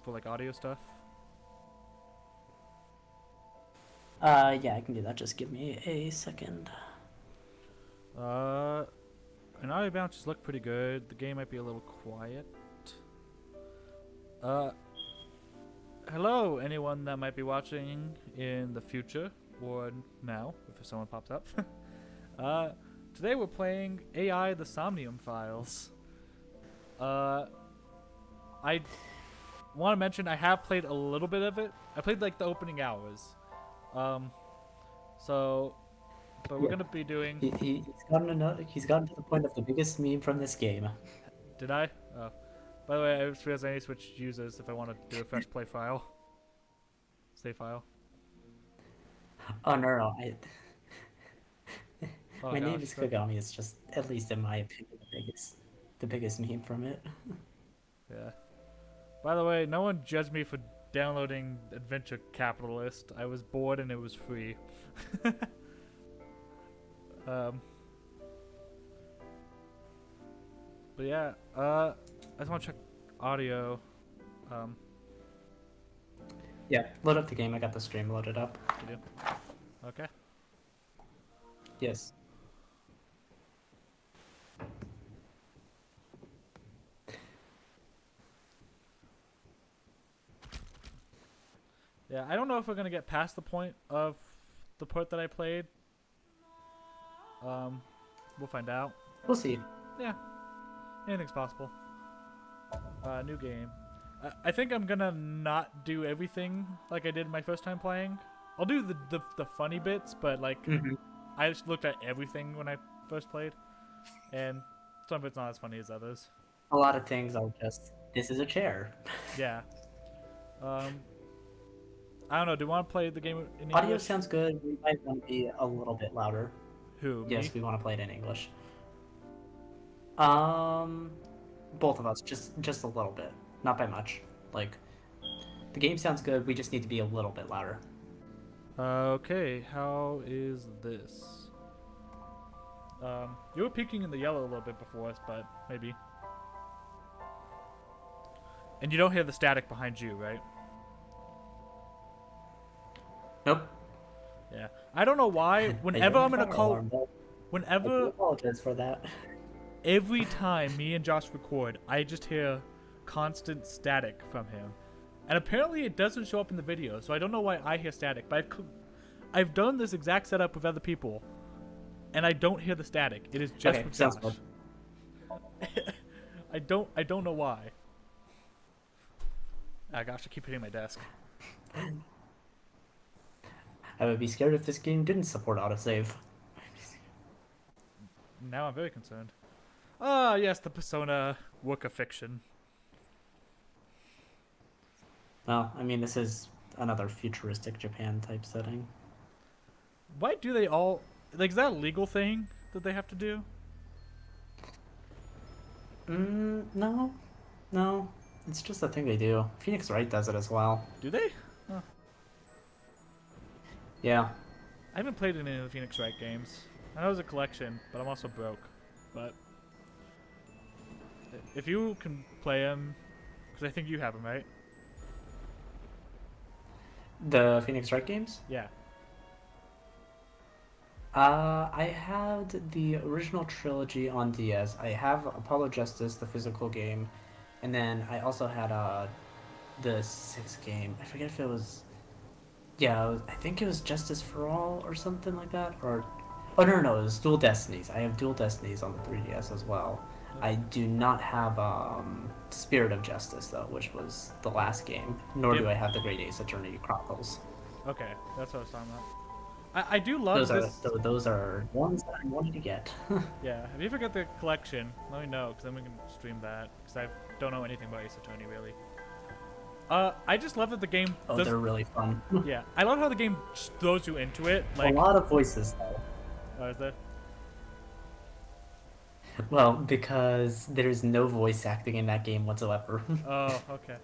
for like audio stuff? Yeah, I can do that. Just give me a second. Uh, and audio bounces look pretty good. The game might be a little quiet. Uh, hello, anyone that might be watching in the future or now, if someone pops up. uh, today we're playing AI the Somnium Files. I want to mention I have played a little bit of it. I played like the opening hours. Um, so, but we're Yeah. gonna be doing. He's gotten to the point of the biggest meme from this game. Did I? Oh. By the way, I just realized I need to switch users if I want to do a fresh play file. Save file. Oh no, no, Oh my name gosh. is Kagami. It's just, at least in my opinion, the biggest meme from it. Yeah. By the way, no one judged me for downloading Adventure Capitalist. I was bored and it was free. um. But yeah, I just want to check audio. Um, Yeah, load up the game. I got the stream loaded up. you do? Okay. Yes. Yeah, I don't know if we're gonna get past the point of the part that I played. We'll find out. We'll see. Yeah, anything's possible. New game. I think I'm gonna not do everything like I did my first time playing. I'll do the funny bits, but like I just looked at everything when I first played, and some of it's not as funny as others. A lot of things are just, this is a chair. Yeah. I don't know. Do you want to play the game in Audio English? sounds good. We might want to be a little bit louder. Who? Me? Yes, we want to play it in English. Both of us, just a little bit, not by much. Like, the game sounds good. We just need to be a little bit louder. Okay. How is this? You were peeking in the yellow a little bit before us, but maybe. And you don't hear the static behind you, right? Nope. Yeah. I don't know why. Whenever I'm in a call, I do whenever apologize for that. every time me and Josh record, I just hear constant static from him. And apparently it doesn't show up in the video, so I don't know why I hear static. But I've done this exact setup with other people, and I don't hear the static. It is just Okay, with sounds Josh. I don't know why. Ah, gosh, I keep hitting my desk. I would be scared if this game didn't support autosave. Now I'm very concerned. Ah, yes, the Persona work of fiction. Well, I mean, this is another futuristic Japan type setting. Why do they all... Like, is that a legal thing that they have to do? No. No. It's just a thing they do. Phoenix Wright does it as well. Do they? Huh. Yeah. I haven't played any of the Phoenix Wright games. I know there's a collection, but I'm also broke. But if you can play them, because I think you have them, right? The Phoenix Wright games? Yeah. I had the original trilogy on DS. I have Apollo Justice, the physical game, and then I also had the sixth game. I forget if it was, yeah, I think it was Justice for All or something like that. Or, oh no, it was Dual Destinies. I have Dual Destinies on the 3DS as well. I do not have Spirit of Justice though, which was the last game. Nor do I have the Great Ace Attorney Chronicles. Okay, that's what I was talking about. I do love this. Those are ones that I wanted to get. Yeah, if you ever get the collection, let me know, because then we can stream that. Because I don't know anything about Ace Attorney, really. I just love that the game... Oh, they're really fun. Yeah, I love how the game just throws you into it. Like, a lot of voices, though. Oh, is there? Well, because there's no voice acting in that game whatsoever. Oh, okay.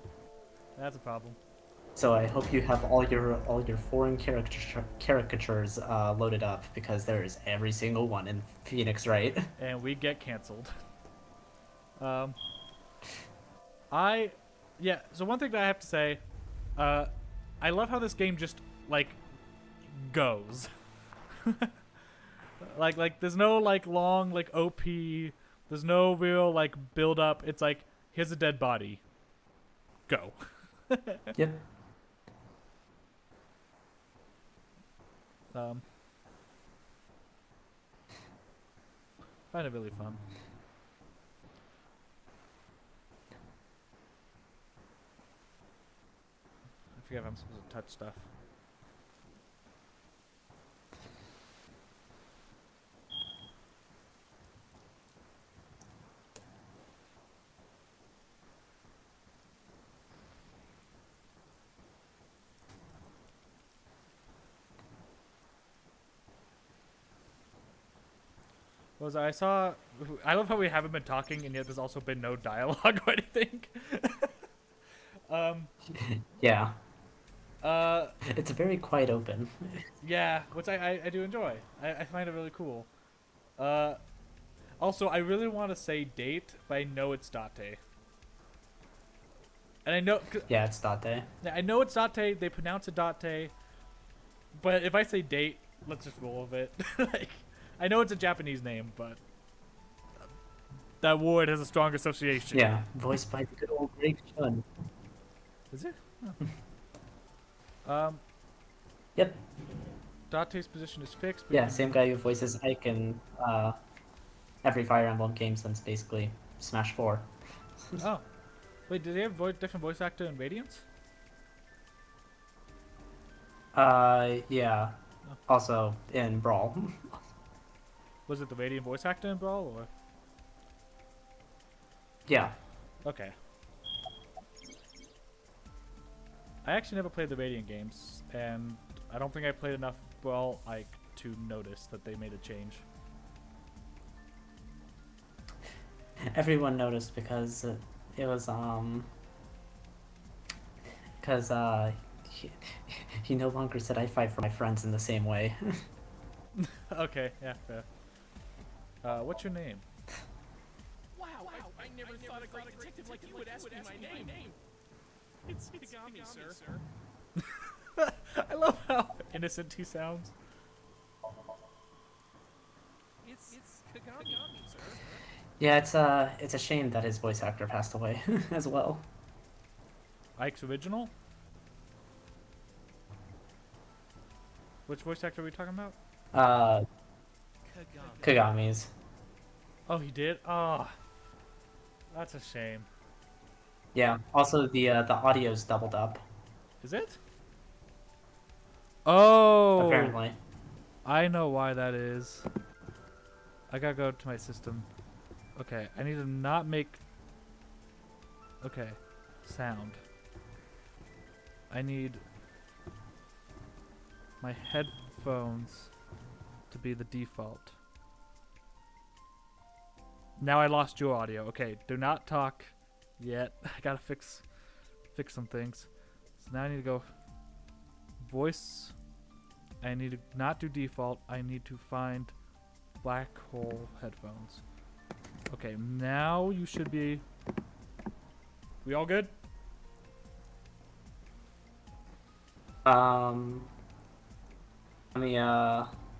That's a problem. So I hope you have all your foreign caricatures loaded up, because there is every single one in Phoenix, right? And we get canceled. I Yeah. So one thing that I have to say, I love how this game just like goes. Like there's no like long like OP. There's no real like build up. It's like here's a dead body. Go. Yep. Um, find it really fun. I forget if I'm supposed to touch stuff. What was I saw? I love how we haven't been talking and yet there's also been no dialogue or anything. um, Yeah. uh, It's a very quiet open. yeah, which I do enjoy. I find it really cool. Uh, Also, I really want to say date, but I know it's Date. And I know, Yeah, it's Date. I know it's Date. They pronounce it Date. But if I say date, let's just roll with it. Like, I know it's a Japanese name, but that word has a strong association. Yeah, voiced by the good old Greg Chun. Is it? Huh. Yep. Date's position is fixed. But Yeah, same guy who voices Ike in every Fire Emblem game since basically Smash 4. Oh, wait, did they have different voice actor in Radiance? Yeah. Oh. Also in Brawl. Was it the Radiant voice actor in Brawl, or? Yeah. Okay. I actually never played the Radiant games, and I don't think I played enough Brawl like to notice that they made a change. Everyone noticed because it was because he no longer said I fight for my friends in the same way. Okay, yeah, fair. What's your name? Wow, I never thought a great detective like you would ask me my name. It's Kagami, sir. I love how innocent he sounds. It's Kagami, sir. Yeah, it's a shame that his voice actor passed away as well. Ike's original? Which voice actor are we talking about? Kagami's. Oh, he did? Oh, that's a shame. Yeah. Also, the audio's doubled up. Is it? Oh! Apparently. I know why that is. I gotta go to my system. Okay, I need to not make... Okay, sound. I need my headphones to be the default. Now I lost your audio. Okay, do not talk yet. I gotta fix some things. So now I need to go voice. I need to not do default. I need to find black hole headphones. Okay, now you should be... We all good?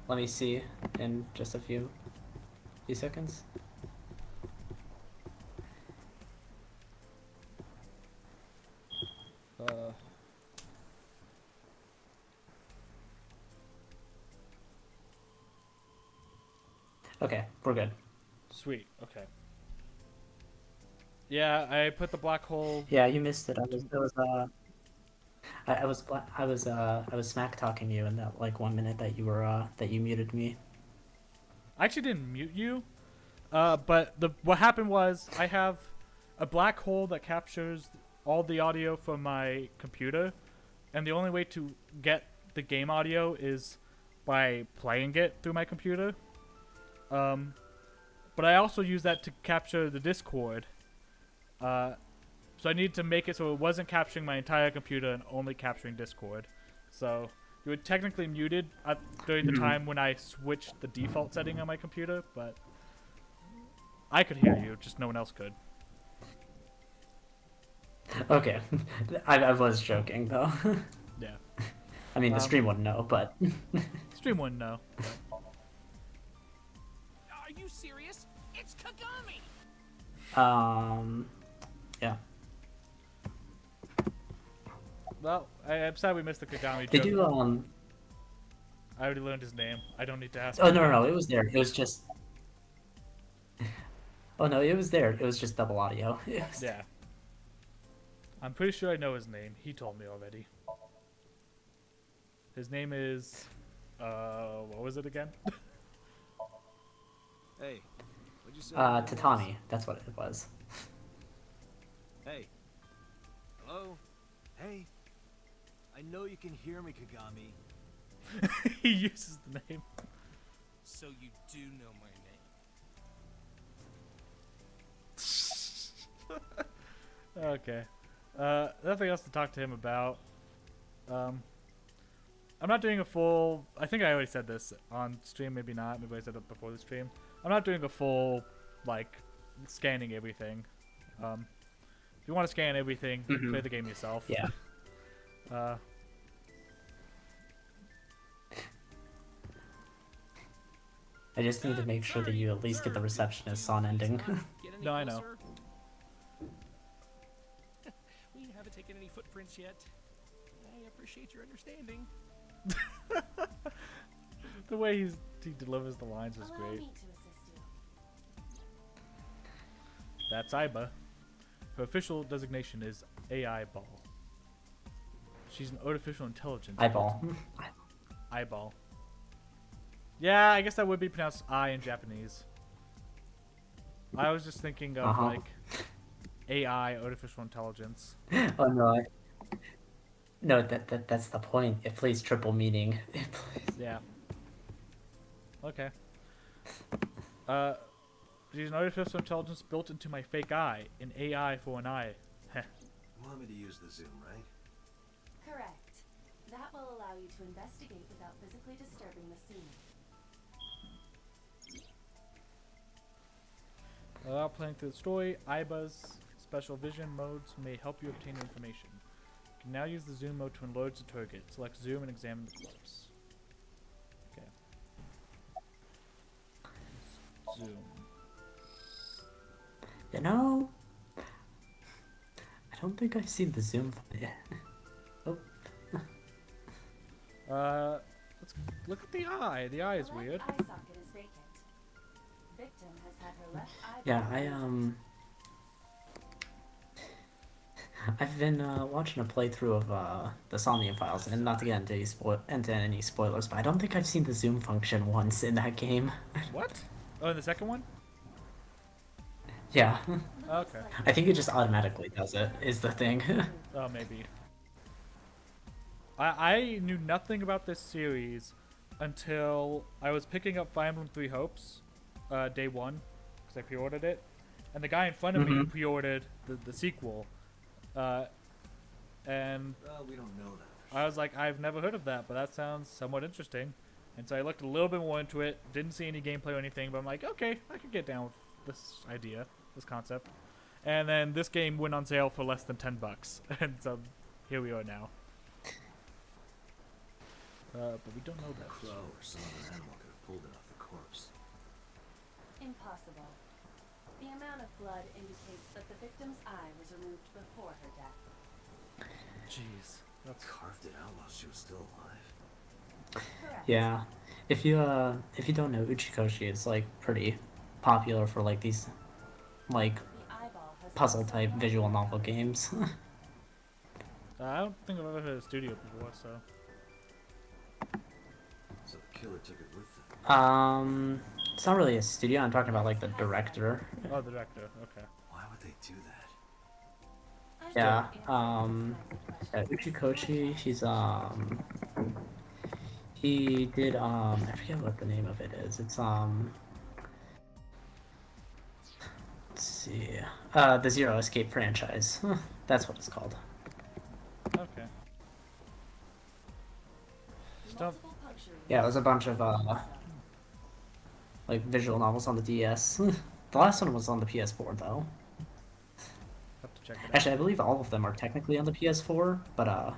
Let me see in just a few seconds. Okay, we're good. Sweet. Okay. Yeah, I put the black hole. Yeah, you missed it. I was smack talking you in that like 1 minute that you were that you muted me. I actually didn't mute you. But what happened was I have a black hole that captures all the audio from my computer, and the only way to get the game audio is by playing it through my computer. But I also use that to capture the Discord. So I need to make it so it wasn't capturing my entire computer and only capturing Discord. So you were technically muted during the time when I switched the default setting on my computer, but I could hear you, just no one else could. Okay, I was joking though. Yeah. I mean, the stream wouldn't know, but Stream wouldn't know. Are you serious? It's Kagami! yeah. Well, I'm sad we missed the Kagami They joke. do I already learned his name. I don't need to ask. Oh no, it was there. It was just. Oh no, it was there. It was just double audio. Yeah. I'm pretty sure I know his name. He told me already. His name is what was it again? Hey, what'd you say? Tatami. That's what it was. Hey. Hello? Hey. I know you can hear me, Kagami. He uses the name. So you do know my name. Okay. Nothing else to talk to him about. I'm not doing a full. I think I already said this on stream. Maybe not. Maybe I said it before the stream. I'm not doing a full like scanning everything. If you want to scan everything, play the game yourself. Yeah. I just need to make sure that you at least get the receptionist on ending. Get any No, I know. closer? We haven't taken any footprints yet. I appreciate your understanding. The way he delivers the lines is Allow great. me to assist you. That's Iba. Her official designation is AI Ball. She's an artificial intelligence. Eyeball. Eyeball. Yeah, I guess that would be pronounced I in Japanese. I was just thinking of like AI, artificial intelligence. Oh no. No, that's the point. It plays triple meaning. It plays... Yeah. Okay. She's an artificial intelligence built into my fake eye, an AI for an eye. Heh. You want me to use the Zoom, right? Correct. That will allow you to investigate without physically disturbing the scene. Without playing through the story, Iba's special vision modes may help you obtain information. You can now use the zoom mode to enlarge the target. Select zoom and examine the corpse. Okay. Zoom. You know, I don't think I've seen the Zoom yet. Oh. Let's look at the eye. The eye is The left weird. eye socket is vacant. Victim has had her left eye. Yeah, I've been watching a playthrough of the Somnium files, and not to get into any spoilers, but I don't think I've seen the zoom function once in that game. What? Oh, the second one? Yeah, Okay. I think it just automatically does it. Is the thing. Oh, maybe. I knew nothing about this series until I was picking up Fire Emblem Three Hopes, day one, because I pre-ordered it, and the guy in front of me pre-ordered the sequel, and We don't know that. I was like, I've never heard of that, but that sounds somewhat interesting, and so I looked a little bit more into it. Didn't see any gameplay or anything, but I'm like, okay, I could get down with this idea, this concept, and then this game went on sale for less than $10, and so here we are now. But we don't know that. Crow or some other animal could have pulled it off the corpse. Impossible. The amount of blood indicates that the victim's eye was removed before her death. Jeez, that's Carved it out while she was still alive. Correct. Yeah, if you don't know, Uchikoshi is like pretty popular for like these like The eyeball has puzzle type visual novel games. I don't think I've ever heard of Studio before, so So the killer took it with them. It's not really a studio. I'm talking about like the director. oh, the director. Okay. Why would they do that? I Yeah. don't answer this Uchikoshi. He did I forget what the name of it is. It's let's see. The Zero Escape franchise. That's what it's called. Okay. Stuff. Multiple puncturing. Yeah, it was a bunch of like visual novels on the DS. The last one was on the PS4 though. Have to check it out. Actually, I believe all of them are technically on the PS4, but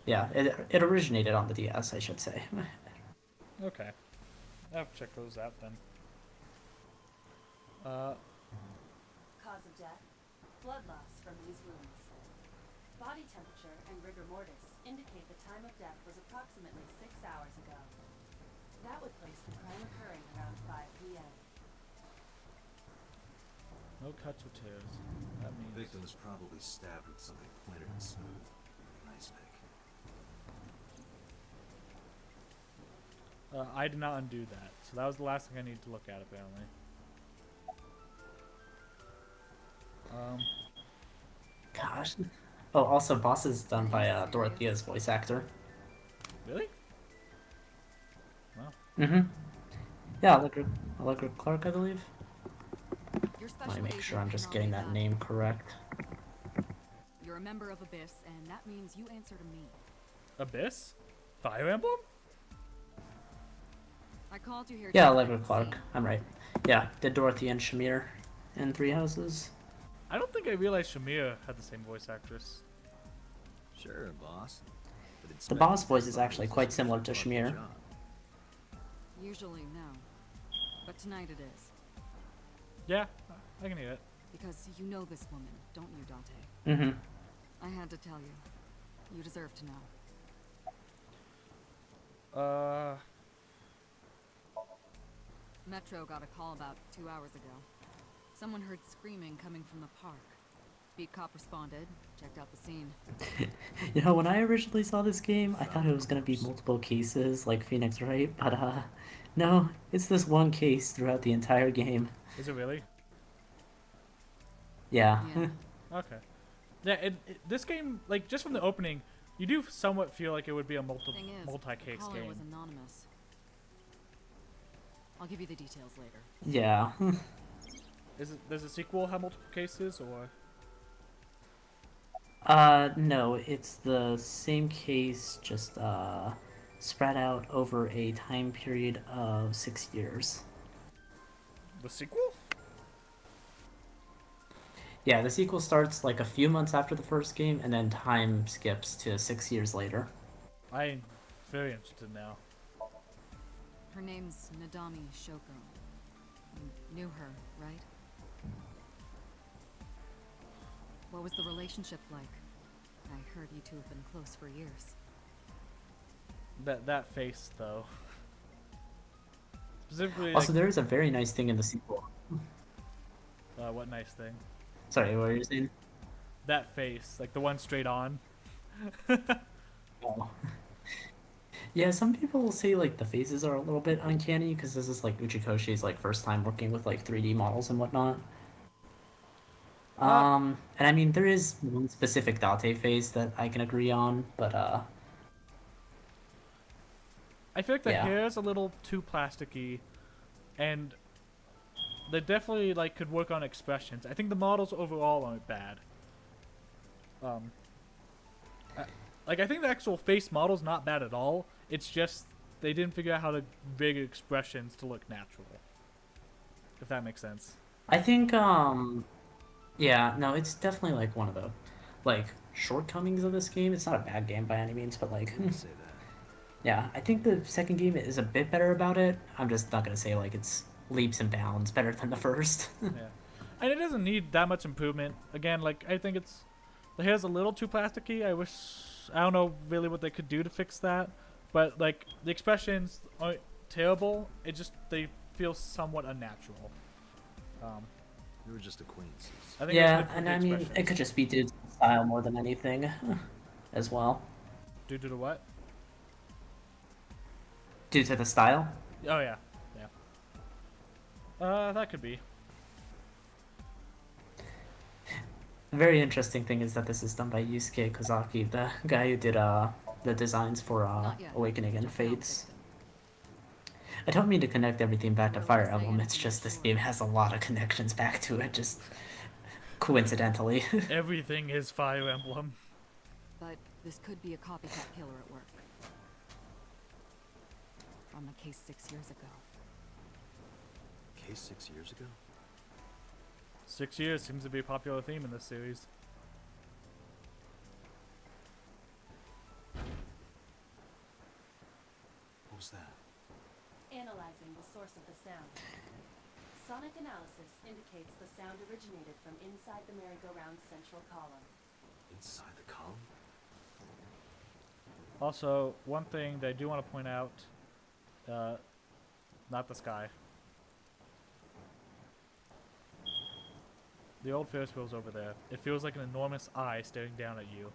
yeah, it originated on the DS, I should say. Okay. I'll have to check those out then. Cause of death, blood loss from these wounds. Body temperature and rigor mortis indicate the time of death was approximately 6 hours ago. That would place the crime occurring around 5 p.m. No cuts or tears. That means... Victim was probably stabbed with something pointed and smooth. Nice pick. I did not undo that, so that was the last thing I need to look at, apparently. Gosh. Oh, also, Boss is done by Dorothea's voice actor. Really? Wow. Mm-hmm. Yeah, Allegra Clark, I believe. Your Let me special make sure I'm agent just cannot getting be that found. name correct. You're a member of Abyss, and that means you answer to me. Abyss? Fire Emblem? I called you here. Yeah, to Allegra find Clark. Zane. I'm right. Yeah, did Dorothy and Shamir in Three Houses. I don't think I realized Shamir had the same voice actress. Sure, boss. But The inspecting boss voice dead is actually bodies quite usually similar to part of the Shamir. job. Usually, no. But tonight it is. Yeah, I can hear it. Because you know this woman, don't you, Dante? Mm-hmm. I had to tell you. You deserve to know. Metro got a call about 2 hours ago. Someone heard screaming coming from the park. Beat cop responded, checked out the scene. You know, when I originally saw this game, I thought it was gonna be multiple cases like Phoenix Wright, but no, it's this one case throughout the entire game. Is it really? Yeah. Yeah. Okay. Yeah, this game, like, just from the opening, you do somewhat feel like it would be a Thing is, the multi-case caller game. was anonymous. I'll give you the details later. Yeah. Does a sequel have multiple cases, or? No, it's the same case, just spread out over a time period of 6 years. The sequel? Yeah, the sequel starts like a few months after the first game, and then time skips to 6 years later. I'm very interested now. Her name's Nadami Shoko. You knew her, right? What was the relationship like? I heard you two have been close for years. That face, though. Specifically, Also, like, there is a very nice thing in the sequel. what nice thing. Sorry, what were you saying? That face, like the one straight on. Oh. Yeah, some people will say like the faces are a little bit uncanny because this is like Uchikoshi's like first time working with like 3D models and whatnot. And I mean there is one specific Date face that I can agree on, but I feel like the Yeah. hair is a little too plasticky, and they definitely like could work on expressions. I think the models overall aren't bad. I think the actual face model's not bad at all. It's just they didn't figure out how to rig expressions to look natural. If that makes sense. I think yeah, no, it's definitely like one of the like shortcomings of this game. It's not a bad game by any means, but like I wouldn't say that. yeah, I think the second game is a bit better about it. I'm just not gonna say like it's leaps and bounds better than the first. Yeah, and it doesn't need that much improvement. Again, like I think the hair's a little too plasticky. I don't know really what they could do to fix that, but like the expressions aren't terrible. They feel somewhat unnatural. We were just acquaintances. I think Yeah, it's good and for the I mean it expressions. could just be due to the style more than anything as well. Due to the what? Due to the style? Oh yeah, that could be. A very interesting thing is that this is done by Yusuke Kozaki, the guy who did the designs for Not yet. Awakening and Just now, Fates. victim. I don't mean to connect everything back to Well, Fire say Emblem, it's anything just this sure. game has a lot of connections back to it, just coincidentally. Everything is Fire Emblem. But this could be a copycat killer at work. From a case 6 years ago. Case 6 years ago? 6 years seems to be a popular theme in this series. What was that? Analyzing the source of the sound. Sonic analysis indicates the sound originated from inside the merry-go-round's central column. Inside the column? Also, one thing that I do want to point out, not the sky. The old Ferris wheel's over there. It feels like an enormous eye staring down at you.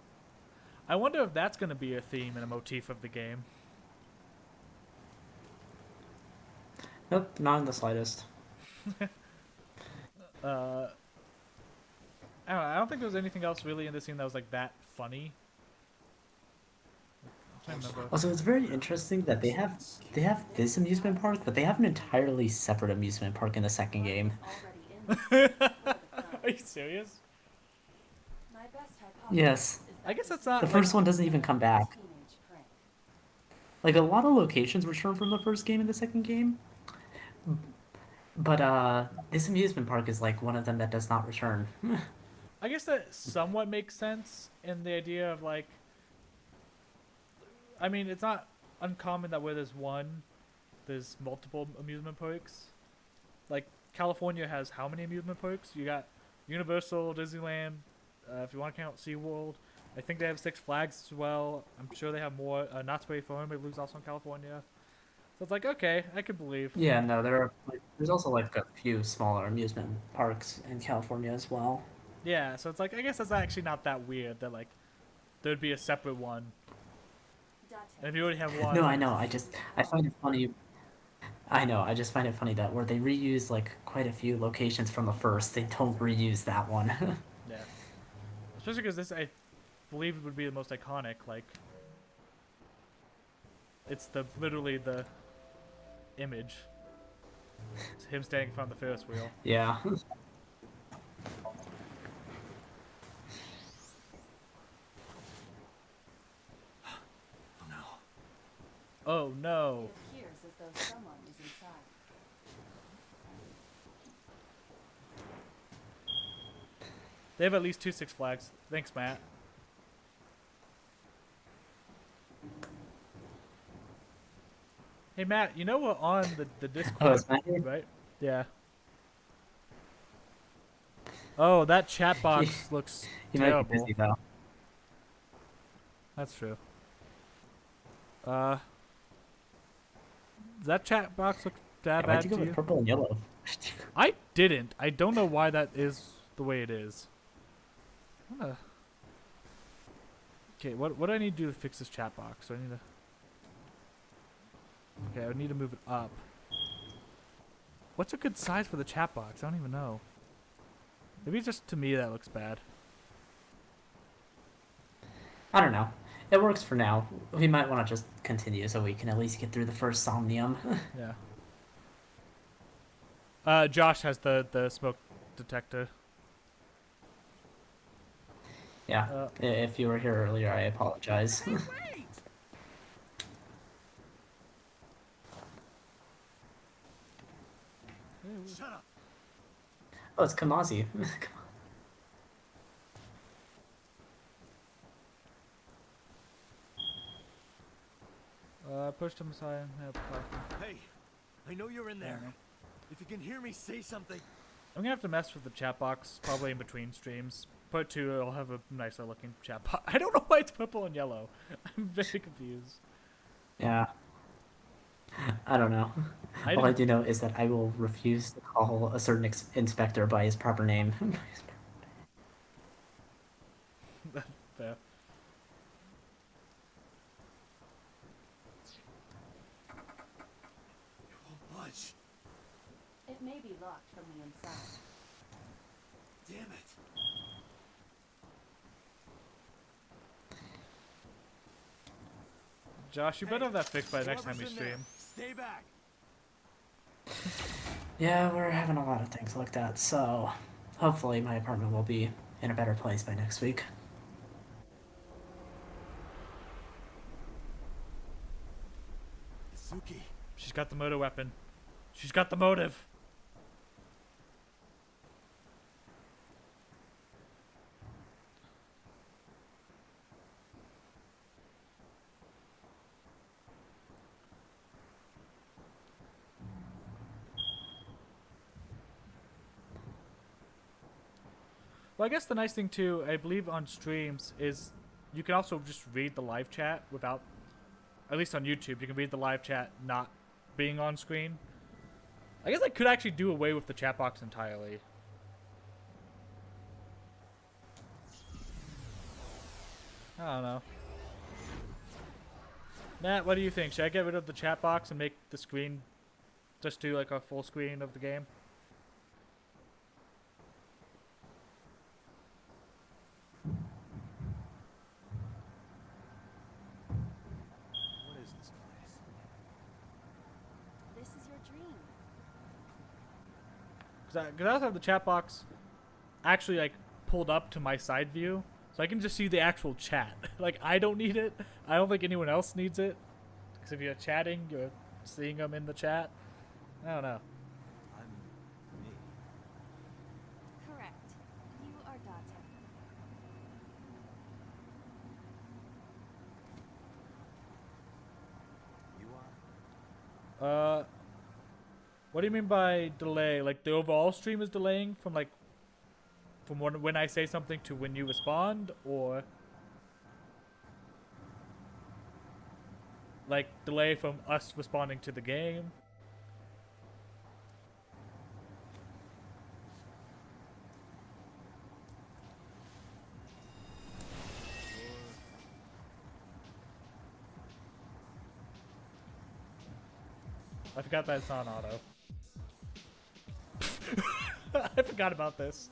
I wonder if that's going to be a theme and a motif of the game. Nope, not in the slightest. I don't know, I don't think there was anything else really in this scene that was like that funny. I'm trying to remember. Also, it's very interesting that they have this amusement park, but they have an entirely separate amusement park in the second game. Already in the Are you serious? My best hypothesis Yes. is I guess that that's not The like, first one doesn't even come back. teenage prank. Like, a lot of locations return from the first game and the second game. But this amusement park is like one of them that does not return. I guess that somewhat makes sense in the idea of like, I mean, it's not uncommon that where there's one, there's multiple amusement parks. Like California has how many amusement parks? You got Universal, Disneyland, if you want to count SeaWorld. I think they have Six Flags as well. I'm sure they have more. Knott's Berry Farm, I believe, is also in California. So it's like, okay, I could believe. Yeah, no, there's also like a few smaller amusement parks in California as well. Yeah, so it's like, I guess that's actually not that weird that like there'd be a separate one. And if you already have one, No, I know. I find it funny. I know. I just find it funny that where they reuse like quite a few locations from the first, they don't reuse that one. yeah. Especially because this, I believe, it would be the most iconic. Like, it's literally the image. It's him standing in front of the Ferris wheel. Yeah. Oh no. Oh no! It appears as though someone is inside. They have at least 2 Six Flags. Thanks, Matt. Hey Matt, you know we're on the Discord, Oh, is Matt here? right? Yeah. Oh, that chat box looks He might be terrible. busy though. That's true. Does that chat box look that Yeah, why'd bad you to go with you? purple and yellow? I didn't. I don't know why that is the way it is. Okay, what do I need to do to fix this chat box? Do I need to... Okay, I need to move it up. What's a good size for the chat box? I don't even know. Maybe just to me that looks bad. I don't know. It works for now. We might want to just continue so we can at least get through the first Somnium. Yeah. Josh has the smoke detector. Yeah. If you were here earlier, I apologize. Wait! Shut up. Oh, it's Kamazi. I pushed him aside. Hey, I know you're in there. If you can hear me, say something. I'm gonna have to mess with the chat box probably in between streams. Part 2, I'll have a nicer looking chat box. I don't know why it's purple and yellow. I'm very confused. Yeah. I don't know. I All I didn't- do know is that I will refuse to call a certain inspector by his proper name. Fair. It won't budge. It may be locked from the inside. Damn it. Josh, you better have that fixed by the next time we Whoever's in there, stream. stay back. Yeah, we're having a lot of things like that, so hopefully my apartment will be in a better place by next week. Suki, She's got the motor weapon. She's got the motive. Well, I guess the nice thing too, I believe on streams, is you can also just read the live chat without, at least on YouTube, you can read the live chat not being on screen. I guess I could actually do away with the chat box entirely. I don't know. Matt, what do you think? Should I get rid of the chat box and make the screen just do like a full screen of the game? What is this place? This is your dream. Because I also have the chat box actually like pulled up to my side view, so I can just see the actual chat. Like, I don't need it. I don't think anyone else needs it. Because if you're chatting, you're seeing them in the chat. I don't know. I'm me. Correct. You are Dante. You are? What do you mean by delay? Like, the overall stream is delaying from like from when I say something to when you respond, or like delay from us responding to the game? I forgot that it's on auto. I forgot about this.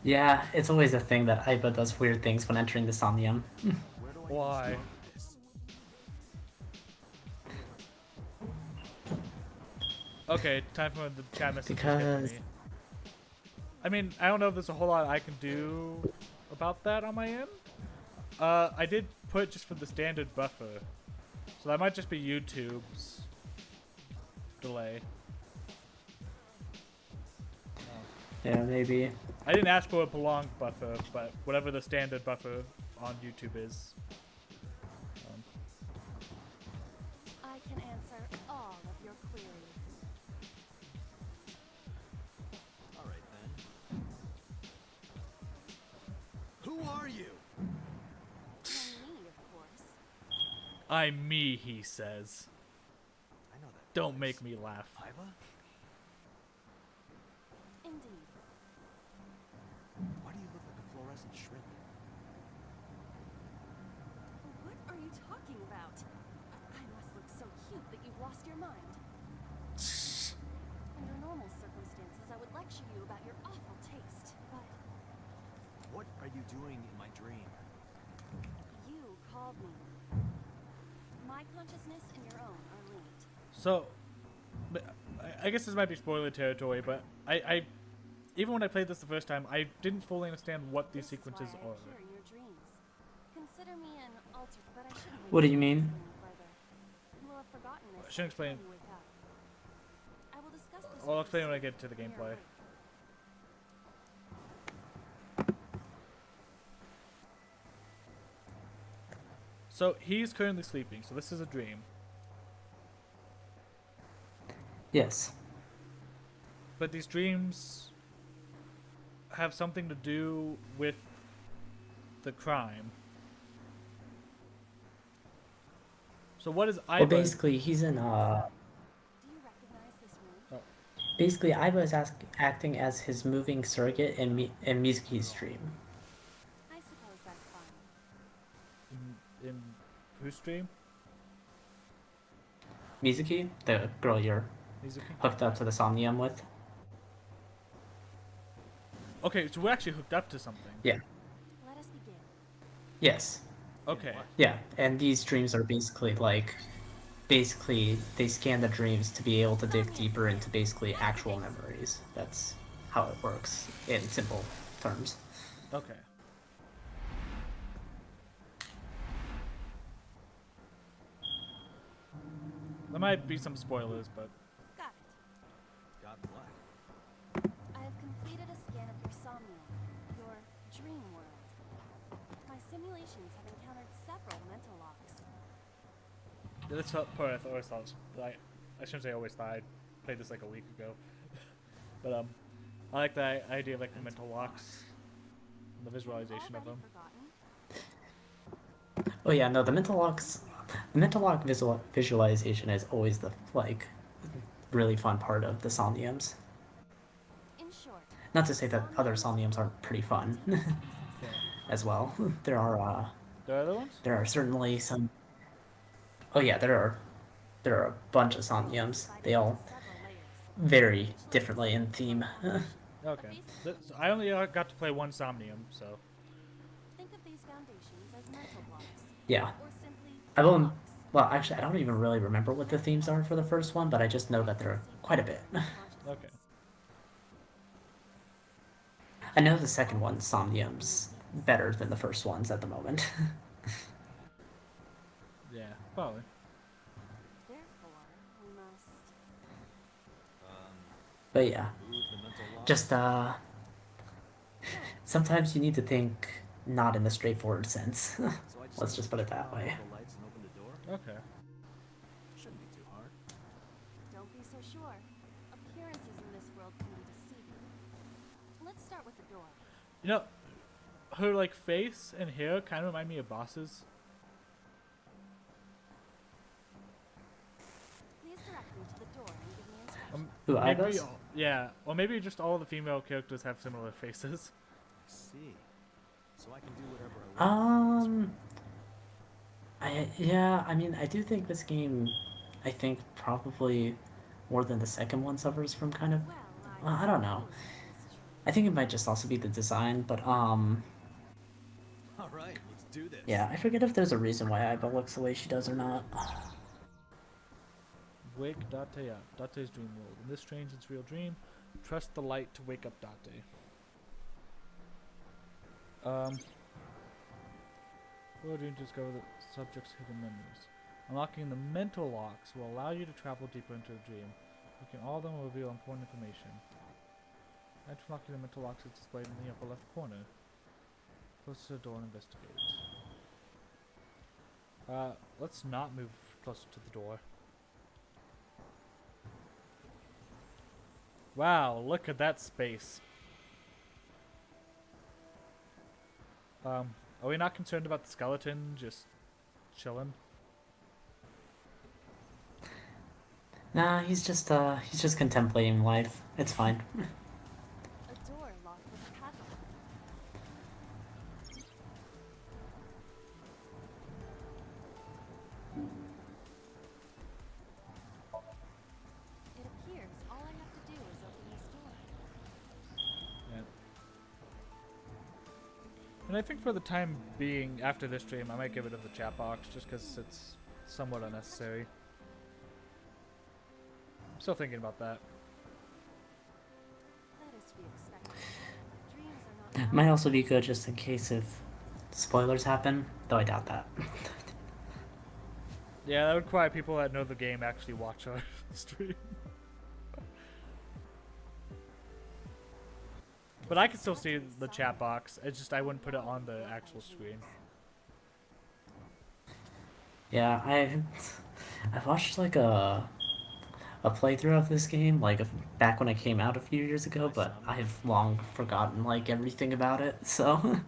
Yeah, it's always a thing that Aiba does weird things when entering the Somnium. Where do I Why? start this? Okay, time for the chat message to get to Because- me. I mean, I don't know if there's a whole lot I can do about that on my end. I did put just for the standard buffer, so that might just be YouTube's delay. Yeah, maybe. I didn't ask for a prolonged buffer, but whatever the standard buffer on YouTube is. I can answer all of your queries. All right then. Who are you? And me, of course. I'm me, he says. I know that. Don't voice. make me laugh. Iva? Indeed. Why do you look like a fluorescent shrimp? What are you talking about? I must look so cute that you've lost your mind. Under normal circumstances, I would lecture you about your awful taste, but What are you doing in my dream? you called me. My consciousness and your own are linked. So, but I guess this might be spoiler territory, but I even when I played this the first time, I didn't fully understand what these This is sequences why I are. appear in your dreams. Consider me an alter, but I shouldn't. What do you mean? explain further. You will have forgotten this. I shouldn't by the explain. time you wake up. I will discuss this I'll with you explain when I soon get to the when you're gameplay. awake. So he's currently sleeping, so this is a dream. Yes. But these dreams have something to do with the crime. So what is Well, Iva? basically, he's in Do you recognize this room? Basically, Aiba is acting as his moving surrogate in Mizuki's dream. I suppose that's fine. in whose stream? Mizuki, the girl you're Mizuki? hooked up to the Somnium with. Okay, so we're actually hooked up to something. Yeah. Let us begin. Yes. Okay. Yeah, and these dreams are basically they scan the dreams to be able to dig deeper into basically actual memories. That's how it works in simple terms. Okay. There might be some spoilers, but Got it. Got what? I have completed a scan of your Somnium, your dream world. My simulations have encountered several mental locks. this part I always thought was, I shouldn't say always thought. I played this like a week ago, but I like the idea of like the mental locks, the visualization of them. Oh yeah, no, the mental lock visualization is always the like really fun part of the Somniums. In short, Not to say that other Somniums aren't pretty fun Yeah. as well. There are The other ones? there are certainly some. Oh yeah, there are a bunch of Somniums. They all vary differently in theme. Okay. I only got to play one Somnium, so. think of these foundations as mental blocks, Yeah, or simply I will. blocks. Well, actually, I don't even really remember what the themes are for the first one, but I just know that there are quite a bit. Okay. I know the second one, Somnium's, better than the first ones at the moment. Yeah, probably. Therefore, we must. But yeah, Move the mental lock. just sometimes you need to think not in a straightforward sense. So I Let's just put it turn that on way. all the lights and open the door. Okay. Shouldn't be too hard. Don't be so sure. Appearances in this world can be deceiving. Let's start with the door. You know, her like face and hair kind of remind me of bosses. Please direct me to the door and give me instructions. Who, Maybe Ibis? yeah, or maybe just all the female characters have similar faces. I see. So I can do whatever I want. I mean, I do think this game, I think probably more than the second one suffers from kind of. Well, I don't know. I think it might just also be the design, but All right, let's do this. yeah, I forget if there's a reason why Aiba looks the way she does or not. Wake Date up. Date's dream world. In this strange and surreal dream, trust the light to wake up Date. We'll dream to discover the subject's hidden memories. Unlocking the mental locks will allow you to travel deeper into the dream. Looking all of them will reveal important information. And unlocking the mental locks is displayed in the upper left corner. Close to the door and investigate. Let's not move closer to the door. Wow, look at that space. Are we not concerned about the skeleton just chilling? Nah, he's just contemplating life. It's fine. A door locked with a padlock. It appears all I have to do is open this door. Yeah. And I think for the time being, after this stream, I might get rid of the chat box just because it's somewhat unnecessary. I'm still thinking about that. That is to be expected. Dreams are not. Might also be good just in case if spoilers happen, though I doubt that. Yeah, that would require people that know the game actually watch our stream. But I can still see the chat box. It's just I wouldn't put it on the actual screen. Yeah, I've watched like a playthrough of this game like back when it came out a few years ago, but I've long forgotten like everything about it. So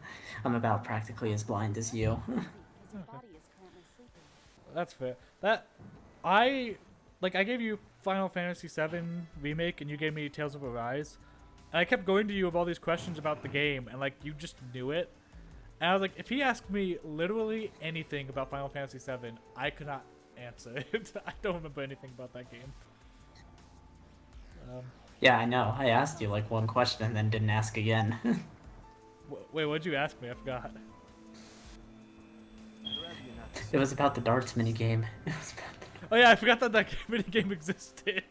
I'm about practically as blind as you. Because your body is currently sleeping. That's fair. I gave you Final Fantasy VII Remake and you gave me Tales of Arise. And I kept going to you with all these questions about the game and like you just knew it. And I was like, if he asked me literally anything about Final Fantasy VII, I could not answer it. I don't remember anything about that game. Yeah, I know. I asked you like one question and then didn't ask again. Wait, what'd you ask me? I forgot. It was about the darts minigame. It was about Oh yeah, I forgot that minigame existed.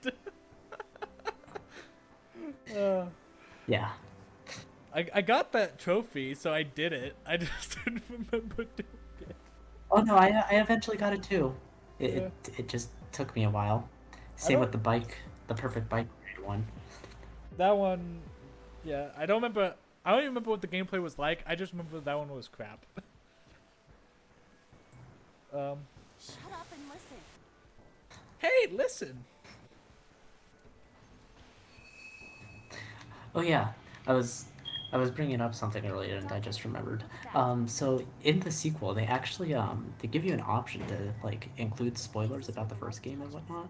yeah. I got that trophy, so I did it. I just didn't remember doing it. Oh no, I eventually got it too. Yeah. It just took me a while. Same with the bike, the perfect bike one. That one, yeah, I don't even remember what the gameplay was like. I just remember that one was crap. Shut up and listen. Hey, listen. Oh yeah, I was I was bringing up something earlier and I just remembered. So in the sequel, they actually they give you an option to like include spoilers about the first game and whatnot,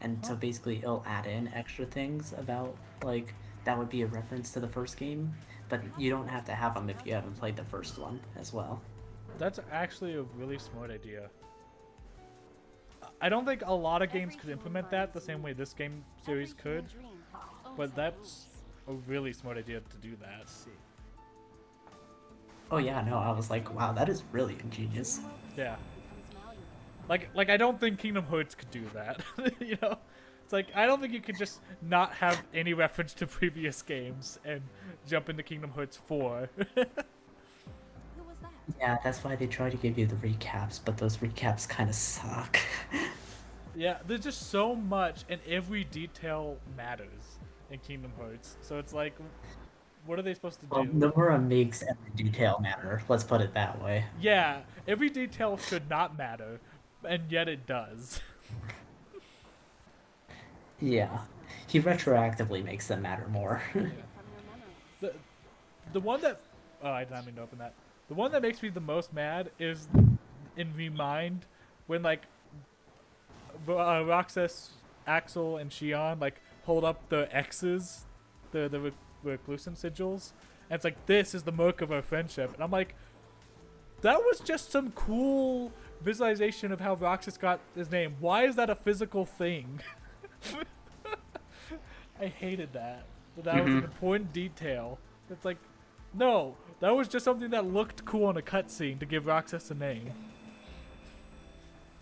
and so basically it'll add in extra things about like that would be a reference to the first game, but you don't have to have them if you haven't played the first one as well. That's actually a really smart idea. I don't think a lot of games could implement that the same way this game series could, but that's a really smart idea to do that. Oh yeah, no, I was like, wow, that is really ingenious. Yeah. Like I don't think Kingdom Hearts could do that. You know? It's like I don't think you could just not have any reference to previous games and jump into Kingdom Hearts 4. Yeah, that's why they try to give you the recaps, but those recaps kind of suck. Yeah, there's just so much and every detail matters in Kingdom Hearts. So it's like what are they supposed to Well, do? Nomura makes every detail matter. Let's put it that way. Yeah, every detail should not matter, and yet it does. Yeah, he retroactively makes them matter more. the the one that I did not mean to open that. The one that makes me the most mad is in Remind when like Roxas, Axel, and Shion like hold up the X's, the reclusion sigils, and it's like this is the mark of our friendship, and I'm like, that was just some cool visualization of how Roxas got his name. Why is that a physical thing? I hated that. That was an important detail. It's like, no, that was just something that looked cool in a cutscene to give Roxas a name.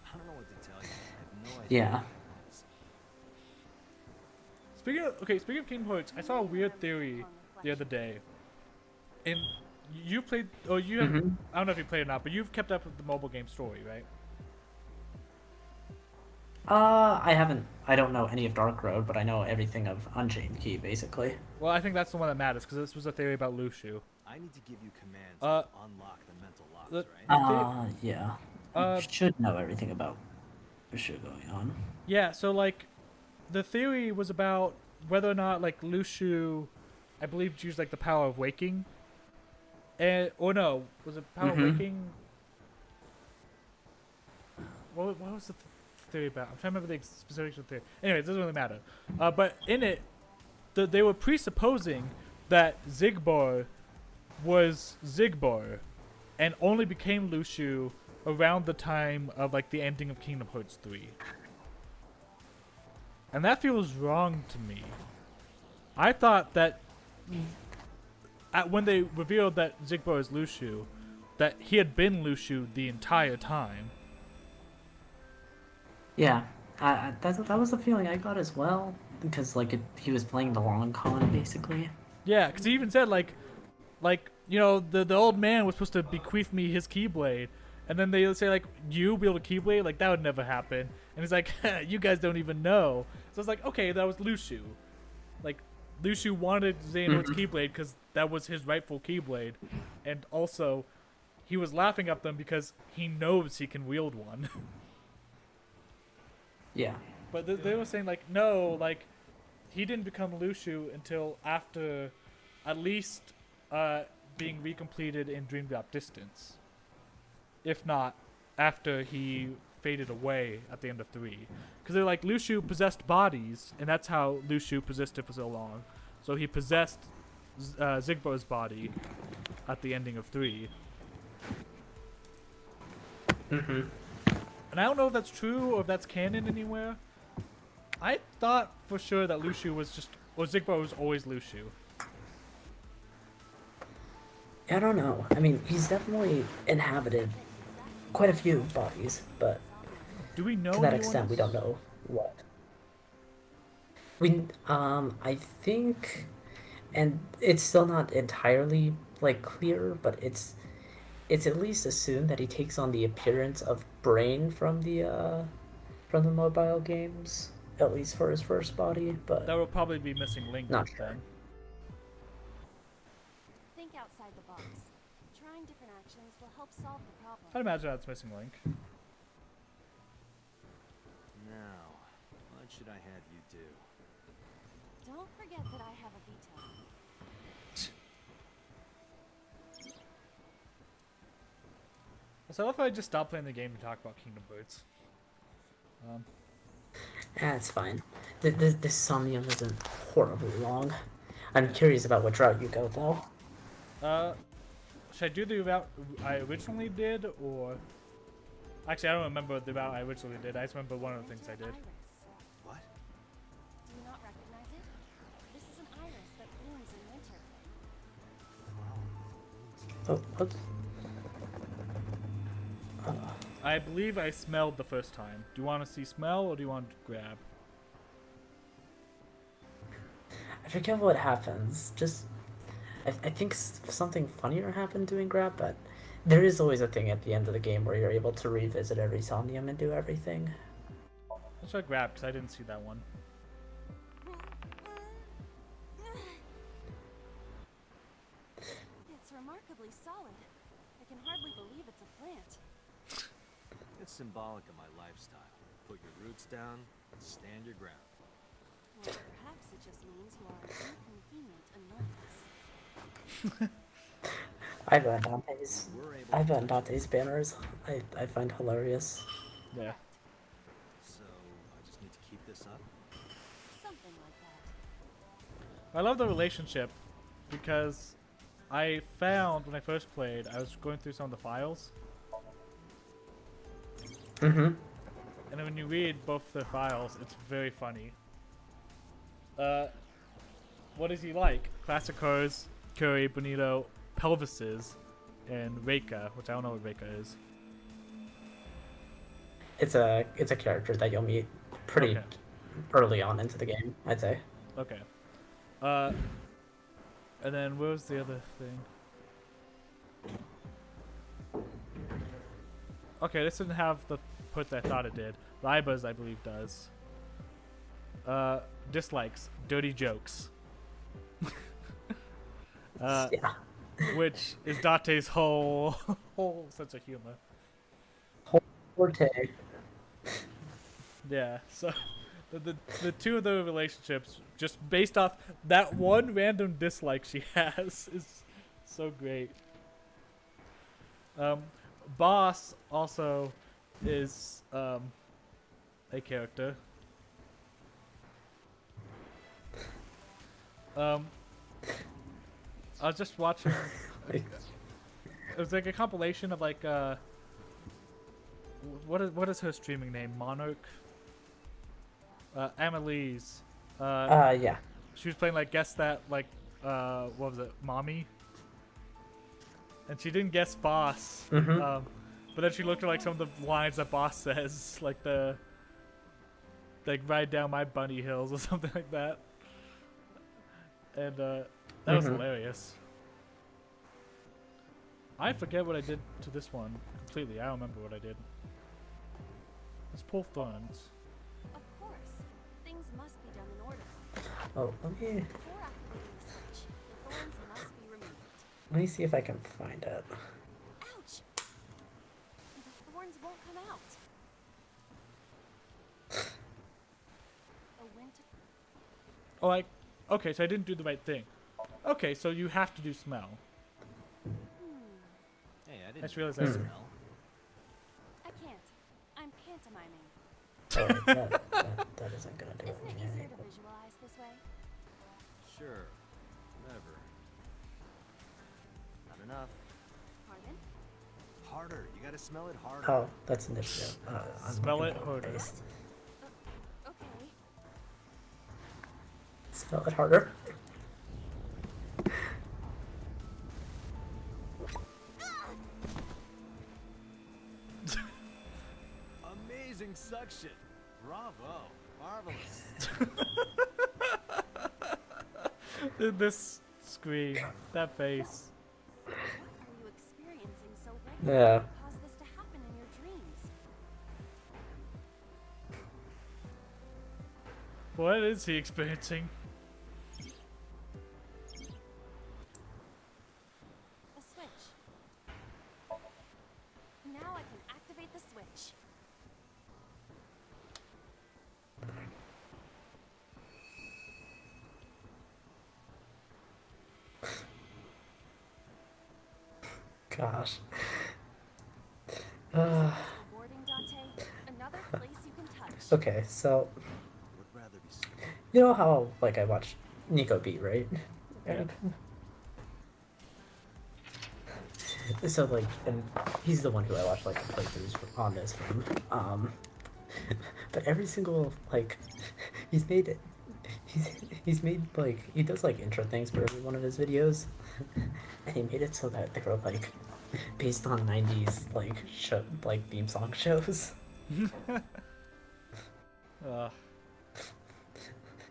I don't know what to tell you. I have no idea. Yeah. Speaking of Kingdom Hearts, I saw a weird theory the other day. And you played, or you have, I don't know if you played or not, but you've kept up with the mobile game story, right? I haven't. I don't know any of Dark Road, but I know everything of Unchained Key, basically. Well, I think that's the one that matters, because this was a theory about Lushu. I need to give you commands Uh, to unlock the mental locks, the- right? Yeah. Uh, You should know everything about the shit going on. Yeah, so like, the theory was about whether or not like Lushu, I believe, used like the power of waking, and or no, was it power of waking? What was the theory about? I'm trying to remember the specifics of the theory. Anyway, it doesn't really matter. But in it, they were presupposing that Zigbar was Zigbar, and only became Lushu around the time of like the ending of Kingdom Hearts 3. And that feels wrong to me. I thought that when they revealed that Zigbar is Lushu, that he had been Lushu the entire time. Yeah, that was the feeling I got as well, because like he was playing the long con basically. Yeah, because he even said like you know the old man was supposed to bequeath me his Keyblade, and then they say like you wield a Keyblade, like that would never happen, and he's like you guys don't even know. So it's like okay, that was Lushu, like Lushu wanted Xehanort's Keyblade because that was his rightful Keyblade, and also he was laughing at them because he knows he can wield one. Yeah. But they were saying like no, like he didn't become Lushu until after at least being recompleted in Dream Drop Distance. If not, after he faded away at the end of 3. Because they're like, Lushu possessed bodies, and that's how Lushu persisted for so long. So he possessed Zigbar's body at the ending of 3. And I don't know if that's true or if that's canon anywhere. I thought for sure that Lushu was just, or Zigbar was always Lushu. I don't know. I mean, he's definitely inhabited quite a few bodies, but Do we know to that anyone extent, we else? don't know what. I think, and it's still not entirely like clear, but it's at least assumed that he takes on the appearance of Brain from the mobile games, at least for his first body. But That will probably be missing Link Not sure. then. Think outside the box. Trying different actions will help solve the problem. I'd imagine that's missing Link. Now, what should I have you do? Don't forget that I have a veto. So I love how I just stopped playing the game to talk about Kingdom Hearts. It's fine. This Somnium isn't horribly long. I'm curious about what route you go, though. Should I do the route I originally did, or... Actually, I don't remember the route I originally did. I just remember one of the things I did. Iris. What? Do you not recognize it? This is an iris that blooms in winter. Oh, what? I believe I smelled the first time. Do you want to see smell, or do you want to grab? I forget what happens. Just, I think something funnier happened doing grab, but there is always a thing at the end of the game where you're able to revisit every Somnium and do everything. Let's try grab, because I didn't see that one. It's remarkably solid. I can hardly believe it's a plant. It's symbolic of my lifestyle. Put your roots down and stand your ground. Or perhaps it just means you are an inconvenient annoyance. I burn Dante's banners. I find hilarious. Yeah. So, I just need to keep this up? Something like that. I love the relationship, because I found when I first played, I was going through some of the files, Mm-hmm. and then when you read both the files, it's very funny. What is he like? Classic cars, Curry, Bonito, Pelvises, and Reika, which I don't know what Reika is. It's a character that you'll meet pretty Okay. early on into the game, I'd say. Okay. And then what was the other thing? Okay, this didn't have the put that I thought it did. Libas, I believe, does. Dislikes, dirty jokes. Yeah. Which is Dante's whole sense of humor. Forte. Yeah, so the two of the relationships, just based off that one random dislike she has, is so great. Boss also is a character. I was just watching. It was like a compilation of like what is her streaming name? Monarch. Amelie's. Yeah. She was playing like guess that like what was it? Mommy. And she didn't guess boss. Mm-hmm. But then she looked at like some of the lines that boss says, like ride down my bunny hills or something like that. And that was hilarious. I forget what I did to this one completely. I don't remember what I did. Let's pull thorns. Of course. Things must be done in order. Oh, let me Before activating the switch, the thorns must be removed. see if I can find it. Ouch! The thorns won't come out. A winter. Oh, okay, so I didn't do the right thing. Okay, so you have to do smell. Hey, I I didn't just realized I smell. I can't. I'm pantomiming. That isn't gonna do it Isn't for it me. easier to visualize this way? Sure. Whatever. Not enough. Pardon? Harder. You gotta smell it harder. Oh, that's initiative. I'm Smell looking it for harder. paste. Okay. Spell it harder. Amazing suction. Bravo. Marvelous. This scream, that face. What are you experiencing so regularly Yeah. that caused this to happen in your dreams? What is he experiencing? A switch. Now I can activate the switch. gosh. Rewarding, Dante. Another place you can touch. Okay, so Would rather be small. you know how like I watched Nico beat, right? Yeah. So like, and he's the one who I watched like the playthroughs on this from. But every single like, he's made it. He's made like he does like intro things for every one of his videos, and he made it so that they were like based on '90s like show like theme song shows.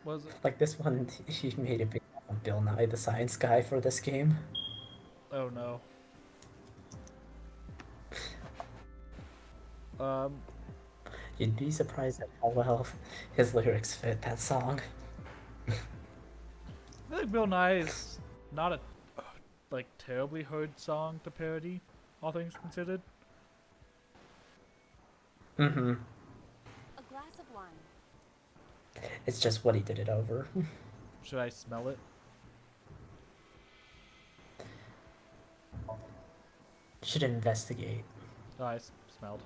Was it? Like this one, he made it based on Bill Nye the Science Guy for this game. Oh no. You'd be surprised at how well his lyrics fit that song. I feel like Bill Nye is not a like terribly hard song to parody, all things considered. Mm-hmm. A glass of wine. It's just what he did it over. Should I smell it? Should investigate. Oh, smelled.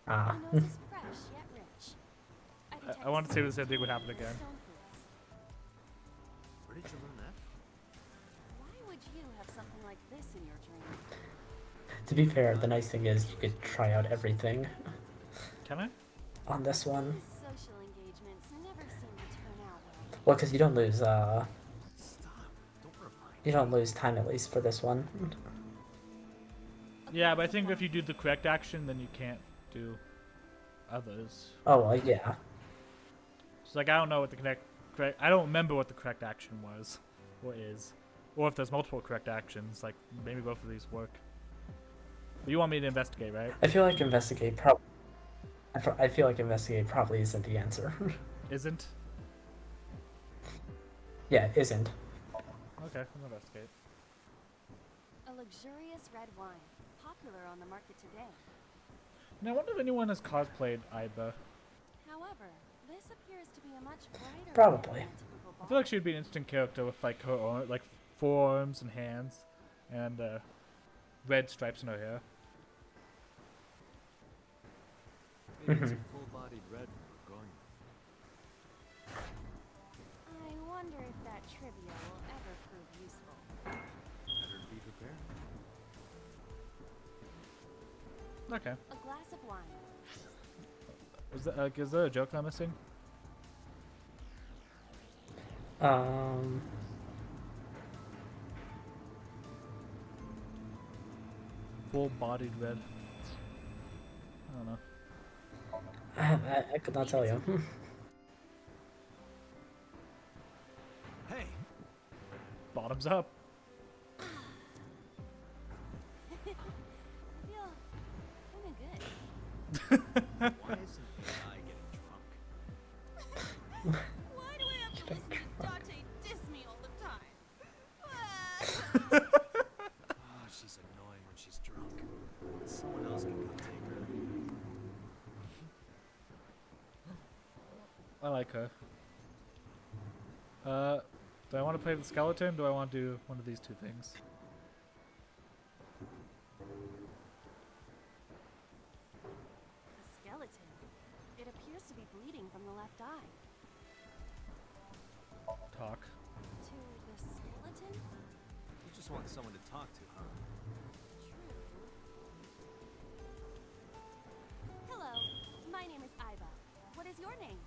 Ah. The nose is fresh yet rich. I wanted to see if the same thing would happen again. Stone fruits. Where did you learn that from? Why would you have something like this in your dream? To be fair, the nice thing is you could try out everything Can I? on this one. These social engagements never seem to turn out well. Well, because you don't lose Stop. Don't remind you don't lose time at least for this one. Yeah, but I think if you do the correct action, then you can't do others. Oh well, yeah. So like I don't know what the correct. I don't remember what the correct action was, or is, or if there's multiple correct actions. Like maybe both of these work. But you want me to investigate, right? I feel like investigate I feel like investigate probably isn't the answer. Isn't? Yeah, isn't. Okay, I'll investigate. A luxurious red wine, popular on the market today. Now I wonder if anyone has cosplayed Aiba. However, this appears to be a much brighter Probably. red than typical I feel like she'd be an interesting character with like her own, like forearms and hands, and red stripes in her hair. Maybe it's a full-bodied red from growing. I wonder if that trivia will ever prove useful. Better to be prepared. Okay. A glass of wine. Is there a joke I'm missing? Full-bodied red. I don't know. I could not tell you. Hey, Bottoms up. I feel kinda good. why isn't AI getting drunk? Why do I have to listen to Dante diss me all the time? Oh, she's annoying when she's drunk. Someone else can come take her. I like her. Do I want to play the skeleton? Do I want to do one of these two things? A skeleton. It appears to be bleeding from the left eye. Talk. To the skeleton? You just want someone to talk to, huh? True. Hello, my name is Iva. What is your name?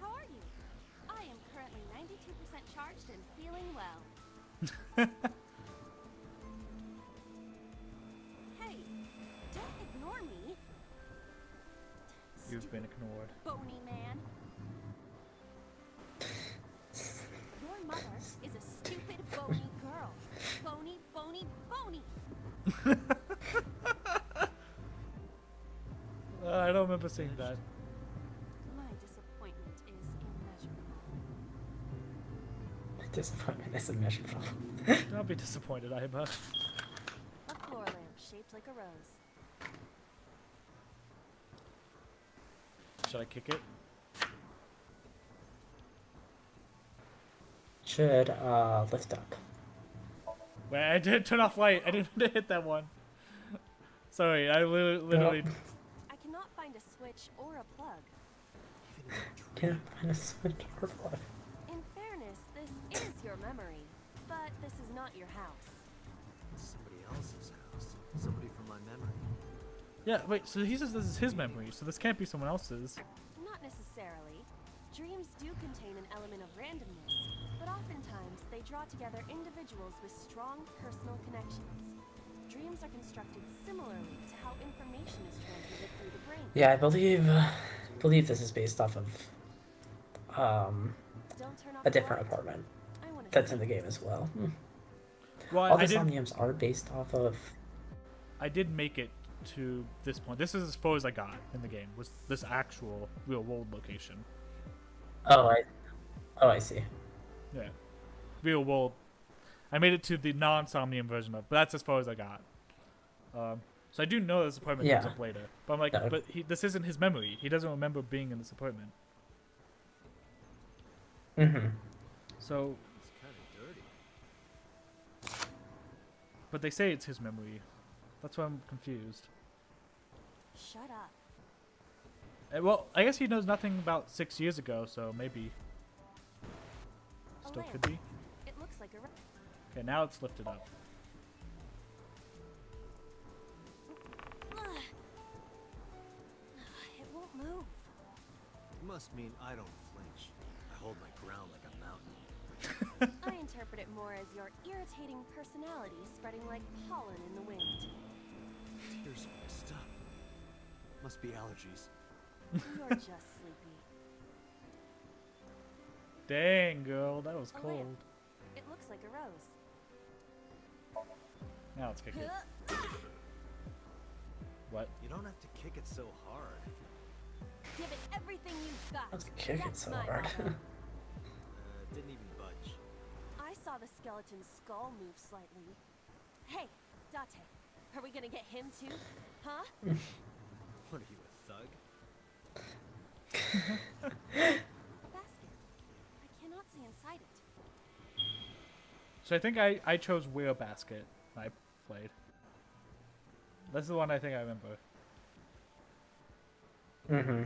How are you? I am currently 92% charged and feeling well. Hey, don't ignore me. You've been ignored. Bony man. Your mother is a stupid bony girl. Bony, bony, bony. I don't remember seeing that. My disappointment is immeasurable. Disappointment is immeasurable. Don't be disappointed, Aiba. A floor lamp shaped like a rose. Should I kick it? Should lift up. Wait, I did turn off light. I didn't mean to hit that one. Sorry, I literally. I cannot find a switch or a plug. Can't find a switch or plug. In fairness, this is your memory, but this is not your house. It's somebody else's house. Somebody from my memory. Yeah, wait. So he says this is his memory, so this can't be someone else's. Not necessarily. Dreams do contain an element of randomness, but oftentimes they draw together individuals with strong personal connections. Dreams are constructed similarly to how information is transmitted through the brain. Yeah, I believe this is based off of Don't turn off a the different light. apartment I want to that's in the game as well. Well, All the I did. Somniums are based off of. I did make it to this point. This is as far as I got in the game. Was this actual real world location? Oh, I see. Yeah, real world. I made it to the non-Somnium version of, but that's as far as I got. So I do know this apartment comes Yeah. up later, but I'm like, No. but this isn't his memory. He doesn't remember being in this apartment. Mm-hmm. So, It's kind of dirty. but they say it's his memory. That's why I'm confused. Shut up. Well, I guess he knows nothing about 6 years ago, so maybe A still lamp. could be. It looks like a. Okay, now it's lifted up. It won't move. You must mean I don't flinch. I hold my ground like a mountain. I interpret it more as your irritating personality spreading like pollen in the wind. Tears messed up. Must be allergies. You're just sleepy. Dang, girl, that was A cold. lamp. It looks like a rose. Now let's kick it. What? You don't have to kick it so hard. Give it everything you've got. Let's kick it That's so my hard. motto. Didn't even budge. I saw the skeleton's skull move slightly. Hey, Date, are we gonna get him too? Huh? What are you, a thug? A basket. I cannot see inside it. So I think I chose Wheel Basket when I played. That's the one I think I remember. Mm-hmm.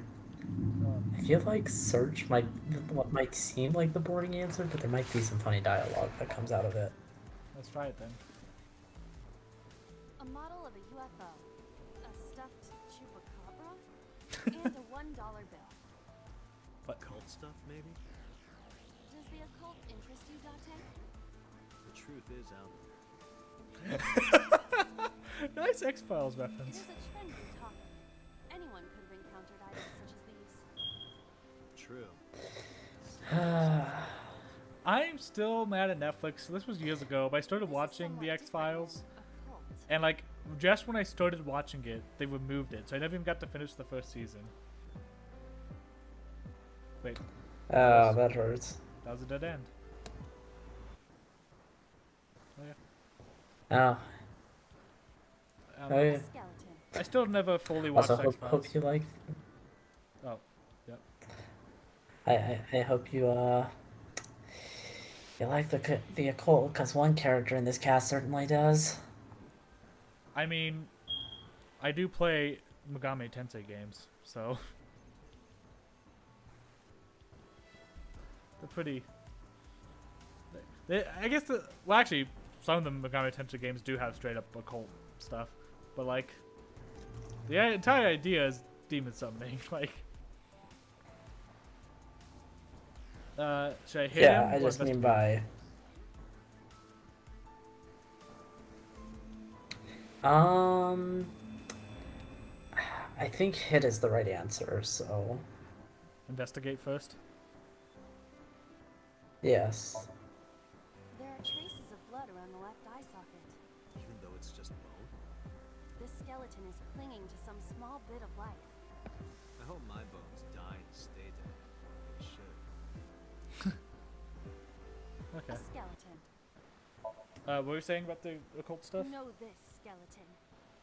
I feel like search might what might seem like the boring answer, but there might be some funny dialogue that comes out of it. Let's try it then. A model of a UFO, a stuffed chupacabra, and a $1 bill. Cult stuff, maybe? Does the occult interest you, Date? The truth is out there. Nice X-Files It reference. is a trendy topic. Anyone could have encountered items such as these. True. I'm still mad at Netflix. This was years ago, but I started This is watching somewhat the X-Files, different than occult. and like just when I started watching it, they removed it, so I never even got to finish the first season. Wait, Oh, that hurts. that was a dead end. Oh yeah. Oh, Um, oh yeah. Skeleton. I still never fully watched Also, X-Files. hope you like. Oh, yep. I hope you you like the occult, because one character in this cast certainly does. I mean, I do play Megami Tensei games, so they're pretty. I guess well, actually, some of the Megami Tensei games do have straight up occult stuff, but like, the entire idea is demon summoning. Like, should I hit him? Yeah, I or just mean investigate? by. I think hit is the right answer. So Investigate first. yes. There are traces of blood around the left eye socket. Even though it's just bone? This skeleton is clinging to some small bit of life. I hope my bones die and stay dead. They should. Okay. A skeleton. What were you saying about the occult stuff? Know this, skeleton.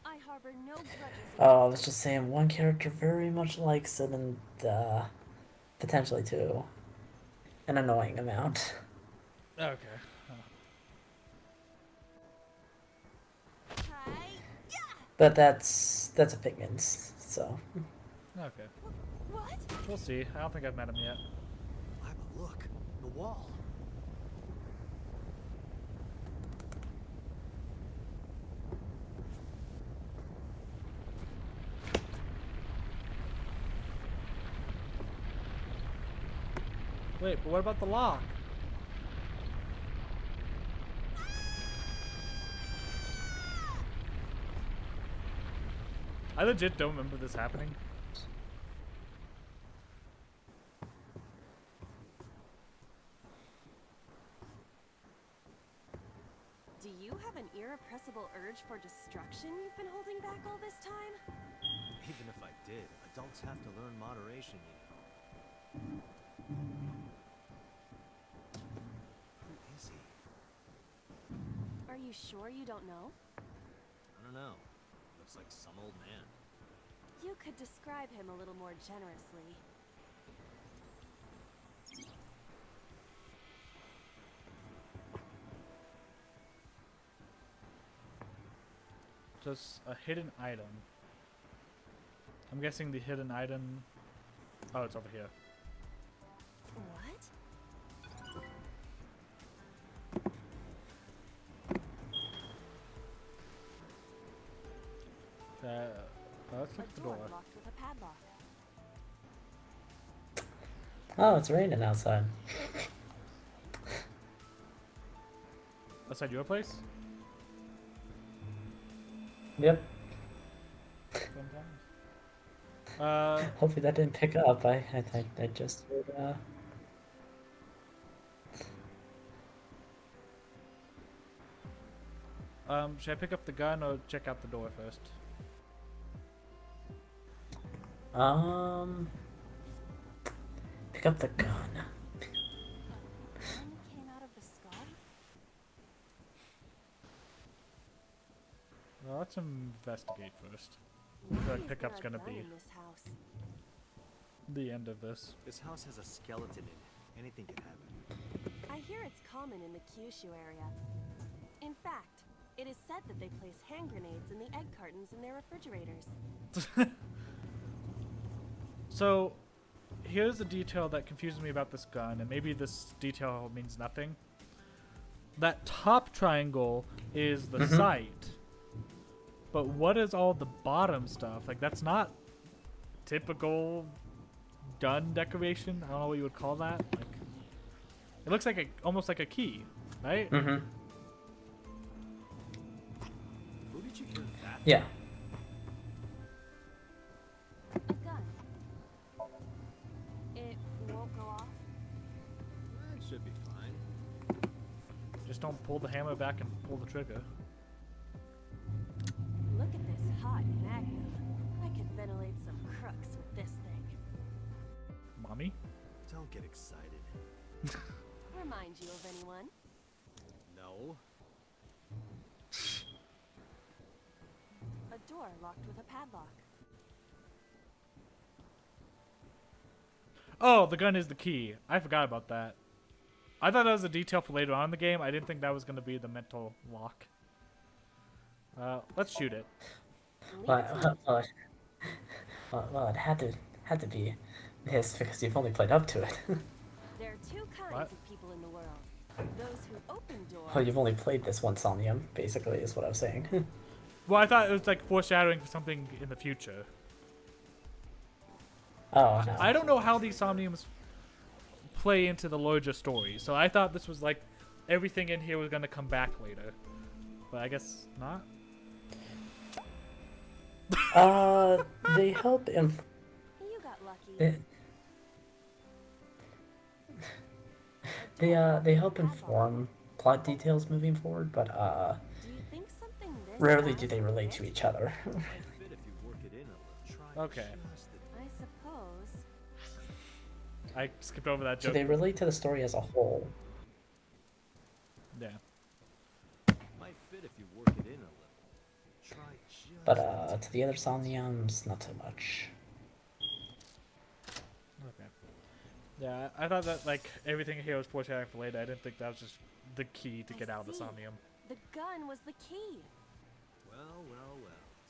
I harbor no grudges Oh, I was against just saying one character very much likes it, and potentially two. An annoying amount. Okay. But that's a pigment, so. Okay. What? We'll see. I don't think I've met him yet. Lila, look. The wall. Wait, but what about the lock? I legit don't remember this happening. Do you have an irrepressible urge for destruction you've been holding back all this time? Even if I did, adults have to learn moderation, you know. Who is he? Are you sure you don't know? I don't know. Looks like some old man. You could describe him a little more generously. Just a hidden item. I'm guessing the hidden item... Oh, it's over here. What? Let's A look at the door door. locked with a padlock. Oh, it's raining outside. Outside your place? Yep. Sometimes. Hopefully that didn't pick up. I just heard, Should I pick up the gun or check out the door first? Pick up the gun. A gun came out of the skull? Well, let's investigate first. Why That is pickup's there a gonna gun be in this house? the end of this. This house has a skeleton in it. Anything could happen. I hear it's common in the Kyushu area. In fact, it is said that they place hand grenades in the egg cartons in their refrigerators. So, here's the detail that confuses me about this gun, and maybe this detail means nothing. That top triangle is the sight. But what is all the bottom stuff? Like, that's not typical gun decoration. I don't know what you would call that. Like, it looks like almost like a key, right? Mm-hmm. Who did you hear that? Yeah. A gun. It won't go off. It should be fine. Just don't pull the hammer back and pull the trigger. Look at this hot magnum. I could ventilate some crooks with this thing. Mommy? Don't get excited. Remind you of anyone? No. A door locked with a padlock. Oh, the gun is the key. I forgot about that. I thought that was a detail for later on in the game. I didn't think that was going to be the mental lock. Let's shoot it. Well, it had to be this because you've only played up to it. There are two kinds What? of people in the world. Those who open doors. Well, you've only played this one Somnium, basically, is what I was saying. Well, I thought it was like foreshadowing for something in the future. Oh, no. I don't know how these Somniums play into the larger story, so I thought this was like everything in here was going to come back later. But I guess not. They help You got lucky. they help inform plot details moving forward, but Do you think something this rarely bad do they is relate to fit? each other. Might fit if you work it in a little. Try Okay. just a- I suppose. I skipped over that So joke. they relate to the story as a whole. Yeah. Might fit if you work it in a little. Try just But a to the other Somniums, not so much. Okay. Yeah, I thought that like everything here was foreshadowing for later. I didn't think that was just the key to I get out of the see. Somnium. The gun was the key. Well.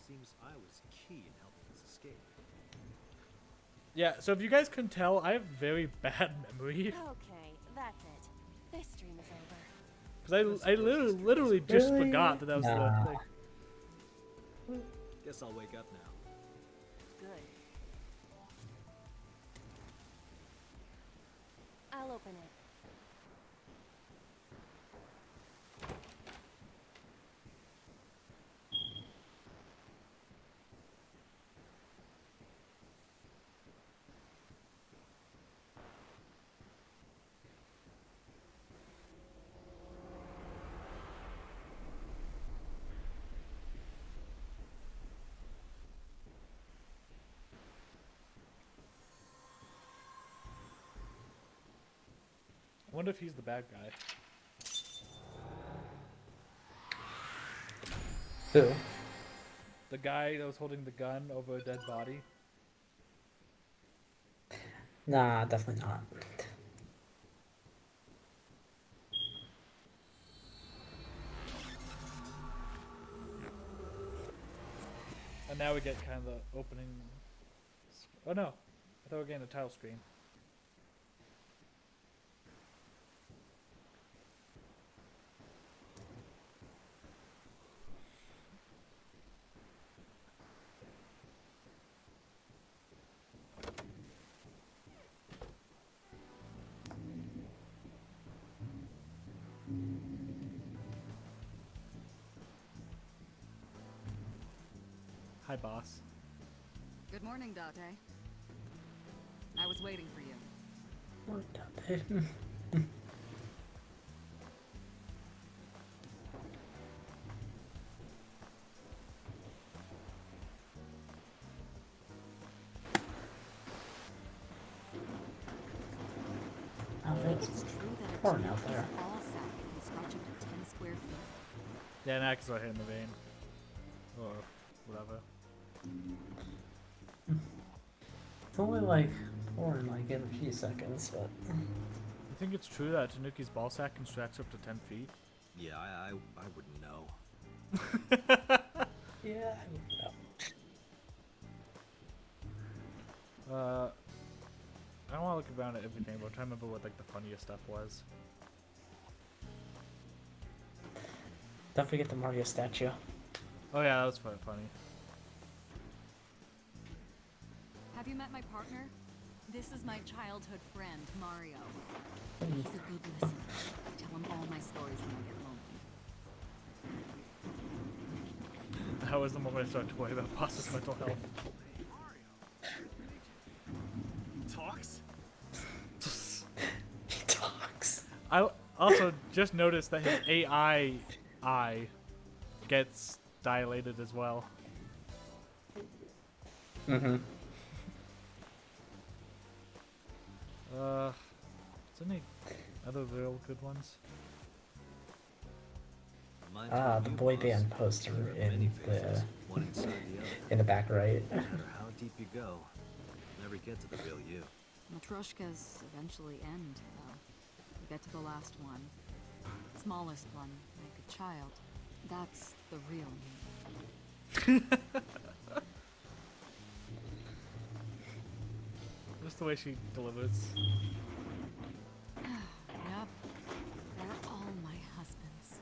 Seems I was key in helping us escape. Yeah, so if you guys can tell, I have very bad memory. Okay, that's it. This stream is over. Because I literally just Really? forgot that was Nah. the thing. Guess I'll wake up now. Good. I'll open it. I wonder if he's the bad guy. Who? The guy that was holding the gun over a dead body. Nah, definitely not. And now we get kind of the opening. Oh no, I thought we were getting a title screen. Hi, boss. Good morning, Date. I was waiting for you. What the- Oh, It's it's true that a pouring tube out is there. a ball sack can stretch up to 10 square feet. Yeah, an axe got hit in the vein. Or whatever. It's only like pouring like in a few seconds, but You think it's true that Tanuki's ball sack can stretch up to 10 feet? Yeah, I wouldn't know. yeah. I don't want to look around at everything, but I'm trying to remember what like the funniest stuff was. Don't forget the Mario statue. Oh yeah, that was funny. Have you met my partner? This is my childhood friend, Mario. He's a good listener. I tell him all my stories when I get lonely. That was the moment I started to worry about boss's mental health. Talks? He talks. I also just noticed that his AI eye gets dilated as well. Mm-hmm. Is there any other real good ones? Mine Ah, told the you, boy boss, band poster there are many in faces, the one inside the other. in the back right. No matter how deep you go, you'll never get to the real you. Matryoshkas eventually end, though. You get to the last one. Smallest one, like a child. That's the real me. Just the way she delivers. Yep. They're all my husbands.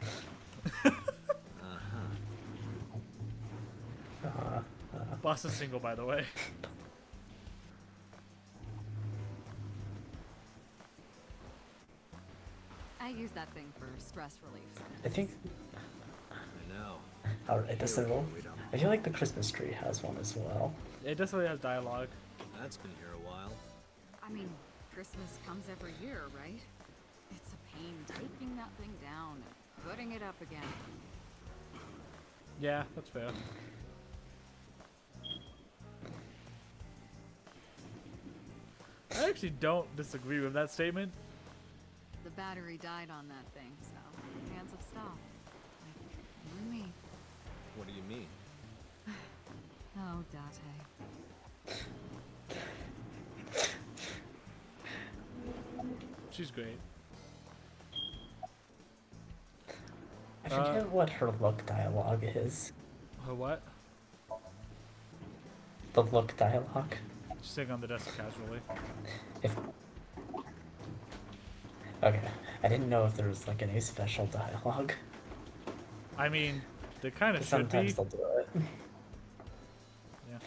Uh-huh. Boss is single, by the way. I use that thing for stress relief. I think. I know. All right, the symbol. Wait on I feel like the Christmas tree has one as well. It definitely has dialogue. That's been here a while. I mean, Christmas comes every year, right? It's a pain taking that thing down and putting it up again. Yeah, that's fair. I actually don't disagree with that statement. The battery died on that thing, so hands have stopped. Like you and me. What do you mean? Oh, Date. She's great. I forget what her look dialogue is. Her what? the look dialogue. Just sitting on the desk casually. If okay, I didn't know if there was like any special dialogue. I mean, they kind of 'Cause should sometimes be. they'll do it. Yeah.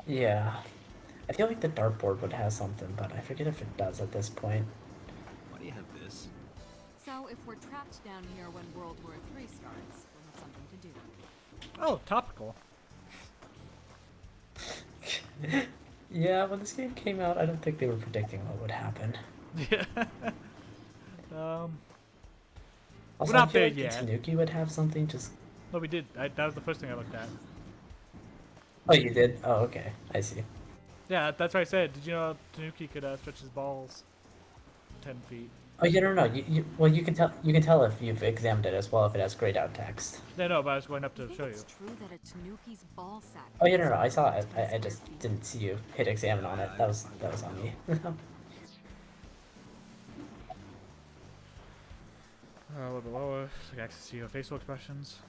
Yeah, I feel like the dartboard would have something, but I forget if it does at this point. Why do you have this? So if we're trapped down here when World War III starts, we'll have something to do. Oh, topical. Yeah, when this game came out, I don't think they were predicting what would happen. Yeah. Also, We're not I feel there like yet. the Tanuki would have something. Just No, we did. That was the first thing I looked at. oh, you did. Oh, okay, I see. Yeah, that's what I said. Did you know Tanuki could stretch his balls 10 feet? Oh, yeah, no. Well, you can tell if you've examined it as well if it has grayed out text. No, no, but I was going up to You think show you. it's true that a Tanuki's ball sack Oh yeah, is no, I saw it. 10 I just square feet? didn't see you hit examine on it. That was on me. A little bit lower, so I can actually see your facial expressions.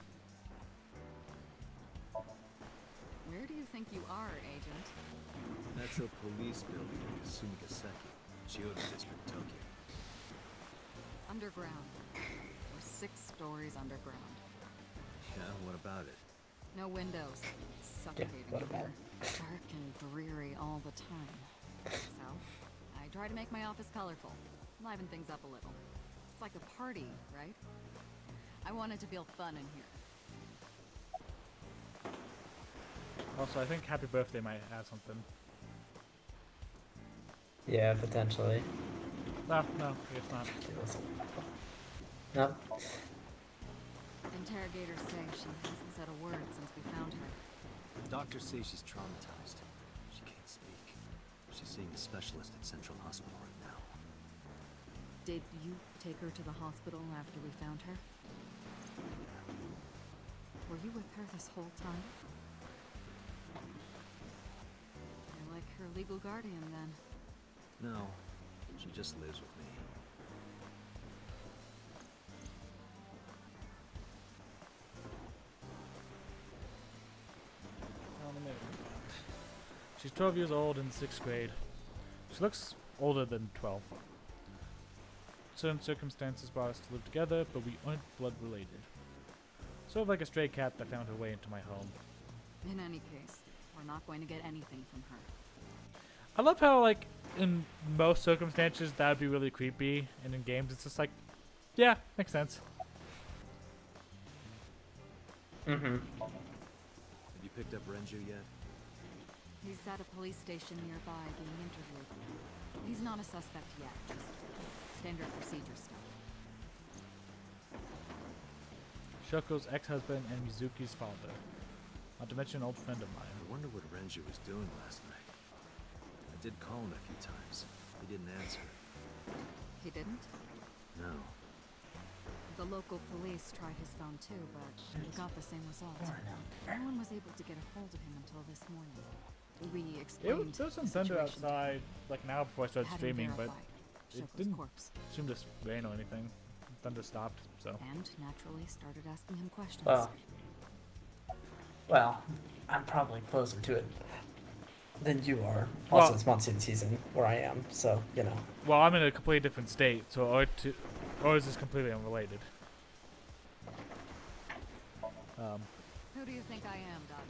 Where do you think you are, Agent? Metro Police Building in Sumigaseki, Chiyoda District, Tokyo. Underground. We're 6 stories underground. Yeah, what about it? No windows. It's suffocating what in about here. Dark and dreary all the time. So, I try to make my office colorful. Liven things up a little. It's like a party, right? I want it to feel fun in here. Also, I think Happy Birthday might add something. Yeah, potentially. No, I guess not. No. Interrogators say she hasn't said a word since we found her. Doctors say she's traumatized. She can't speak. She's seeing a specialist at Central Hospital right now. Did you take her to the hospital after we found her? Were you with her this whole time? You're like her legal guardian then. No, she just lives with me. She's 12 years old in 6th grade. She looks older than 12. Certain circumstances brought us to live together, but we aren't blood related. Sort of like a stray cat that found her way into my home. In any case, we're not going to get anything from her. I love how, like, in most circumstances that would be really creepy, and in games it's just like, yeah, makes sense. Mm-hmm. Have you picked up Renju yet? He's at a police station nearby being interviewed. He's not a suspect yet, just standard procedure stuff. Shoko's ex-husband and Mizuki's father. Not to mention an old friend of mine. I wonder what Renju was doing last night. I did call him a few times. He didn't answer. He didn't? No. The local police tried his phone too, but we got the same result. No one was able to get a hold of him until this morning. We explained There was some the thunder situation. outside, like an hour before I started Had him streaming, but verified it Shoko's didn't corpse. seem to rain or anything. Thunder stopped, so. And naturally started asking him questions. Well, I'm probably closer to it than you are. Also, Well- it's monsoon season where I am, so you know. Well, I'm in a completely different state, so ours is completely unrelated. Who do you think I am, Dante?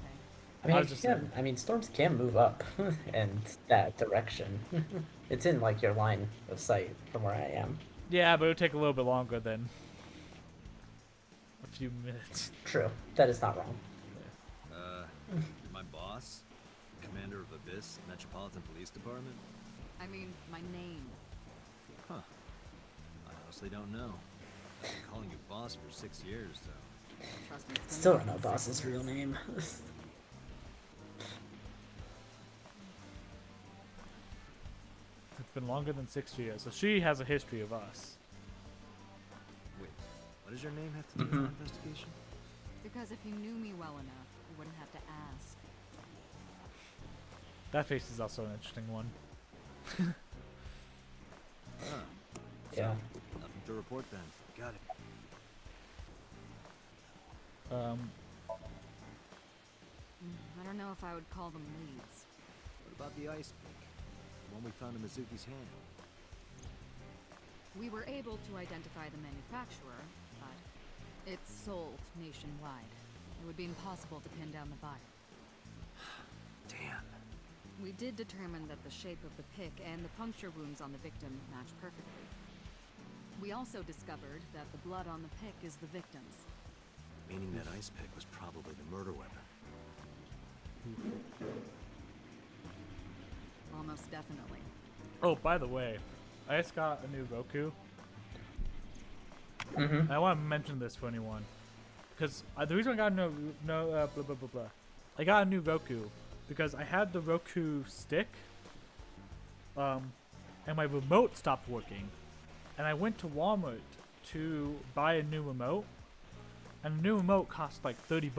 I mean, I was just saying. storms can move up in that direction. It's in like your line of sight from where I am. Yeah, but it would take a little bit longer than a few minutes. True, that is not wrong. You're my boss? Commander of Abyss Metropolitan Police Department? I mean, my name. Huh. I honestly don't know. I've been calling you boss for 6 years, though. Trust me. it's been Still more don't know than 6 boss's years. real name. It's been longer than 6 years, so she has a history of us. Wait, what does your name have to do with our investigation? Because if you knew me well enough, you wouldn't have to ask. That face is also an interesting one. Ah, Yeah. nothing to report then. Got it. I don't know if I would call them leads. About the ice pick. The one we found in Mizuki's hand. We were able to identify the manufacturer, but it's sold nationwide. It would be impossible to pin down the buyer. Damn. We did determine that the shape of the pick and the puncture wounds on the victim match perfectly. We also discovered that the blood on the pick is the victim's. Meaning that ice pick was probably the murder weapon. Almost definitely. Oh, by the way, I just got a new Roku. Mm-hmm. I want to mention this for anyone, because the reason I got blah blah blah blah. I got a new Roku because I had the Roku stick, and my remote stopped working, and I went to Walmart to buy a new remote, and the new remote cost like $30.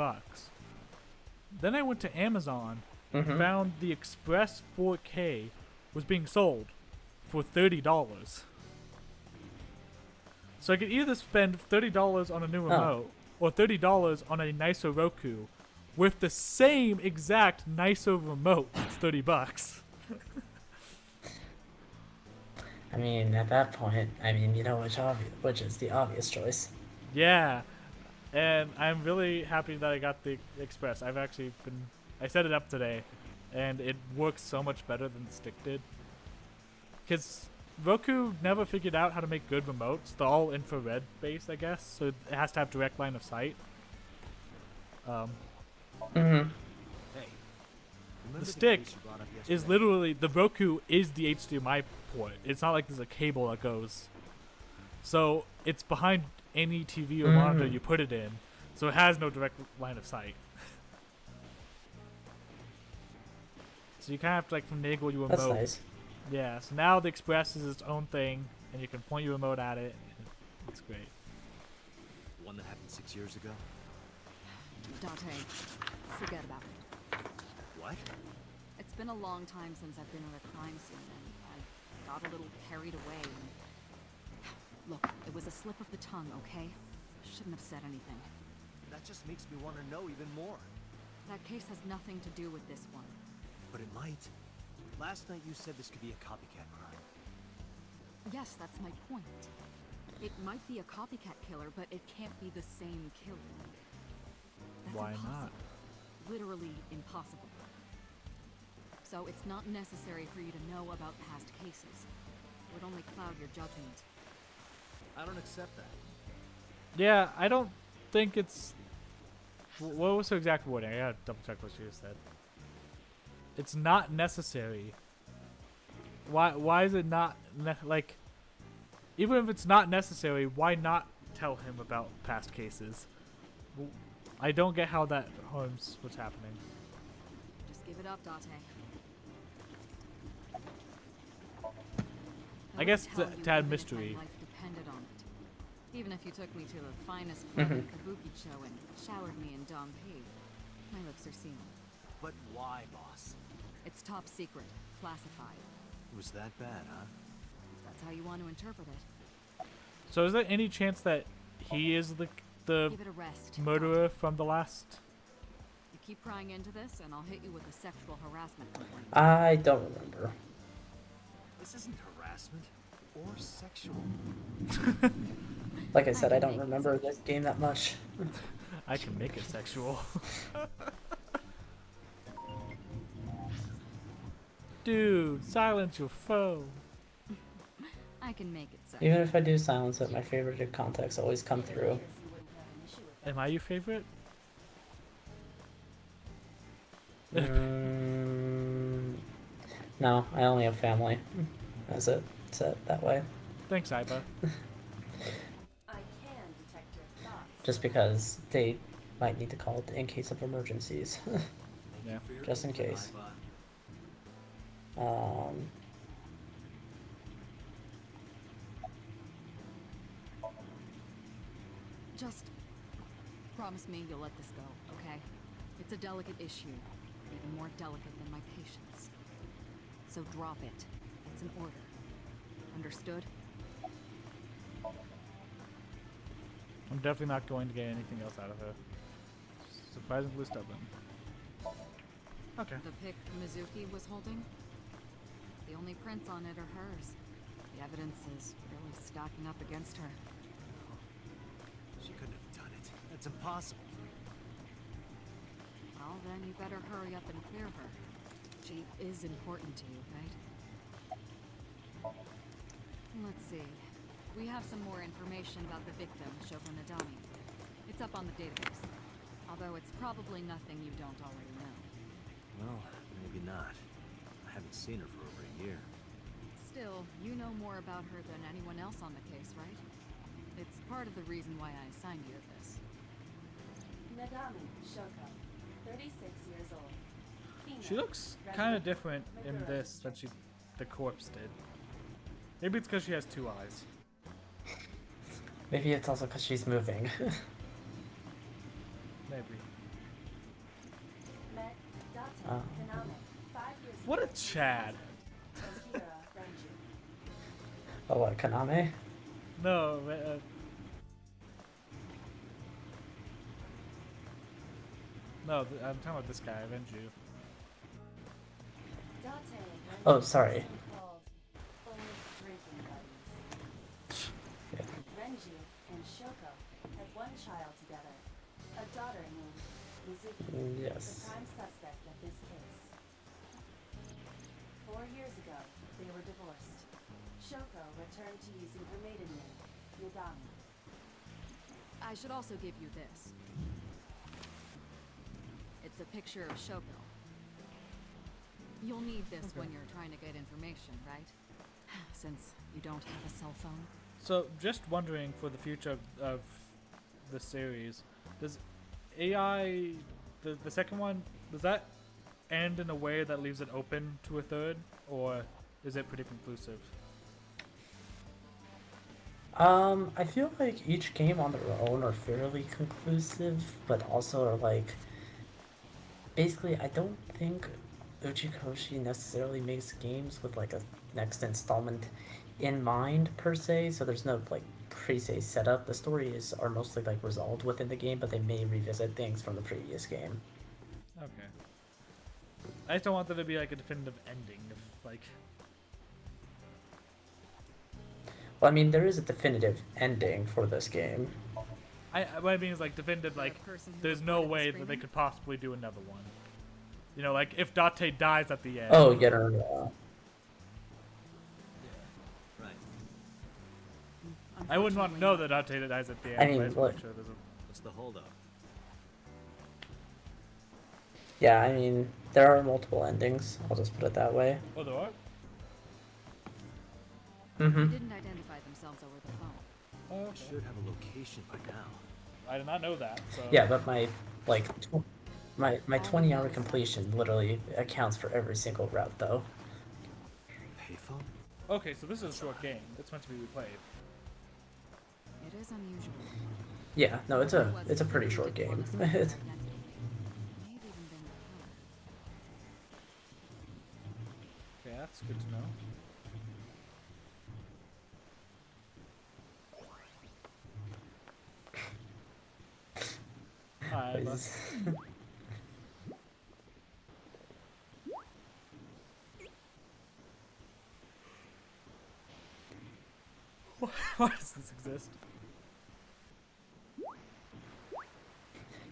Then I went to Amazon and found the Express 4K was being sold for $30. So I could either spend $30 on a new remote or $30 on a nicer Roku with the same exact nicer remote. It's $30. I mean, at that point, I mean, you know which is the obvious choice. Yeah, and I'm really happy that I got the Express. I set it up today, and it works so much better than the stick did. Because Roku never figured out how to make good remotes. They're all infrared based, I guess, so it has to have direct line of sight. Hey. Remember The stick case you brought up is yesterday? literally, the Roku is the HDMI port. It's not like there's a cable that goes. So it's behind any TV or monitor you put it in. So it has no direct line of sight. So you kind of have to like finagle your remote. That's nice. Yeah, so now the Express is its own thing, and you can point your remote at it. And it's great. The one that happened 6 years ago? Dante, forget about it. What? It's been a long time since I've been at a crime scene, and I got a little carried away. And... Look, it was a slip of the tongue, okay? Shouldn't have said anything. That just makes me want to know even more. That case has nothing to do with this one. But it might. Last night you said this could be a copycat crime. Yes, that's my point. It might be a copycat killer, but it can't be the same killer. That's Why impossible. not? Literally impossible. So it's not necessary for you to know about past cases. It would only cloud your judgment. I don't accept that. Yeah, I don't think it's... What was the exact wording? I gotta double check what she just said. It's not necessary. Why is it not like? Even if it's not necessary, why not tell him about past cases? I don't get how that harms what's happening. Just give it up, Dante. I guess would tell to you add even if mystery. my life depended on it. Even if you took me to the finest club in Kabukicho and showered me in Dom P, my lips are sealed. But why, boss? It's top secret, classified. It was that bad, huh? If that's how you want to interpret it. So is there any chance that he is the Give it a rest. murderer from the last? You keep prying into this, and I'll hit you with a sexual harassment complaint. I don't remember. This isn't harassment or sexual. Like I said, I don't remember this game that much. I can make it sexual. Dude, silence your foe. I can make it sexual. Even if I do silence it, my favorite contacts always come through. Am I your favorite? No, I only have family. That's it. Set that way. Thanks, Iba. I can detect your thoughts. Just because they might need to call it in case of emergencies. Yeah. Just in case. Just promise me you'll let this go, okay? It's a delicate issue, even more delicate than my patience. So drop it. It's an order. Understood? I'm definitely not going to get anything else out of her. Surprisingly stubborn. Okay. The pic Mizuki was holding? The only prints on it are hers. The evidence is really stacking up against her. She couldn't have done it. That's impossible. Well, then you better hurry up and clear her. She is important to you, right? Let's see. We have some more information about the victim, Shoko Nadami. It's up on the database. Although it's probably nothing you don't already know. Well, maybe not. I haven't seen her for over a year. Still, you know more about her than anyone else on the case, right? It's part of the reason why I assigned you to this. Nadami Shoko, 36 years old. Female, She looks kind of resident, different in Meguro this than district. the corpse did. Maybe it's because she has 2 eyes. Maybe it's also because she's moving. Maybe. Met Date Oh. Kaname, 5 years What a ago. Chad. Akira Renju. Oh, what, Kaname? No, no, I'm talking about this guy, Renju. Date Renju Oh, sorry. has been called old drinking buddies. Yeah. Renju and Shoko had one child together, a daughter named Mizuki, the Yes. prime suspect of this case. 4 years ago, they were divorced. Shoko returned to using her maiden name, Nadami. I should also give you this. It's a picture of Shoko. You'll need this when you're trying to get information, right? Since you don't have a cell phone. So, just wondering for the future of the series, does AI, the second one, does that end in a way that leaves it open to a third, or is it pretty conclusive? I feel like each game on their own are fairly conclusive, but also are like, basically, I don't think Uchikoshi necessarily makes games with like a next installment in mind per se, so there's no like pre-save setup. The stories are mostly like resolved within the game, but they may revisit things from the previous game. Okay. I just don't want there to be like a definitive ending of like. Well, I mean, there is a definitive ending for this game. What I mean is like definitive, For a like person who there's no reported the way that they screaming? could possibly do another one. You know, like if Date dies at the end. Oh, yeah, no, no, no. Right. I wouldn't want to know that Date dies at the end. I mean, but just wanna look- make sure there's a. What's the holdup? Yeah, I mean, there are multiple endings. I'll just put it that way. Oh, there are? They Mm-hmm. didn't identify themselves over the phone. Oh, okay. Should have a location by now. I did not know that. So. Yeah, but my like my 20-hour completion literally accounts for every single route, though. Payphone? Okay, so this is a short game. It's meant to be replayed. It is unusual. Yeah, no, it's Whoever a it was it's a who pretty did short game. want us to know their identity. May have even been the killer. Okay, that's good to know. Hi, Emma. Is- Why does this exist?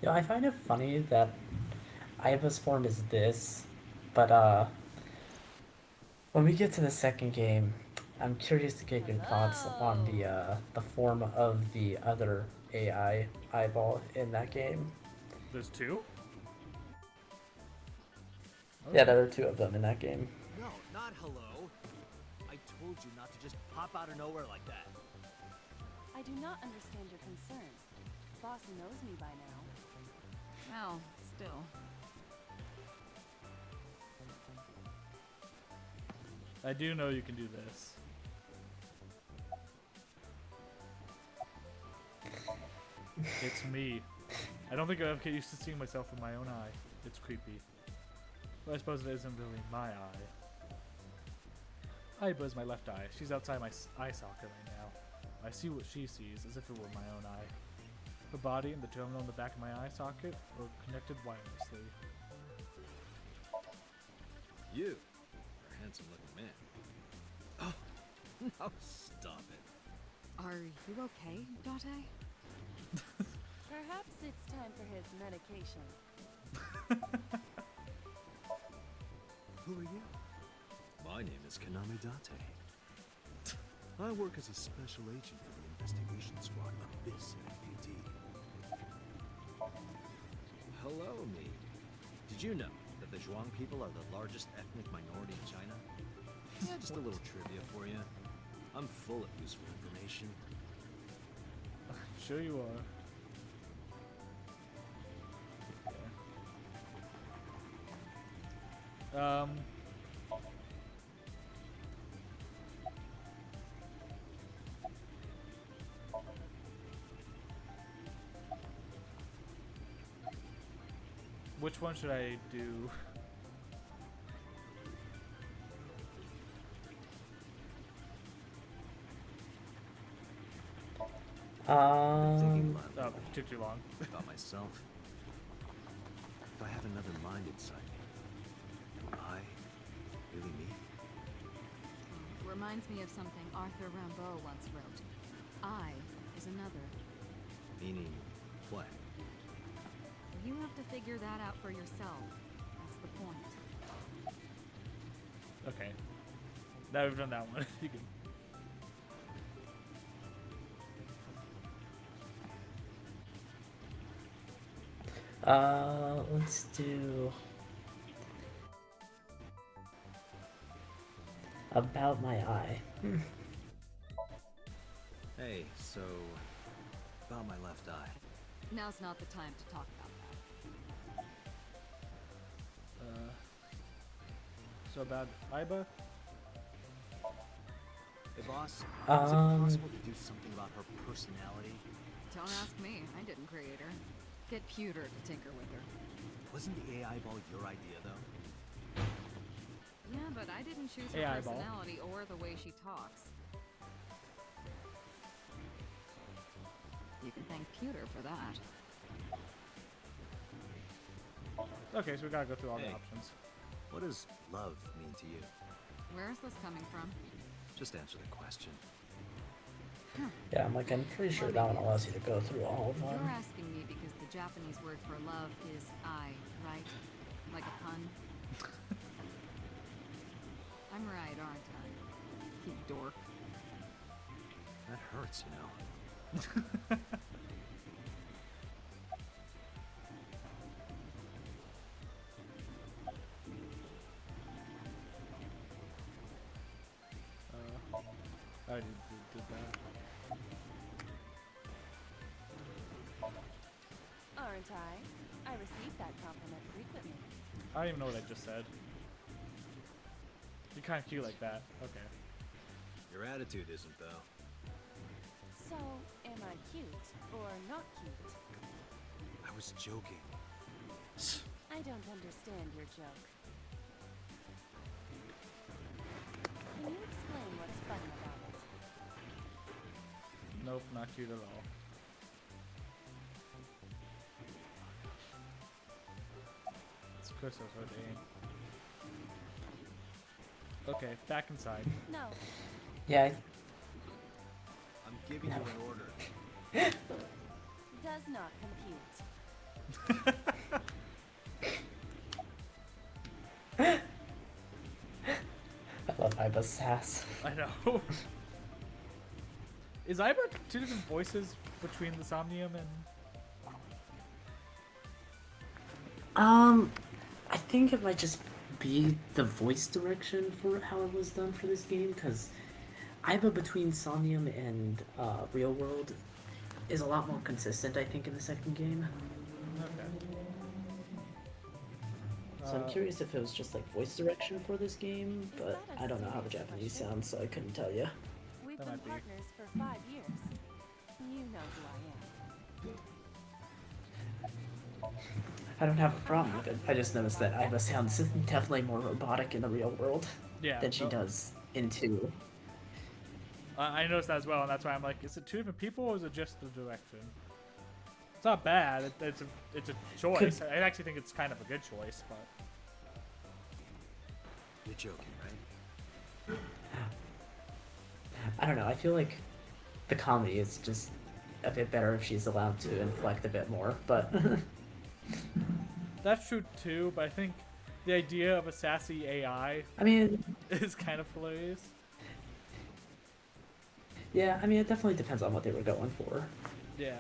Yeah, I find it funny that Iva's form is this, but when we get to the second game, I'm curious to get your thoughts on the form of the other AI eyeball in that game. There's 2? Yeah, there are 2 of them in that game. No, not hello. I told you not to just pop out of nowhere like that. I do not understand your concern. Boss knows me by now. Well, still. I do know you can do this. It's me. I don't think I've get used to seeing myself in my own eye. It's creepy. But I suppose it isn't really my eye. Aiba is my left eye. She's outside my eye socket right now. I see what she sees as if it were my own eye. Her body and the terminal in the back of my eye socket are connected wirelessly. You are a handsome-looking man. Oh, no, stop it. Are you okay, Date? Perhaps it's time for his medication. Who are you? My name is Kaname Date. I work as a special agent for the investigation squad of this NPD. Hello, me. Did you know that the Zhuang people are the largest ethnic minority in China? Yeah, just a little trivia for you. I'm full of useful information. I'm sure you are. Okay. Which one should I do? I'm thinking Oh, loudly it took too long. about myself. If I have another mind inside me, am I really me? Reminds me of something Arthur Rimbaud once wrote. I is another. Meaning what? You have to figure that out for yourself. That's the point. Okay. Now we've done that one. You can. Let's do about my eye. Hey, so about my left eye. Now's not the time to talk about that. So about Iba? Hey, boss. Is it Um, possible to do something about her personality? Don't ask me. I didn't create her. Get Pewter to tinker with her. Wasn't the AI ball your idea, though? Yeah, but I didn't choose her AI ball. personality or the way she talks. You can thank Pewter for that. Okay, so we gotta go through all the Hey. options. What does love mean to you? Where is this coming from? Just answer the question. Yeah, I'm pretty sure that one allows you to go through all of You're them. asking me because the Japanese word for love is I, right? Like a pun? I'm right, aren't I? You dork. That hurts, you know. I already did that. Aren't I? I receive that compliment frequently. I don't even know what I just said. You're kind of cute like that. Okay. Your attitude isn't, though. So, am I cute or not cute? I was joking. I don't understand your joke. Can you explain what's funny about it? Nope, not cute at all. It's Chris O'Day. Okay, back inside. No, Yeah, I'm giving you an order. does not compute. I love Iba's sass. I know. Is Iba two different voices between the Somnium and... I think it might just be the voice direction for how it was done for this game, because Iba between Somnium and Real World is a lot more consistent, I think, in the second game. Okay. So I'm curious if it was just like voice direction for this game, Is but that a I don't know how the serious Japanese question? sounds, so I couldn't tell you. We've That been might be. partners for 5 years. You know who I am. I don't have a problem with it. I just noticed that Iba sounds definitely more robotic in the real world Yeah. than she no- does in 2. I noticed that as well, and that's why I'm like, is it two different people or is it just the direction? It's not bad. It's a choice. I actually think it's kind of a good choice, but You're joking, right? I don't know. I feel like the comedy is just a bit better if she's allowed to inflect a bit more. But That's true too, but I think the idea of a sassy AI I mean, is kind of hilarious. yeah. I mean, it definitely depends on what they were going for. Yeah.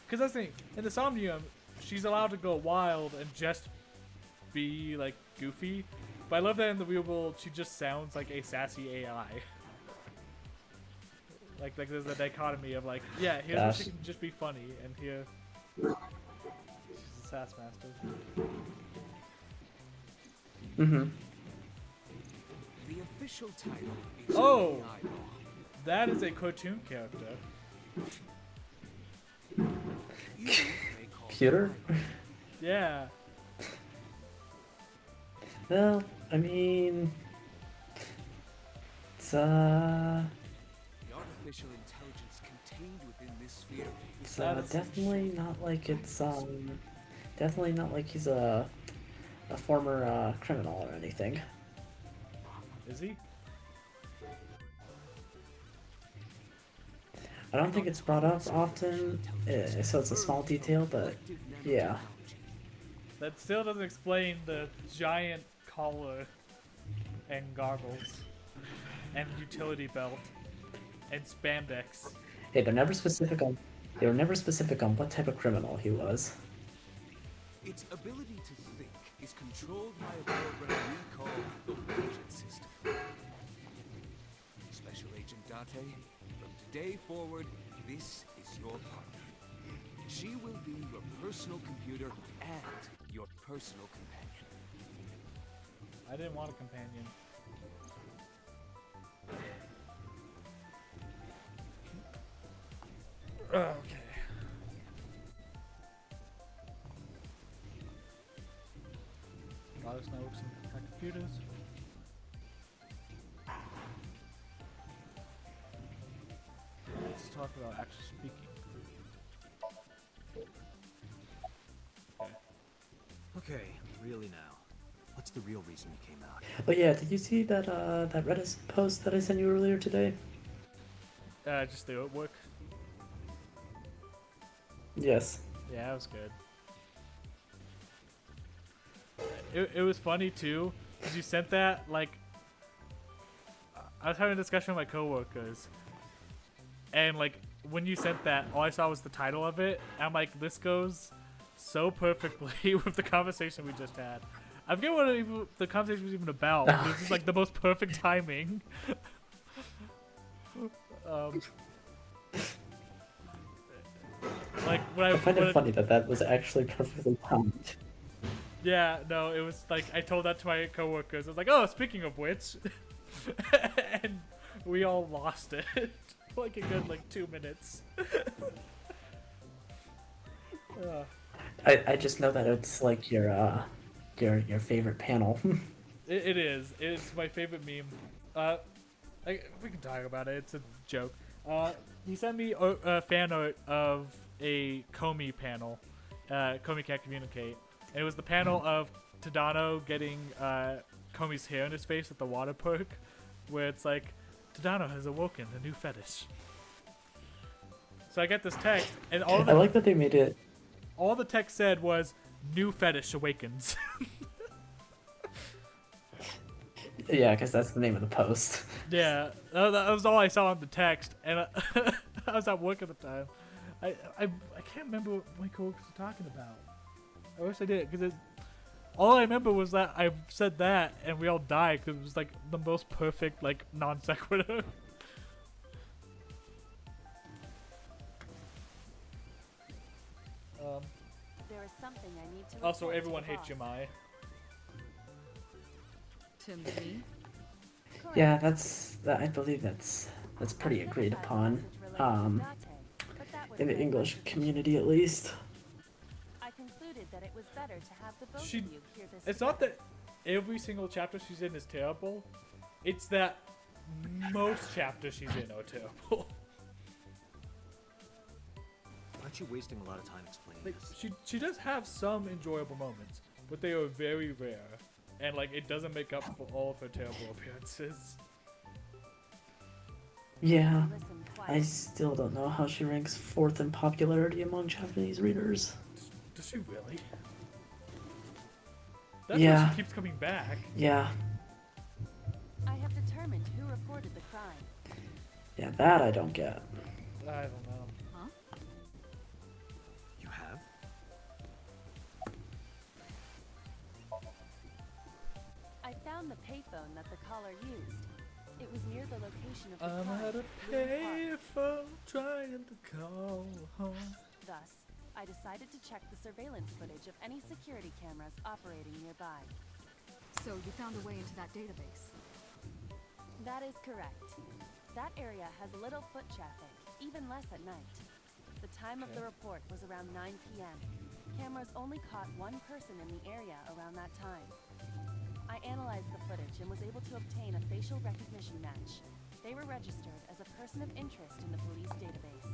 Because that's the thing, in the Somnium, she's allowed to go wild and just be, like, goofy. But I love that in the real world, she just sounds like a sassy AI. Like there's a dichotomy of, like, yeah, here's where she Gosh. can just be funny, and here, she's a sass master. Mm-hmm. The official title is Oh! The Eyeball. That is a cartoon character. You may call Computer? her Yeah. Well, I mean, it's The artificial intelligence contained within this sphere is That is definitely not like definitely not like he's a former criminal or anything. Is he? I don't think it's brought up often, so it's a small detail, but collective yeah. nanotechnology. That still doesn't explain the giant collar and goggles and utility belt and spandex. Hey, they were never specific on what type of criminal he was. Its ability to think is controlled by a program we call the Agent System. Special Agent Date, from today forward, this is your partner. She will be your personal computer and your personal companion. I didn't want a companion. Okay. A lot of snowks and our computers. Let's talk about actually speaking. Okay, really now. What's the real reason you came out? Oh yeah, did you see that that Reddit post that I sent you earlier today? Just the artwork. Yes. Yeah, that was good. It was funny too, because you sent that, like, I was having a discussion with my coworkers, and like, when you sent that, all I saw was the title of it, and I'm like, this goes so perfectly with the conversation we just had. I forget what the conversation was even about, but it was just like the most perfect timing. Like, when I find when it funny that that was actually perfectly timed. Yeah, no, it was like, I told that to my coworkers. I was like, oh, speaking of which, and we all lost it for like a good, like, 2 minutes. I just know that it's like your favorite panel. It is. It's my favorite meme. We can talk about it. It's a joke. He sent me fan art of a Comey panel. Comey Can't Communicate. And it was the panel of Tadano getting Comey's hair in his face at the water park, where it's like, Tadano has awoken a new fetish. So I get this text, and I like that they made it. all the text said was, new fetish awakens. Yeah, because that's the name of the post. Yeah, that was all I saw on the text, and I was at work at the time. I can't remember what my coworkers were talking about. I wish I did, because all I remember was that I said that, and we all died, because it was like the most perfect, like, non sequitur. There is something I need to Also, report to everyone the hates boss. Yamai. To me? Yeah, I believe that's pretty agreed upon. In the English community at least. I concluded that it was better to have the both She- of you hear this. It's not that every single chapter she's in is terrible. It's that most chapters she's in are terrible. Aren't you wasting a lot of time explaining Like, this? she does have some enjoyable moments, but they are very rare. and like it doesn't make up for all of her terrible appearances. Yeah. Listen I quietly. still don't know how she ranks 4th in popularity among Japanese readers. Does she really? That's why Yeah. she keeps coming back. Yeah. I have determined who reported the crime. Yeah, that I don't get. I don't know. Huh? You have? I found the payphone that the caller used. It was near the location of the I'm crime. at a Lynn Park. payphone trying to call home. Thus, I decided to check the surveillance footage of any security cameras operating nearby. So you found a way into that database. That is correct. That area has little foot traffic, even less at night. The time of the report was around 9 p.m. Cameras only caught one person in the area around that time. I analyzed the footage and was able to obtain a facial recognition match. They were registered as a person of interest in the police database.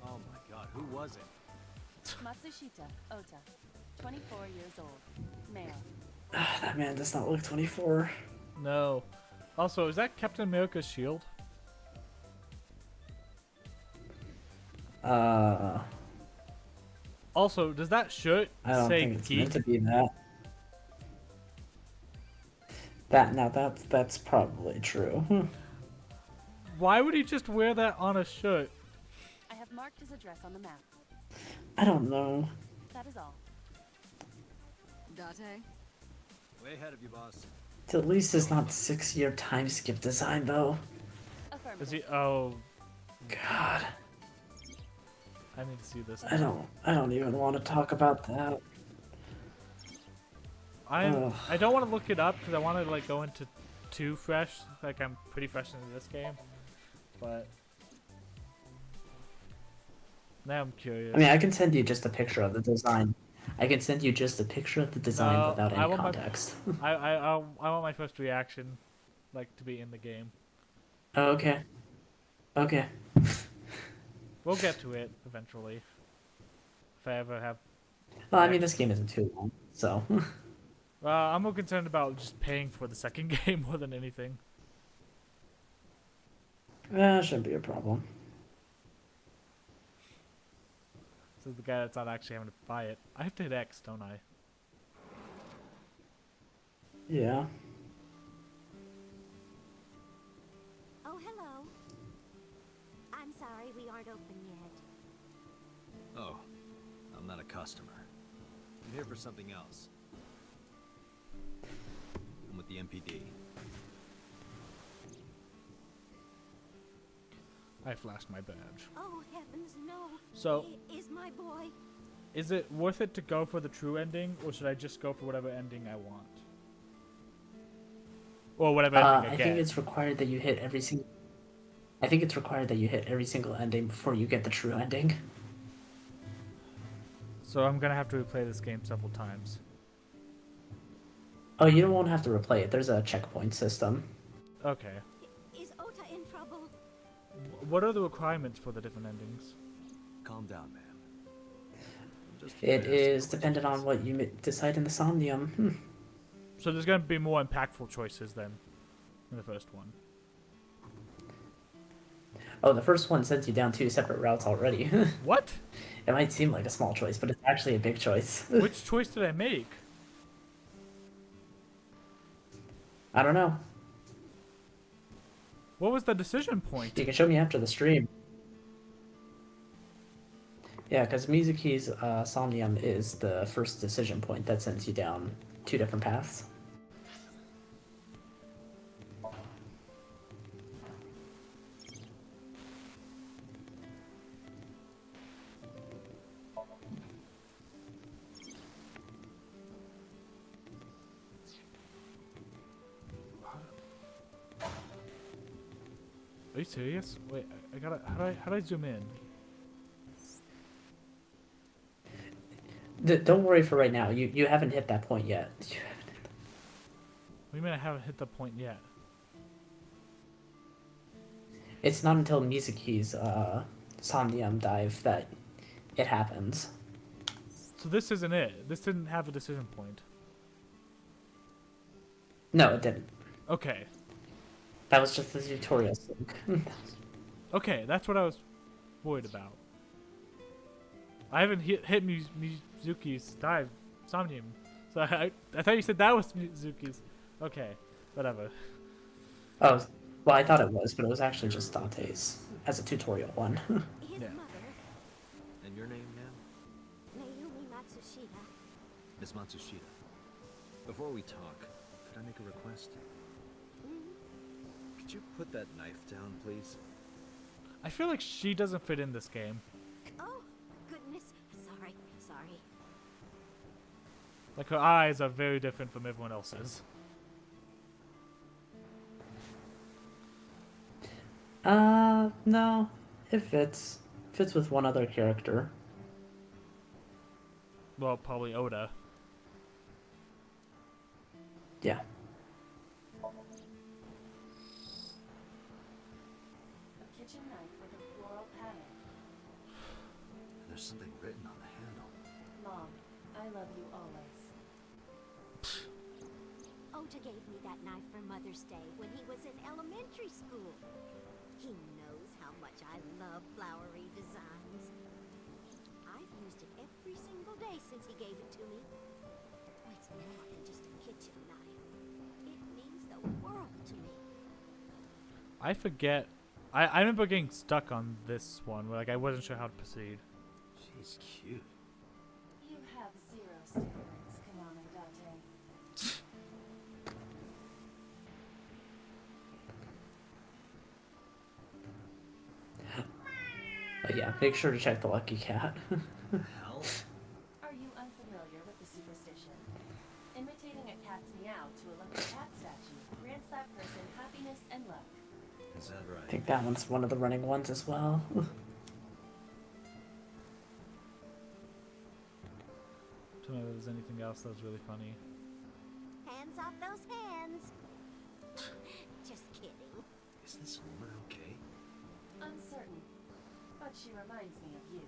Oh my god, who was it? Matsushita Ota, 24 years old, male. That man does not look 24. No. Also, is that Captain America's shield? Also, does that shirt I don't say think it's geek? meant to be that. That's probably true. Why would he just wear that on a shirt? I have marked his address on the map. I don't know. That is all. Date? Way ahead of you, boss. At least it's not 6-year time skip design though. Affirmative. Is he? Oh, God, I need to see this. I don't even want to talk about that. Ugh. I don't want to look it up because I want to like go into too fresh. Like I'm pretty fresh into this game, but now I'm curious. I mean, I can send you just a picture of the design. I can send you just a picture of the design No, without I any want my- context. I want my first reaction, like to be in the game. Oh, okay. Okay. We'll get to it eventually. If I ever have. Well, I mean, this game isn't too long, so. I'm more concerned about just paying for the second game more than anything. Shouldn't be a problem. This is the guy that's not actually having to buy it. I have to hit X, don't I? Yeah. Oh, hello. I'm sorry we aren't open yet. Oh, I'm not a customer. I'm here for something else. I'm with the MPD. I flashed my badge. Oh, heavens, no. So- He is my boy. Is it worth it to go for the true ending, or should I just go for whatever ending I want? Or whatever ending I I get? think it's required that you hit every single. I think it's required that you hit every single ending before you get the true ending. So I'm gonna have to replay this game several times. Oh, you won't have to replay it. There's a checkpoint system. Okay. Is Ota in trouble? What are the requirements for the different endings? Calm down, man. I'm just here It to ask is you dependent on questions. what you decide in the Somnium. So there's gonna be more impactful choices than in the first one. Oh, the first one sends you down 2 separate routes already. What? It might seem like a small choice, but it's actually a big choice. Which choice did I make? I don't know. What was the decision point? You can show me after the stream. Yeah, because Mizuki's Somnium is the first decision point that sends you down 2 different paths. Are you serious? Wait, I gotta. How do I zoom in? Don't worry for right now. You haven't hit that point yet. What do you mean I haven't hit the point yet? It's not until Mizuki's Somnium dive that it happens. So this isn't it. This didn't have a decision point. No, it didn't. Okay. That was just the tutorial sync. Okay, that's what I was worried about. I haven't hit Mizuki's dive, Somnium. So I thought you said that was Mizuki's. Okay, whatever. Oh, well, I thought it was, but it was actually just Dante's as a tutorial one. His Yeah. mother, And your name, ma'am? Mayumi Matsushita. Miss Matsushita. Before we talk, could I make a request? Could you put that knife down, please? I feel like she doesn't fit in this game. Oh, goodness. Sorry. Like her eyes are very different from everyone else's. No. It fits. Fits with one other character. Well, probably Oda. Yeah. A kitchen knife with a floral pattern. There's something written on the handle. Mom, I love you always. Ota gave me that knife for Mother's Day when he was in elementary school. He knows how much I love flowery designs. I've used it every single day since he gave it to me. It's more than just a kitchen knife. It means the world to me. I forget. I remember getting stuck on this one where like I wasn't sure how to proceed. She's cute. You have zero standards, Kaname Date. But yeah, make sure to check the lucky cat. Hell? Are you unfamiliar with the superstition? Imitating a cat's meow to a lucky cat statue grants that person happiness and luck. Is that right? I think that one's one of the running ones as well. Don't know if there's anything else that was really funny. Hands off those hands. Just kidding. Is this woman okay? Uncertain, but she reminds me of you.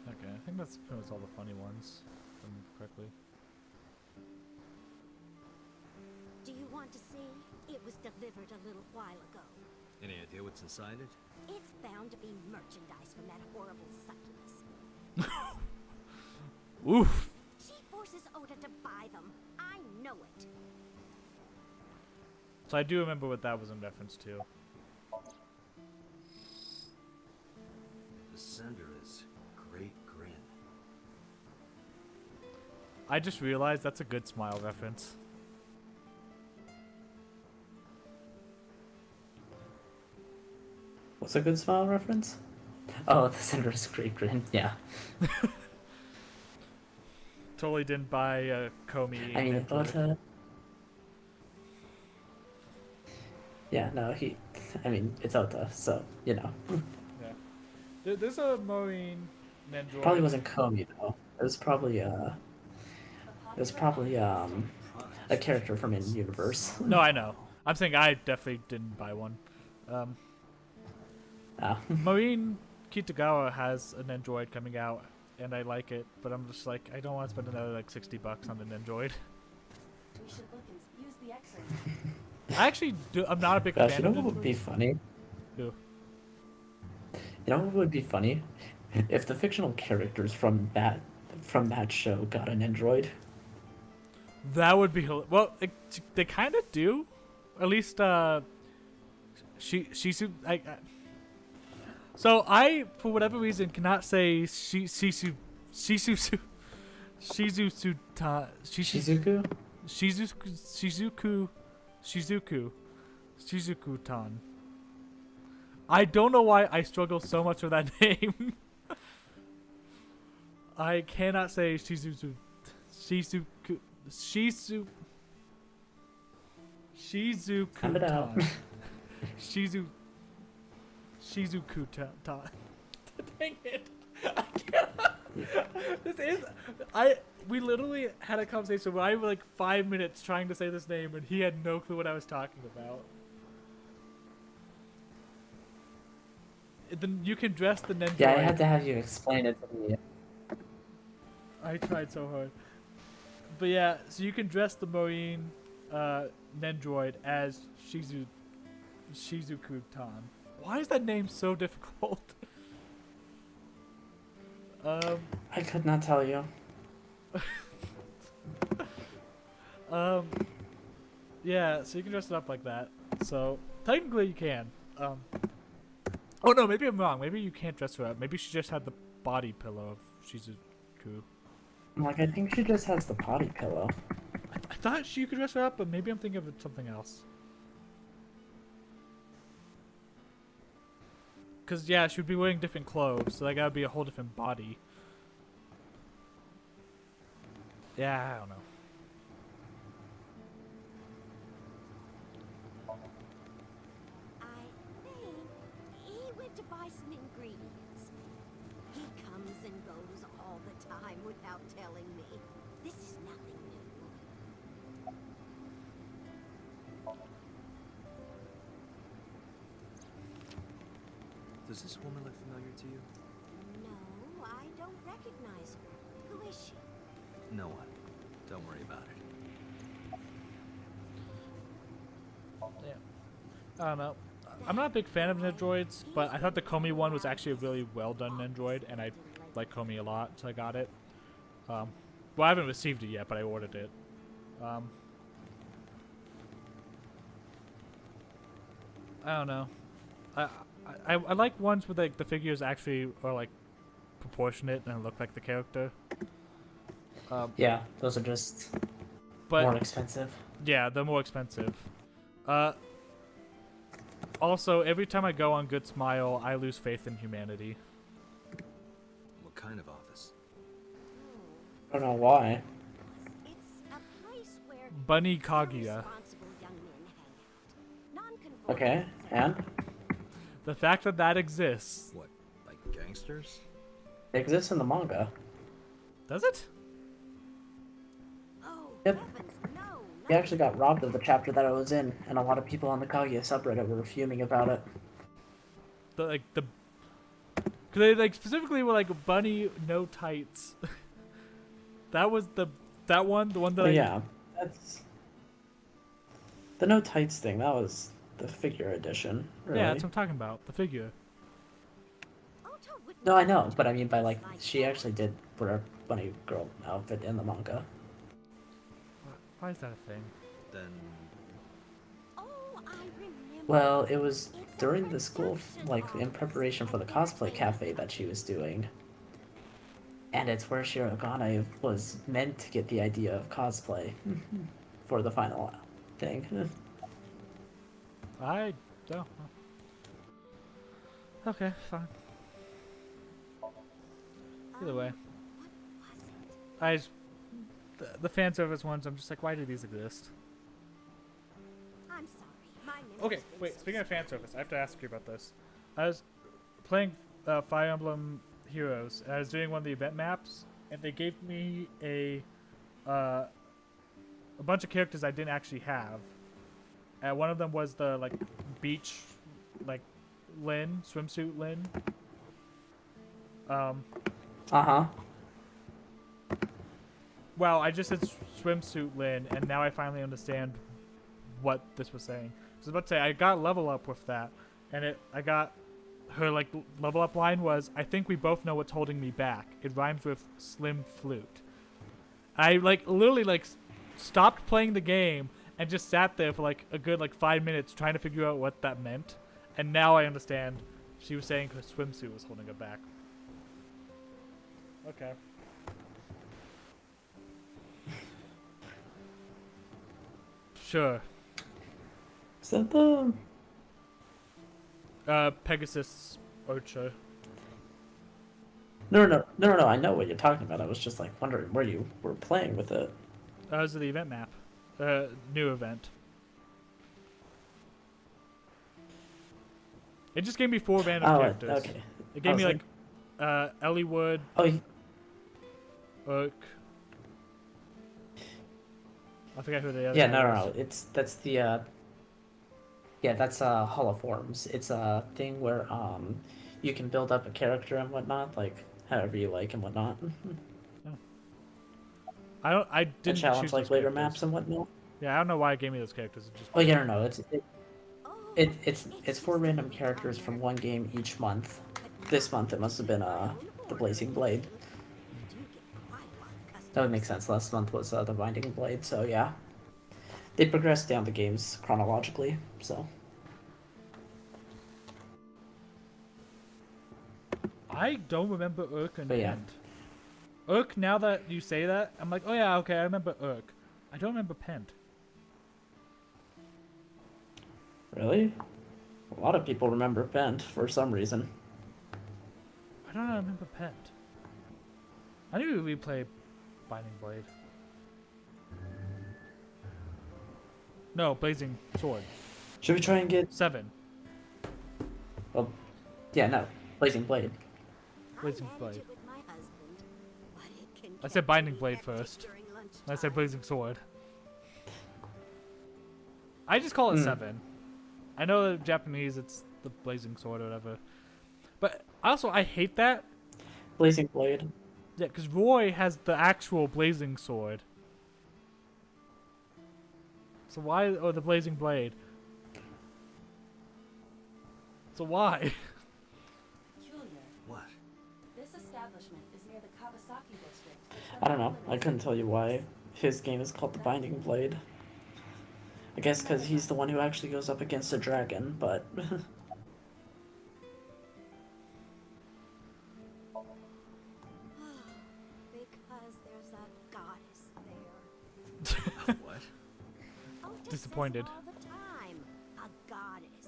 Okay, I think that's pretty much all the funny ones, if I remember correctly. Do you want to see? It was delivered a little while ago. Any idea what's inside it? It's bound to be merchandise from that horrible succubus. Oof! She forces Oda to buy them. I know it. So I do remember what that was in reference to. The sender is Great Grin. I just realized that's a good smile reference. What's a good smile reference? Oh, the Cinder's great grin. Yeah. Totally didn't buy Comey. I mean, and Ota. Yeah, no, I mean, it's Ota, so, you know. Yeah. There's a Marine Nendroid. Probably wasn't Komi, though. It was probably, a character from in-universe. No, I know. I'm saying I definitely didn't buy one. Marine Kitagawa has an Android coming out, and I like it, but I'm just like, I don't want to spend another like $60 on an Android. We should look and use the X-ray. I actually do. I'm not a big Gosh, fan you know of what would be Android. funny? Who? You know what would be funny? If the fictional characters from that show got an android. That would be well. They kind of do, at least. So I, for whatever reason, cannot say Shizuku. Shizuku-tan. I don't know why I struggle so much with that name. I cannot say Shizuku. Cut it out. Shizuku-tan. Dang it. I cannot. We literally had a conversation where I was like 5 minutes trying to say this name and he had no clue what I was talking about. Then you can dress the Nendroid. Yeah, I had to have you explain it to me. I tried so hard. But yeah, so you can dress the Marine Nendroid as Shizuku-tan. Why is that name so difficult? I could not tell you. Yeah, so you can dress it up like that. So technically you can. Oh no, maybe I'm wrong. Maybe you can't dress her up. Maybe she just had the body pillow of Shizuku. Like, I think she just has the body pillow. I thought she could dress her up, but maybe I'm thinking of something else. Cause yeah, she would be wearing different clothes, so that gotta be a whole different body. Yeah, I don't know. I think he went to buy some ingredients. He comes and goes all the time without telling me. This is nothing new. Does this woman look familiar to you? No, I don't recognize her. Who is she? No one. Don't worry about it. Yeah. I don't know. I'm not a big fan of Nendroids, but I thought the Comey one was actually a really well done Nendroid, and I like Comey a lot, so I got it. Well, I haven't received it yet, but I ordered it. I don't know. I like ones where like the figures actually are like proportionate and look like the character. Yeah, those are just But more expensive. yeah, they're more expensive. Also, every time I go on Good Smile, I lose faith in humanity. What kind of office? I don't know why. It's a place where Bunny Kaguya. responsible young men hang out. Non-conformists Okay, and? The fact that that exists. What, like gangsters? It exists in the manga. Does it? Oh, Yep. heavens, no, He not actually got robbed of the chapter that I was in, and a lot of people on the Kaguya subreddit were fuming about it. Cause they like specifically were like bunny no tights. That was the one that But I yeah, that's... The no tights thing, that was the figure edition, really. Yeah, that's what I'm talking about. The figure. Otto wouldn't No, I know, touch but I mean by like, like she that. actually did wear a bunny girl outfit in the manga. Why is that a thing? Then Oh, I remember. Well, it was during the school, like, in preparation for the cosplay cafe that she was doing. And it's where Shirogane was meant to get the idea of cosplay for the final thing. I don't know. Okay, fine. Either way. What was it? I just, the fan service ones, I'm just like, why do these exist? I'm sorry. My memory's Okay, been wait, so speaking of fan selective. service, I have to ask you about this. I was playing Fire Emblem Heroes, and I was doing one of the event maps, and they gave me a bunch of characters I didn't actually have. And one of them was the, like, beach, like, Lin, swimsuit Lin. Uh-huh. Well, I just said swimsuit Lin, and now I finally understand what this was saying. I was about to say, I got level up with that, and I got her, like, level up line was, I think we both know what's holding me back. It rhymes with slim flute. I, like, literally, like, stopped playing the game and just sat there for, like, a good, like, 5 minutes trying to figure out what that meant. And now I understand she was saying her swimsuit was holding her back. Okay. Sure. Is that the... Pegasus Archer. No, I know what you're talking about. I was just, like, wondering where you were playing with it. Those are the event map. New event. It just gave me 4 random characters. Okay. It gave I me, was like, Ellie Wood, Oh, Urk. I forget who the other yeah, guy no. was. That's the, yeah, that's, holoforms. It's a thing where, you can build up a character and whatnot, like, however you like and whatnot. I The didn't challenge choose like those later characters. maps and whatnot. Yeah, I don't know why it gave me those characters. It just Oh yeah, no, Oh, it's 4 random characters from one game each month. This month it must have been the Blazing Blade. That would make sense. Last month was the Binding Blade, so yeah. They progressed down the games chronologically, so. I don't remember Urk and But yeah. Pent. Urk, now that you say that, I'm like, oh yeah, okay, I remember Urk. I don't remember Pent. Really? A lot of people remember Pent for some reason. I don't remember Pent. I knew we played Binding Blade. No, Blazing Sword. Should we try and get 7. well yeah, no. Blazing Blade. Blazing Blade. It with my husband, but it can I said get Binding pretty Blade hectic first. during I said lunchtime. Blazing Sword. I just call it 7. I know that Japanese it's the Blazing Sword or whatever. But also I hate that. Blazing Blade. Yeah, because Roy has the actual Blazing Sword. So why, or the Blazing Blade? So why? Peculiar. What? This establishment is near the Kawasaki district. I don't know. I couldn't tell you why his game is called the Binding Blade. I guess because he's the one who actually goes up against a dragon, but Because there's a goddess there. What? Oh, it just says Disappointed. all the time. A goddess.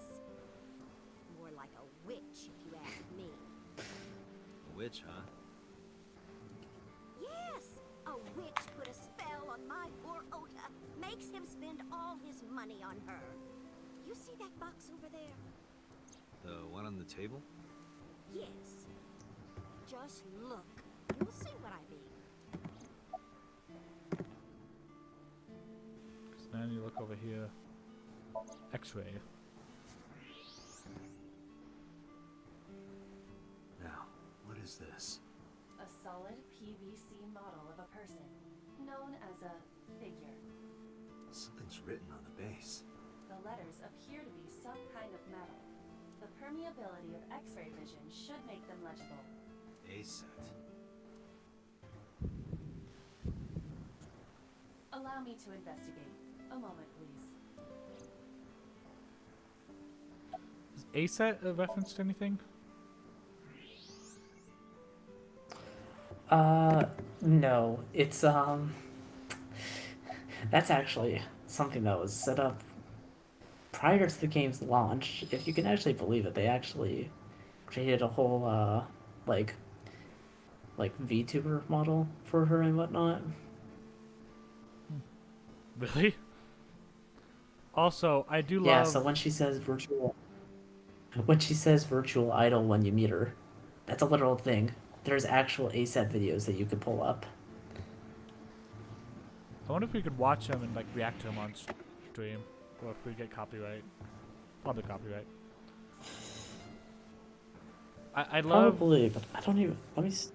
More like a witch, if you ask me. A witch, huh? Yes, a witch put a spell on my poor Ota. Makes him spend all his money on her. You see that box over there? The one on the table? Yes. Just look. You'll see what I mean. So then you look over here. X-ray. Now, what is this? A solid PVC model of a person, known as a figure. Something's written on the base. The letters appear to be some kind of metal. The permeability of X-ray vision should make them legible. A set. Allow me to investigate. A moment, please. Is A-set a reference to anything? no. It's that's actually something that was set up prior to the game's launch. If you can actually believe it, they actually created a whole like VTuber model for her and whatnot. Really? Also, I do love... Yeah, so when she says virtual idol when you meet her, that's a literal thing. There's actual ASAP videos that you could pull up. I wonder if we could watch them and like react to them on stream, or if we get copyright. Probably copyright. I love Probably, but I don't even. Let me see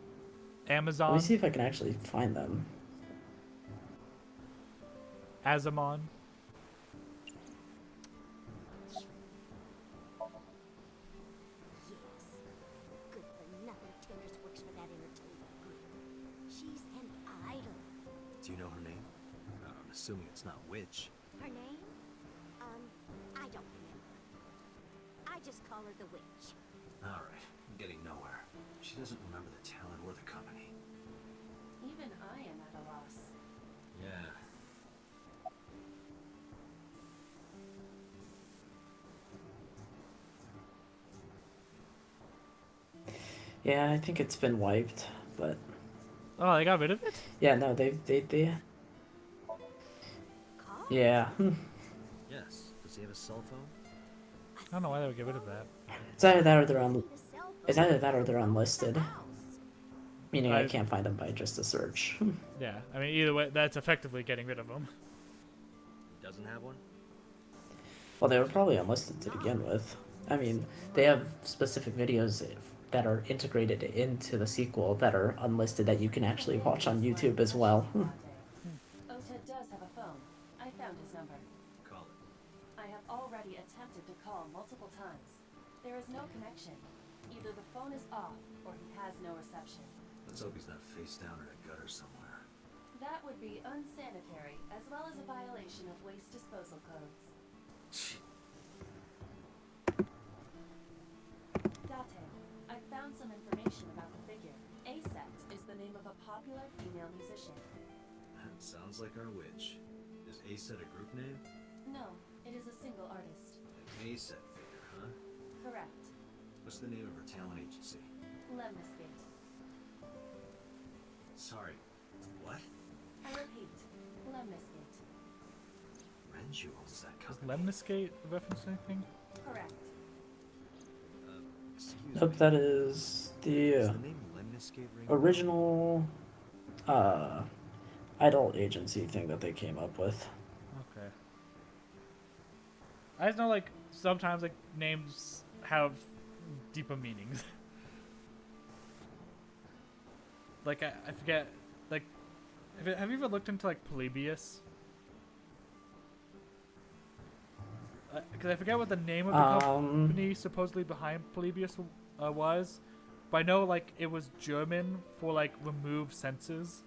Amazon, if I can actually find them. Azamon. Yes. Good for nothing Tenders works for that entertainment group. She's an idol. Do you know her name? I'm assuming it's not witch. Her name? I don't remember. I just call her the witch. Alright, I'm getting nowhere. She doesn't remember the talent or the company. Even I am at a loss. Yeah. Yeah, I think it's been wiped, but Oh, they got rid of it? yeah, no, they Call? yeah. Yes. Does he have a cell phone? I don't know why they would get rid of that. It's either that or they're House. unlisted. Meaning I I- can't find them by just a search. Yeah, I mean, either way, that's effectively getting rid of them. He doesn't have one? Well, they were probably unlisted to begin with. I mean, they have specific videos that are integrated into the sequel that are unlisted that you can actually watch on YouTube as well. already attempted to call multiple times. There is no connection. Either the phone is off, or he has no reception. Let's hope he's not face down in a gutter somewhere. That would be unsanitary, as well as a violation of waste disposal codes. Date, I found some information about the figure. Aset is the name of a popular female musician. Sounds like our witch. Is Aset a group name? No, it is a single artist. An Aset figure, huh? Correct. What's the name of her talent agency? Lemniscate. Sorry. What? I repeat, Lemniscate. Renju owns that Does company. Lemniscate reference anything? Correct. Excuse Nope, me. that is Does the the name Lemniscate ring a bell? original idol agency thing that they came up with. Okay. I just know like sometimes like names have deeper meanings. Like I forget like have you ever looked into like Polybius? Because I forget what the name of the company supposedly behind Polybius was, but I know like it was German for like remove senses.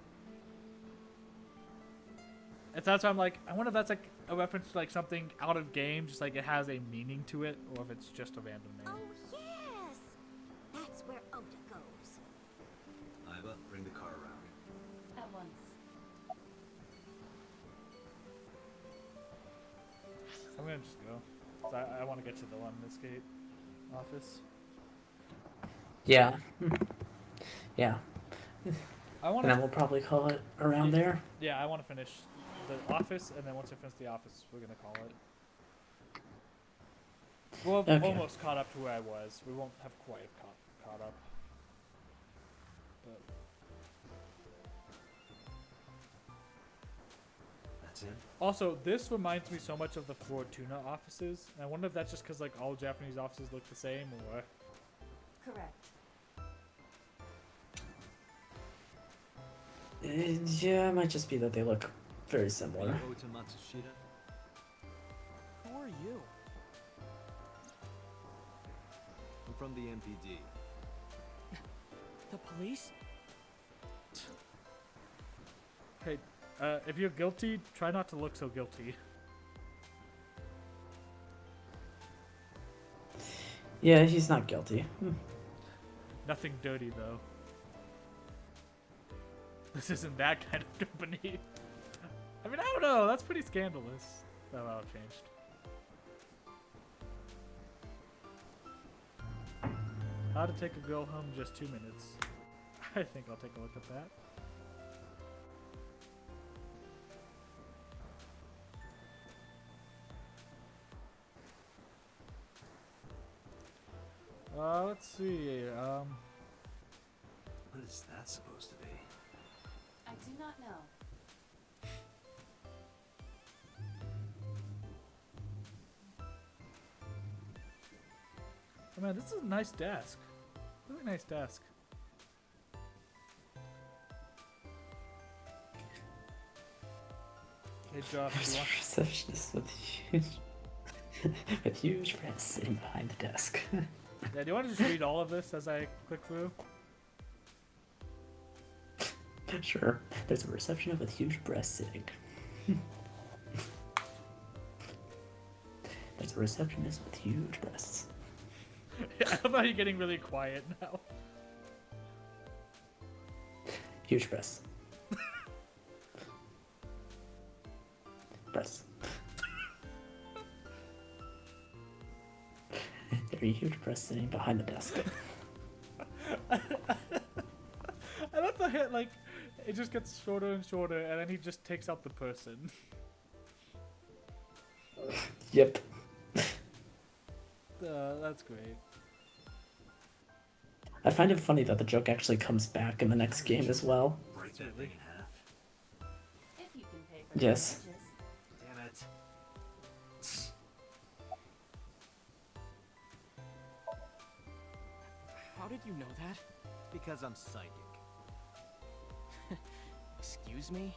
And so that's why I'm like, I wonder if that's like a reference to like something out of game, just like it has a meaning to it, or if it's just a random name. Oh, yes! That's where Oda goes. Iva, bring the car around. At once. I'm gonna just go. 'Cause I want to get to the Lemniscate office. Yeah. Yeah. I want And then to. we'll probably call it around there. Yeah, I want to finish the office, and then once I finish the office, we're gonna call it. We'll have Okay. almost caught up to where I was. We won't have quite have caught up. But That's it? also, this reminds me so much of the Fortuna offices. And I wonder if that's just because like all Japanese offices look the same, or Correct. Yeah, it might just be that they look very Are similar. you Ota Matsushita? Who are you? I'm from the MPD. The police? hey, if you're guilty, try not to look so guilty. Yeah, he's not guilty. Nothing dirty though. This isn't that kind of company. I mean, I don't know. That's pretty scandalous. That all changed. How to take a girl home in just 2 minutes. I think I'll take a look at that. Let's see. What is that supposed to be? I do not know. Oh man, this is a nice desk. Really nice desk. Hey Josh, There's you a want? receptionist with huge, with huge breasts sitting behind the desk. Yeah, do you want to just read all of this as I click through? Sure. There's a receptionist with huge breasts sitting. There's a receptionist with huge breasts. Yeah, I love how you're getting really quiet now. Huge breasts. Breasts. There are huge breasts sitting behind the desk. I love the hit, like, it just gets shorter and shorter, and then he just takes out the person. Yep. That's great. I find it funny that the joke actually comes back in the next game as well. Break that thing in half. If you can pay for Yes. damages. Damn it. How did you know that? Because I'm psychic. Excuse me?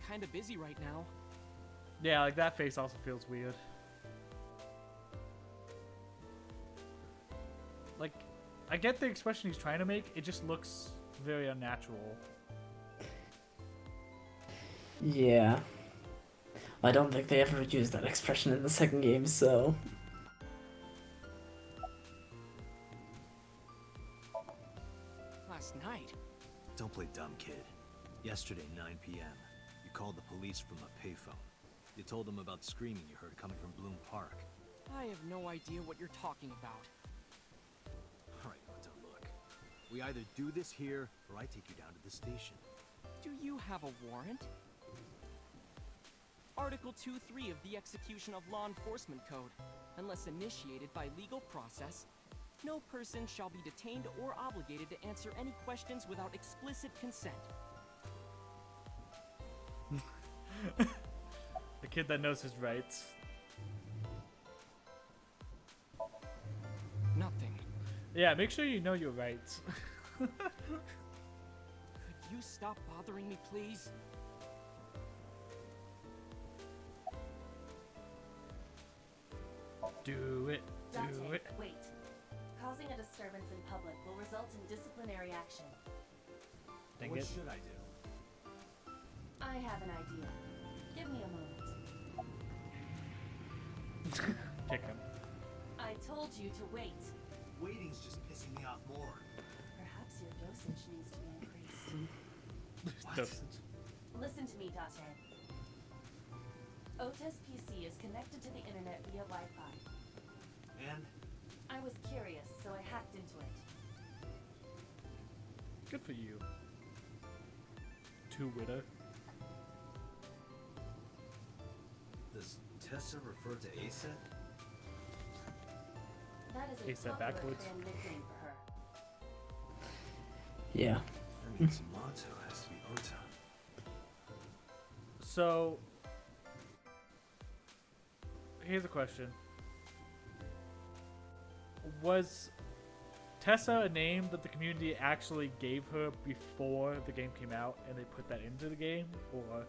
kind of busy right now. Yeah, like that face also feels weird. Like, I get the expression he's trying to make, it just looks very unnatural. Yeah. I don't think they ever used that expression in the second game, so... Last night? Don't play dumb, kid. Yesterday, 9 p.m., you called the police from a payphone. You told them about screaming you heard coming from Bloom Park. I have no idea what you're talking about. All right, Ota, look. We either do this here, or I take you down to the station. Do you have a warrant? Article 2.3 of the Execution of Law Enforcement Code. Unless initiated by legal process, no person shall be detained or obligated to answer any questions without explicit consent. A kid that knows his rights. Nothing. Yeah, make sure you know your rights. Could you stop bothering me, please? Do it. Do Dante, it. wait. Causing a disturbance in public will result in disciplinary action. Dang What it. should I do? I have an idea. Give me a moment. Kick him. I told you to wait. Waiting's just pissing me off more. Perhaps your dosage needs to be increased. Dosage. Listen to me, Date. Ota's PC is connected to the internet via Wi-Fi. And I was curious, so I hacked into it. Good for you. Two widow. does Tessa refer to Aset? That is a He said popular backwards. fan nickname for her. Yeah. That means Mato has to be Ota. So, here's a question. Was Tessa a name that the community actually gave her before the game came out and they put that into the game? Or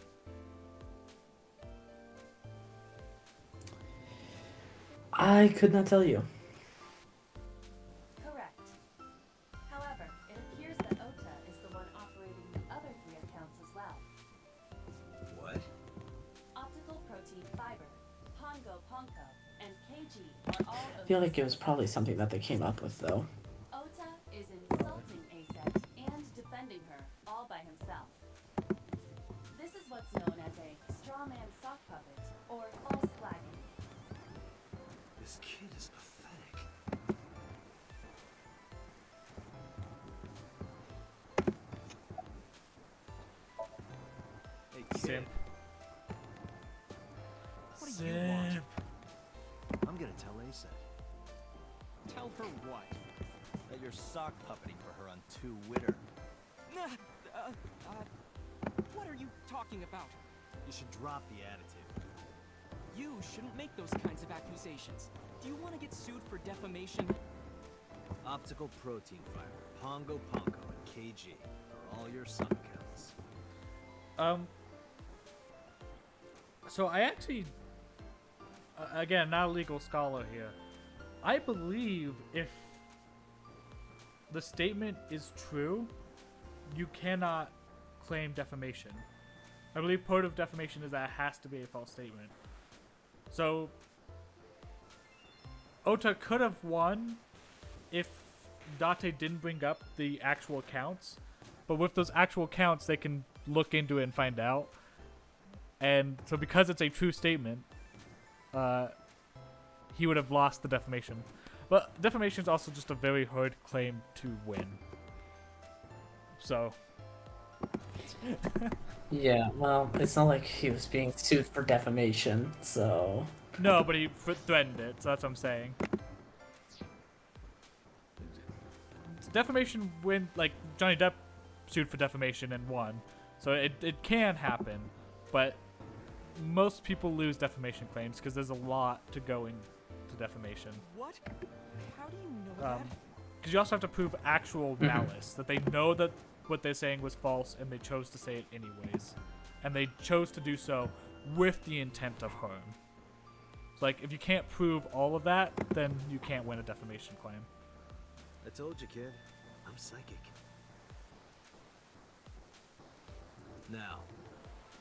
I could not tell you. Correct. However, it appears that Ota is the one operating the other 3 accounts as well. What? Optical Protein Fiber, Pongo Ponko, and KG are all I feel like it was probably something that they came up with, though. Ota is insulting Aset and defending her all by himself. This is what's known as a straw man sock puppet or false flagging. This kid is pathetic. Hey, kid. Simp. What do you want? Simp. I'm gonna tell Aset Tell her what? that you're sock puppeting for her on 2 Witter. What are you talking about? You should drop the attitude. You shouldn't make those kinds of accusations. Do you want to get sued for defamation? Optical protein fiber, Pongo Ponko, and KG are all your sub accounts. So I actually, again, not a legal scholar here. I believe if the statement is true, you cannot claim defamation. I believe part of defamation is that it has to be a false statement. So Ota could have won if Date didn't bring up the actual counts, but with those actual counts, they can look into it and find out. And so because it's a true statement, he would have lost the defamation. But defamation is also just a very hard claim to win. So, Yeah, well, it's not like he was being sued for defamation, so... no, but he threatened it, so that's what I'm saying. Defamation like, Johnny Depp sued for defamation and won. So it can happen, but most people lose defamation claims because there's a lot to go into defamation. What? How do you know that? Because you also have to prove actual malice, that they know that what they're saying was false and they chose to say it anyways. and they chose to do so with the intent of harm. So, like, if you can't prove all of that, then you can't win a defamation claim. I told you, kid. I'm psychic. Now,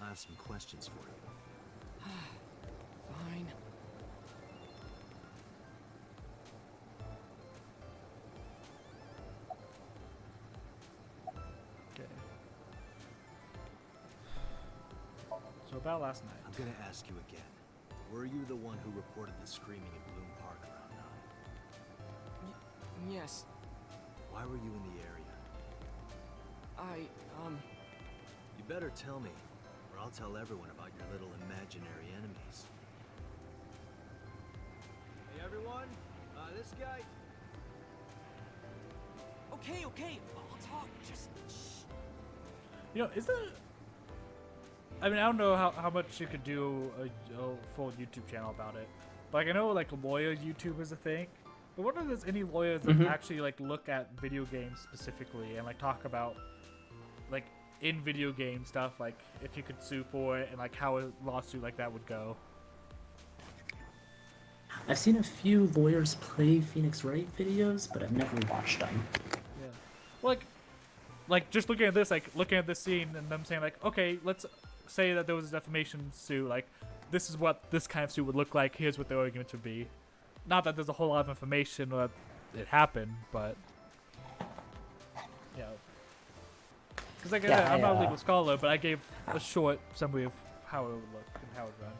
I have some questions for you. Fine. Okay. So about last night. I'm gonna ask you again. Were you the one who reported the screaming in Bloom Park around 9? Yes. Why were you in the area? I, You better tell me, or I'll tell everyone about your little imaginary enemies. Hey everyone, this guy... Okay, I'll talk. Just shh. You know, is there... I mean, I don't know how much you could do a full YouTube channel about it. But like, I know like lawyer YouTube is a thing. But what if there's any lawyers that actually like look at video games specifically and like talk about like in video game stuff, like if you could sue for it and like how a lawsuit like that would go? I've seen a few lawyers play Phoenix Wright videos, but I've never watched them. Yeah. Well, like just looking at this, like looking at this scene and them saying like, okay, let's say that there was a defamation suit, like this is what this kind of suit would look like, here's what the arguments would be. Not that there's a whole lot of information that it happened, but yeah. Because like I said, I'm not a legal scholar, but I gave a short summary of how it would look and how it would run.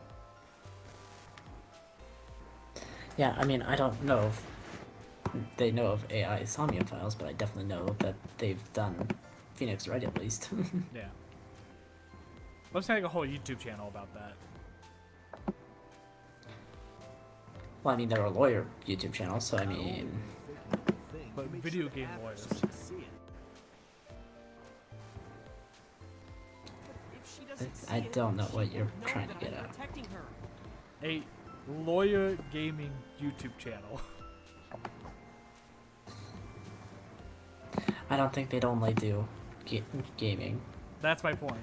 Yeah, I mean, I don't know if they know of AI Somnium files, but I definitely know that they've done Phoenix Wright at least. Yeah. Let's make a whole YouTube channel about that. Well, I mean, they're a lawyer YouTube channel, so I mean... But video game lawyers. I don't know what you're trying to get at. A lawyer gaming YouTube channel. I don't think they'd only do gaming. That's my point.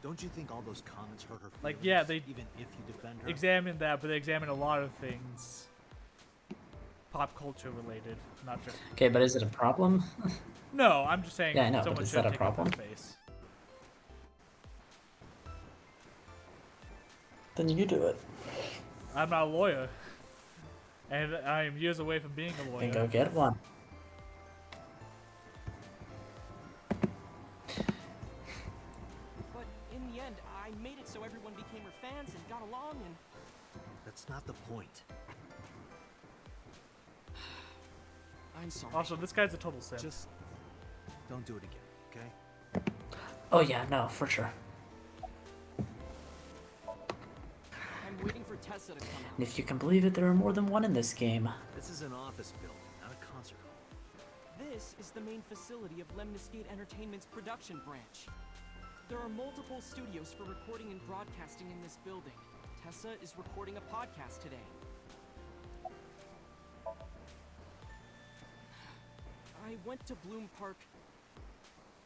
Don't you think all those comments hurt her feelings? Like, yeah, they even if you defend her? examine that, but they examine a lot of things pop culture related, not just... Okay, but is it a problem? No, I'm just saying Yeah, I know, someone but is should that a take up problem? that space. Then you do it. I'm not a lawyer. And I am years away from being a lawyer. Then go get one. But in the end, I made it so everyone became her fans and got along and... That's not the point. I'm sorry. Also, this guy's a total simp. Just don't do it again, okay? Oh yeah, no, for sure. I'm waiting for Tessa to come out. And if you can believe it, there are more than one in this game. This is an office building, not a concert hall. This is the main facility of Lemniscate Entertainment's production branch. There are multiple studios for recording and broadcasting in this building. Tessa is recording a podcast today. I went to Bloom Park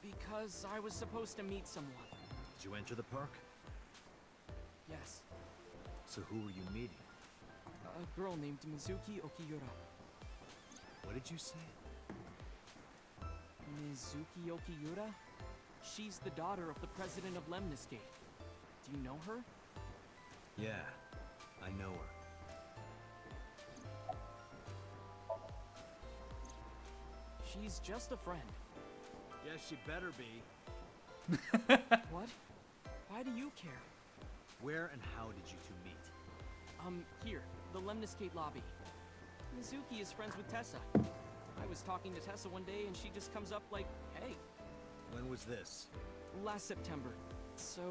because I was supposed to meet someone. Did you enter the park? Yes, So who were you meeting? a girl named Mizuki Okiura. What did you say? Mizuki Okiura? She's the daughter of the president of Lemniscate. Do you know her? Yeah, I know her. She's just a friend. Yes, she better be. What? Why do you care? Where and how did you two meet? Here, the Lemniscate lobby. Mizuki is friends with Tessa. I was talking to Tessa one day and she just comes up like, hey. When was this? Last September. So,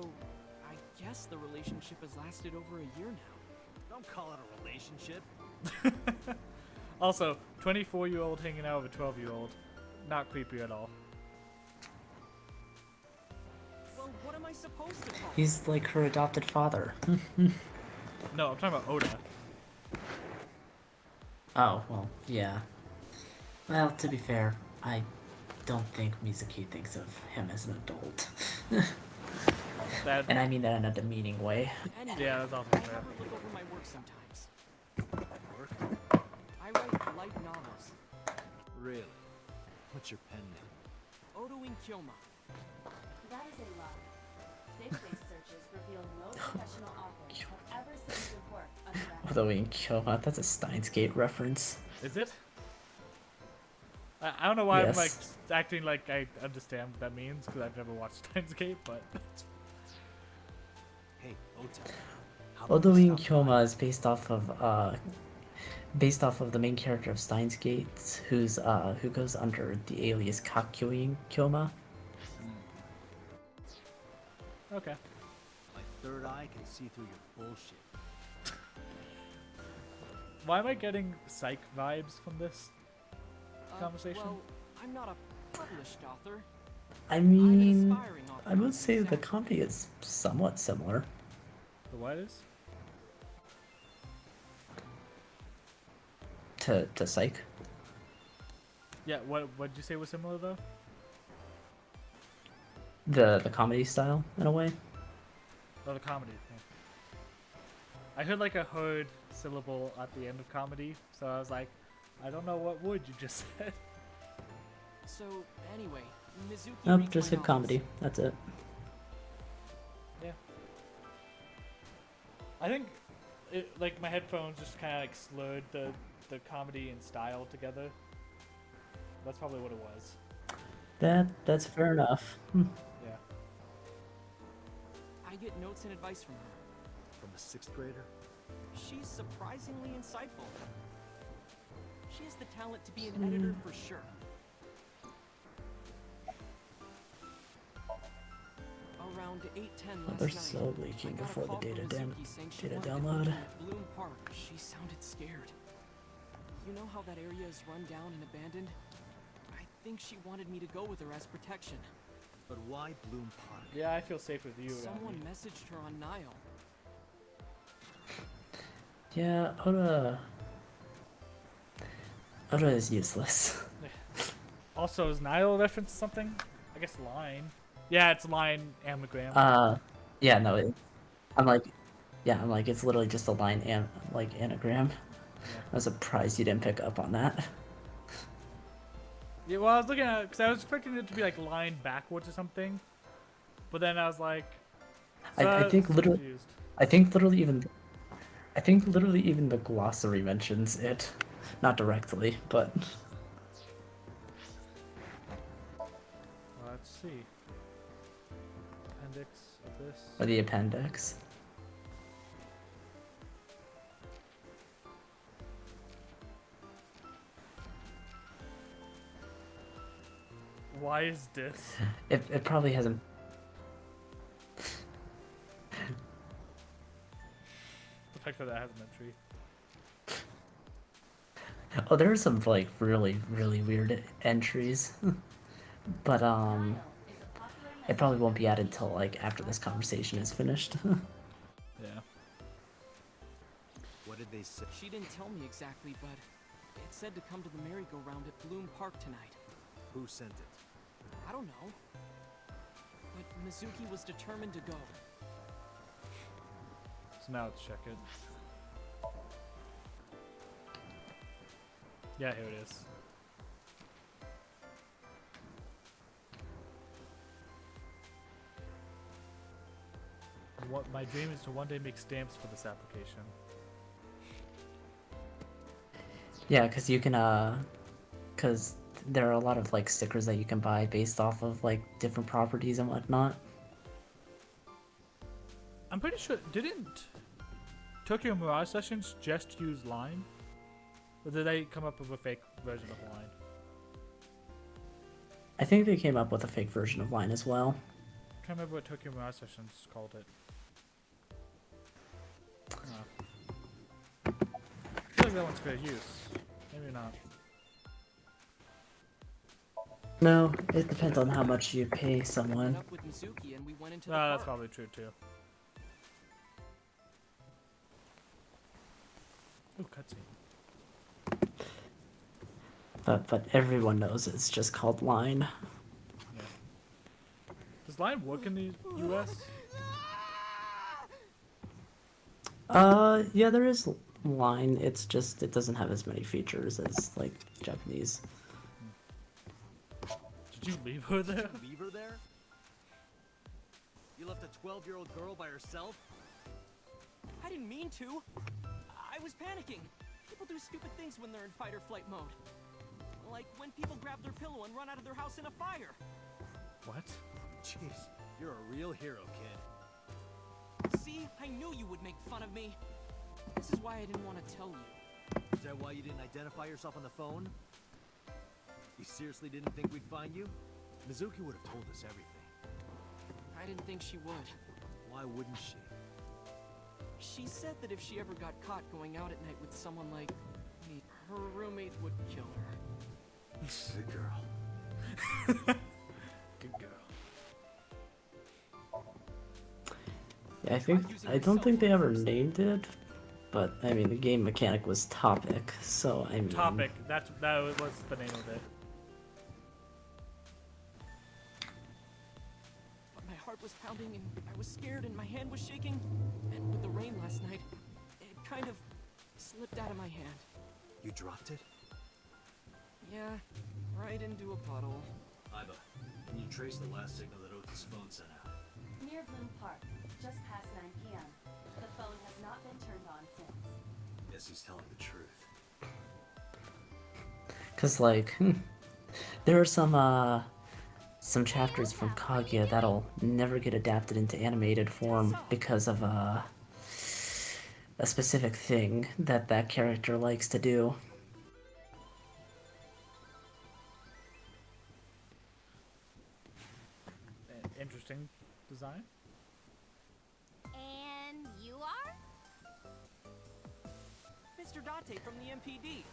I guess the relationship has lasted over a year now. Don't call it a relationship. Also, 24-year-old hanging out with a 12-year-old. Not creepy at all. Well, what am I supposed to call? He's like her adopted father. No, I'm talking about Oda. Oh, well, yeah. Well, to be fair, I don't think Mizuki thinks of him as an adult. That And I mean that in a demeaning way. Anyway, yeah, that's also I fair. have her look over my work sometimes. Work? I write light novels. Really? What's your pen name? Odoing Kyoma. That is a lie. Database searches reveal no professional authors have ever submitted work under that Although in Kyoma, that's a Steins Gate reference. Is it? I don't know why I'm like Yes. acting like I understand what that means because I've never watched Steins Gate, but Hey, Ota. how about Although we in stop by? Kyoma is based off of the main character of Steins Gate, who goes under the alias Kakyoin Kyoma. okay. My third eye can see through your bullshit. Why am I getting psych vibes from this conversation? Well, I'm not a published author. I I'm an mean, aspiring author. I would say the Exactly. comedy is somewhat similar. The what is? To Psych. Yeah, what did you say was similar though? The comedy style, in a way. Oh, the comedy. Yeah. I heard like a heard syllable at the end of comedy, so I was like, I don't know what word you just said. So, anyway, Mizuki Nope, reads just my said comedy. novels. That's it. Yeah. I think, like my headphones just kind of like slurred the comedy and style together. That's probably what it was. That's fair enough. Yeah. I get notes and advice from her. From a 6th grader? She's surprisingly insightful. She has the talent to be an editor for sure. Around 8:10 last They're night, so leaking I got a before the call from data Mizuki saying she data wanted to download. meet me at Bloom Park. She sounded scared. You know how that area is run down and abandoned? I think she wanted me to go with her as protection. But why Bloom Park? Yeah, I feel safe with you. around Someone me. messaged her on Nile. Yeah, Oda is useless. Also, is Nile a reference to something? I guess line. Yeah, it's line anagram. Yeah, no, I'm like, it's literally just a line anagram. I'm surprised you didn't pick up on that. Yeah, well, I was looking at it because I was expecting it to be like line backwards or something, but then I was like, I think literally, confused. I think literally even the glossary mentions it, not directly, but Let's see. Appendix of this. or the appendix. Why is this? It probably hasn't. The fact that it has an entry. Oh, there are some like really weird entries, but Nile is a popular it probably won't be added till like after this conversation is finished. Yeah. What did they say? She didn't tell me exactly, but it said to come to the merry-go-round at Bloom Park tonight. Who sent it? I don't know. But Mizuki was determined to go. So now let's check it. Yeah, here it is. What my dream is to one day make stamps for this application. Yeah, because you can because there are a lot of like stickers that you can buy based off of like different properties and whatnot. I'm pretty sure didn't Tokyo Mirage Sessions just use Line? Or did they come up with a fake version of Line? I think they came up with a fake version of Line as well. I can't remember what Tokyo Mirage Sessions called it. I feel like that one's fair use. Maybe not. No, it depends on how much you pay Met someone. up with Mizuki and we went into the No, park. that's probably true too. Ooh, cutscene. But everyone knows it's just called Line. Yeah. Does Line work in the US? Yeah, there is line. It's just it doesn't have as many features as like Japanese. Did you leave her there? Leave her there? You left a 12-year-old girl by herself? I didn't mean to. I was panicking. People do stupid things when they're in fight or flight mode. Like when people grab their pillow and run out of their house in a fire. What? Jeez, you're a real hero, kid. See, I knew you would make fun of me. This is why I didn't want to tell you. Is that why you didn't identify yourself on the phone? You seriously didn't think we'd find you? Mizuki would have told us everything. I didn't think she would. Why wouldn't she? She said that if she ever got caught going out at night with someone like me, her roommate would kill her. Good girl. Good girl. Yeah, I don't think they ever named it, but I mean the game mechanic was Topic, so I mean. Topic. That was the name of it. But my heart was pounding and I was scared and my hand was shaking. And with the rain last night, it kind of slipped out of my hand. You dropped it? Yeah, right into a puddle. Iba, can you trace the last signal that Otis' phone sent out? Near Bloom Park, just past 9 p.m. The phone has not been turned on since. Guess he's telling the truth. Cause like, there are some chapters from Kaguya that'll never get adapted into animated form because of a specific thing that character likes to do. Interesting design. And you are? Mr. Date from the MPD.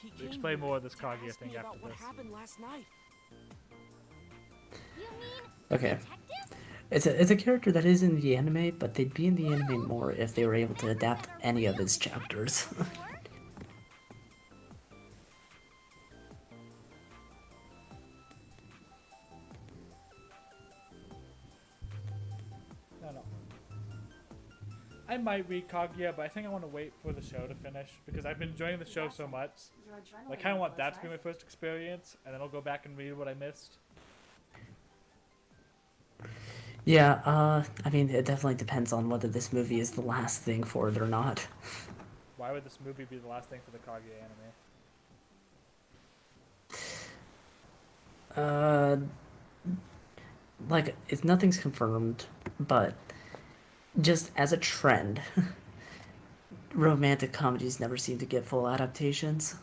He came Explain here more of this to Kaguya ask thing me after about what this. happened last night. You mean Okay. detective? It's a character that is in the anime, but they'd be in the anime more if they were able to adapt any of his chapters. No. I might read Kaguya, but I think I want to wait for the show to finish because I've been enjoying the show so much. Your adrenaline I kind of want levels that to be my rising. first experience, and then I'll go back and read what I missed. Yeah, I mean, it definitely depends on whether this movie is the last thing for it or not. Why would this movie be the last thing for the Kaguya anime? Like, if nothing's confirmed, but just as a trend, romantic comedies never seem to get full adaptations.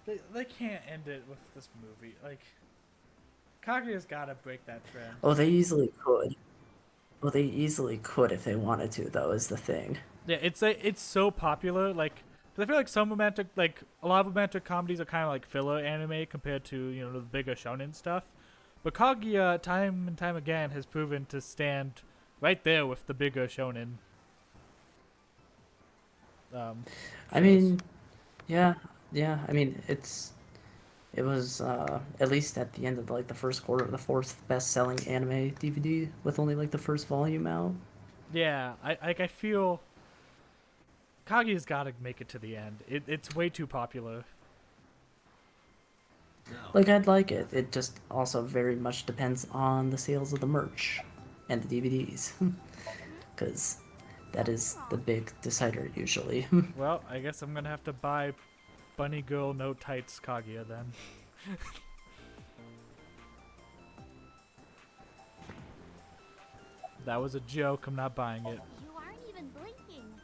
They can't end it with this movie. Like, Kaguya's gotta break that trend. Oh, they easily could. Well, they easily could if they wanted to, though, is the thing. Yeah, it's so popular. Like, 'cause I feel like some romantic, like a lot of romantic comedies are kind of like filler anime compared to the bigger shonen stuff. But Kaguya, time and time again, has proven to stand right there with the bigger shonen. I mean, yeah. I mean, it was at least at the end of like the first quarter, the fourth best-selling anime DVD with only like the first volume out. Yeah, I feel Kaguya's got to make it to the end. It's way too popular. No. Like, I'd like it. It just also very much depends on the sales of the merch and the DVDs, because that is the big decider usually. Well, I guess I'm gonna have to buy Bunny Girl No Tights Kaguya then. That was a joke. I'm not buying it. You aren't even blinking.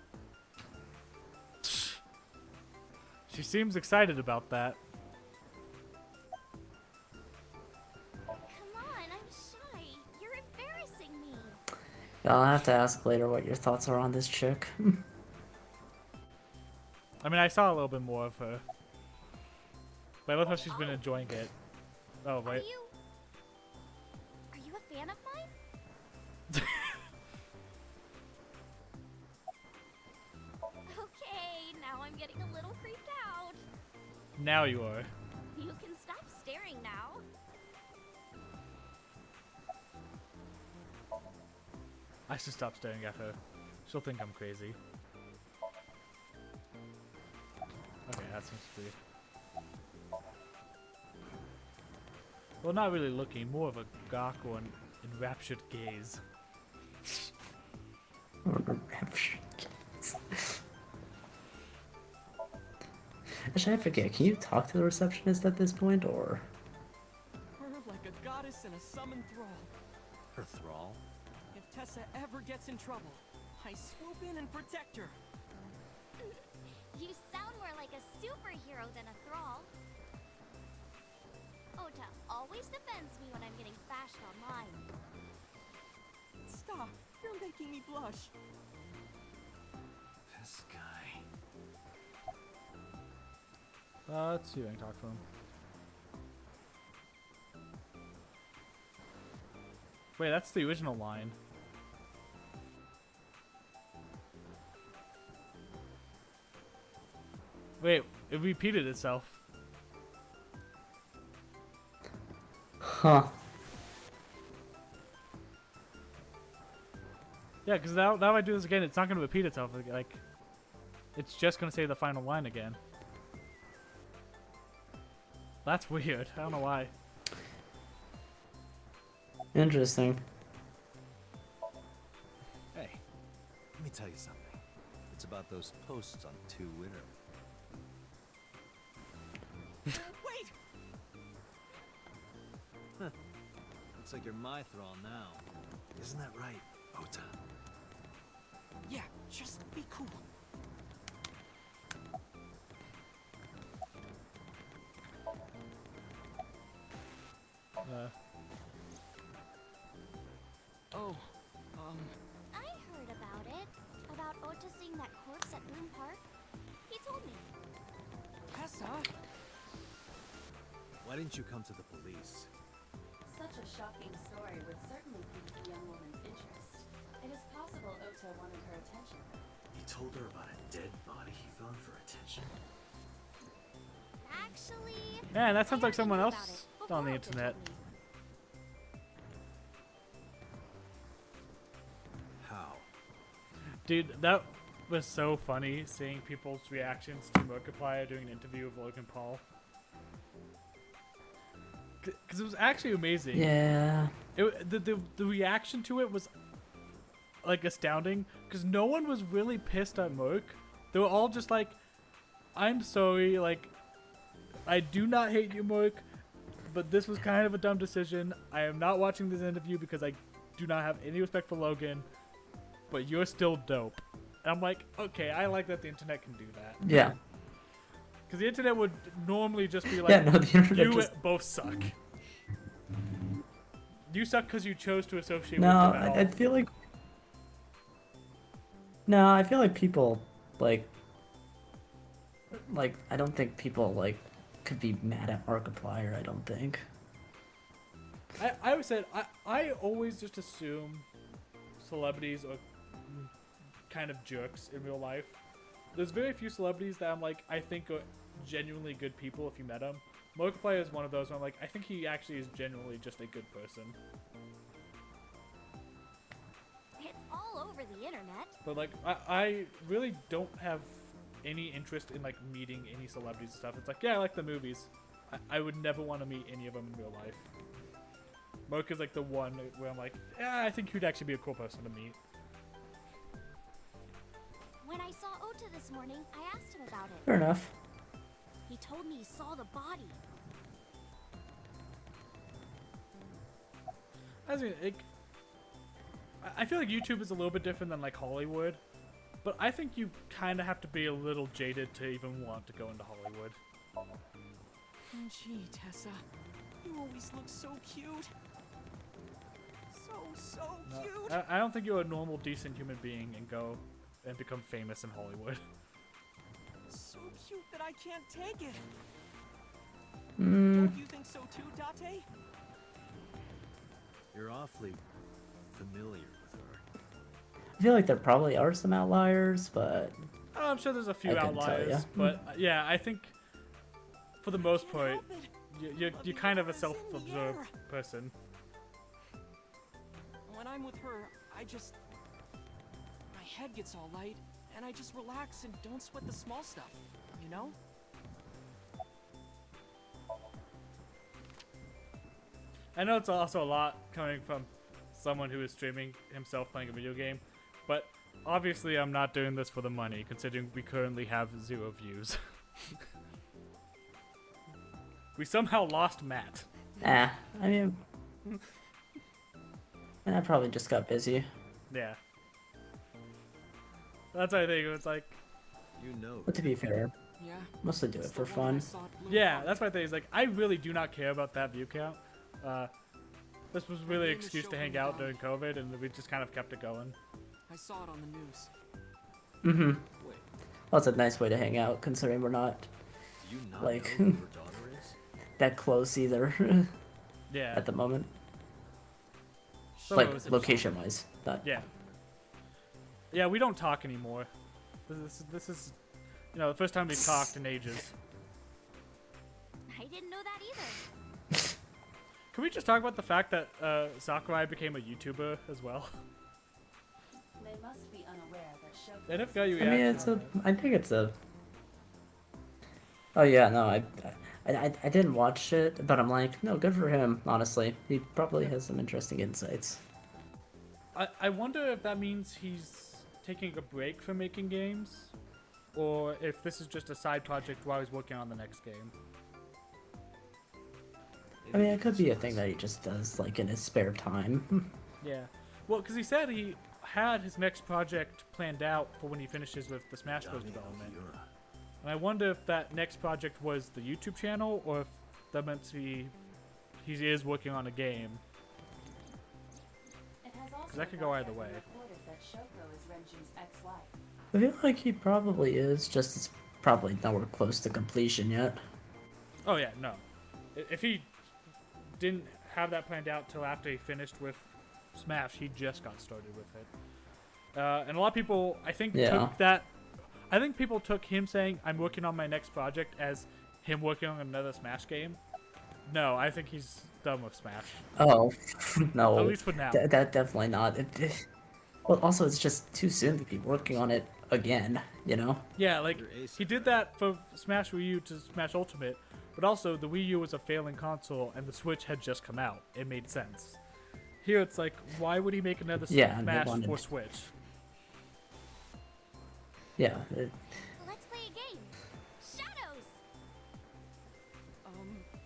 She seems excited about that. Come on, I'm shy. You're embarrassing me. I'll have to ask later what your thoughts are on this chick. I mean, I saw a little bit more of her. But I love how she's been enjoying it. Oh, wait. Are you a fan of mine? Okay, now I'm getting a little creeped out. Now you are. You can stop staring now. should stop staring at her. She'll think I'm crazy. Okay, that seems to be... Well, not really looking. More of a gawk or an enraptured gaze. Actually, I forget. Can you talk to the receptionist at this point, or? Her like a goddess and a summoned thrall. Her thrall? If Tessa ever gets in trouble, I swoop in and protect her. You sound more like a superhero than a thrall. Ota always defends me when I'm getting bashed online. Stop! You're making me blush. This guy. Let's see if I can talk to him. Wait, that's the original line. Wait, it repeated itself. Huh. Yeah, because now if I do this again, it's not going to repeat itself. Like, it's just going to say the final line again. That's weird. I don't know why. Interesting. Hey, let me tell you something. It's about those posts on Twitter. Wait! Looks like you're my thrall now. Isn't that right, Ota? Yeah, just be cool. Oh, I heard about it. About Ota seeing that corpse at Boone Park. He told me. Tessa? Why didn't you come to the police? Such a shocking story would certainly pique the young woman's interest. It is possible Ota wanted her attention. He told her about a dead body he found for attention. Actually, Man, that sounds I like someone heard about else it on the before Ota internet. told me. How? Dude, that was so funny seeing people's reactions to Markiplier doing an interview with Logan Paul. Because it was actually amazing. Yeah. The reaction to it was like astounding because no one was really pissed at Merc. They were all just like, I'm sorry, like, I do not hate you, Merc, but this was kind of a dumb decision. I am not watching this interview because I do not have any respect for Logan, but you're still dope. And I'm like, okay, I like that the internet can do that. Yeah. Because the internet would normally just be like, Yeah, no, the internet you just... both suck. You suck because you chose to associate No, with them at all. I feel like... No, I feel like people, like, I don't think people, like, could be mad at Markiplier, I don't think. I always said, I always just assume celebrities are kind of jerks in real life. There's very few celebrities that I'm like, I think are genuinely good people if you met them. Markiplier is one of those where I'm like, I think he actually is genuinely just a good person. It's all over the internet. But like, I really don't have any interest in like meeting any celebrities and stuff. It's like, yeah, I like the movies. I would never want to meet any of them in real life. Merc is like the one where I'm like, yeah, I think he'd actually be a cool person to meet. When I saw Ota this morning, I asked him about it. Fair enough. He told me he saw the body. I feel like YouTube is a little bit different than like Hollywood, but I think you kind of have to be a little jaded to even want to go into Hollywood. Gee, Tessa, you always look so cute. So No, cute. I don't think you're a normal, decent human being and go and become famous in Hollywood. So cute that I can't take it. Mm, Don't you think so too, Date? You're awfully familiar with her. I feel like there probably are some outliers, but... Oh, I'm sure there's a few I couldn't tell outliers, ya. but yeah, I think for the most part, Can't help it. you're Love you kind of a is in the self-absorbed air. person. When I'm with her, I just head gets all light, and I just relax and don't sweat the small stuff, you know? I know it's also a lot coming from someone who is streaming himself playing a video game, but obviously I'm not doing this for the money, considering we currently have 0 views. We somehow lost Matt. I mean, I probably just got busy. Yeah. That's what I think. It's like, You know. But to be fair, Yeah. mostly do it it's for the one I fun. saw at Blue yeah, College. that's my thing. Is like, I really do not care about that view count. This was really an name is excuse to Shogun hang out Dog. during COVID, and we just kind of kept it going. I saw it on the news. Mm-hmm. Wait, Well, it's a nice way to hang out, considering we're not do you not Like- know who her daughter is? that close either Yeah. at the moment. Some of it Like, was location-wise. Not... Yeah. Yeah, we don't talk anymore. This is, you know, the first time we talked in ages. I didn't know that either. Can we just talk about the fact that Sakurai became a YouTuber as well? They must be unaware that Shoko And if got you I mean, it's a... I think it's a... Oh, yeah, no, I didn't watch it, but I'm like, no, good for him, honestly. He probably has some interesting insights. I wonder if that means he's taking a break from making games, or if this is just a side project while he's working on the next game. I mean, it could be a thing that he just does, like, in his spare time. Yeah. Well, because he said he had his next project planned out for when he finishes with the Smash Bros. Development. And I wonder if that next project was the YouTube channel, or if that meant he is working on a game. It has also That could go not either yet way. been reported that Shoko is Renju's ex-wife. I feel like he probably is, just it's probably nowhere close to completion yet. Oh yeah, no. If he didn't have that planned out till after he finished with Smash, he just got started with it. And a lot of people, I think, Yeah. took that. I think people took him saying, "I'm working on my next project" as him working on another Smash game. No, I think he's done with Smash. Oh, no. At least for now. That definitely not. Well, also, it's just too soon to be working on it again, you know? Yeah, like Your ace. he did that for Smash Wii U to Smash Ultimate, but also the Wii U was a failing console and the Switch had just come out. It made sense. Here it's like, why would he make another Yeah, and they Smash wanted- for Switch? Yeah. Let's play a game. Shadows!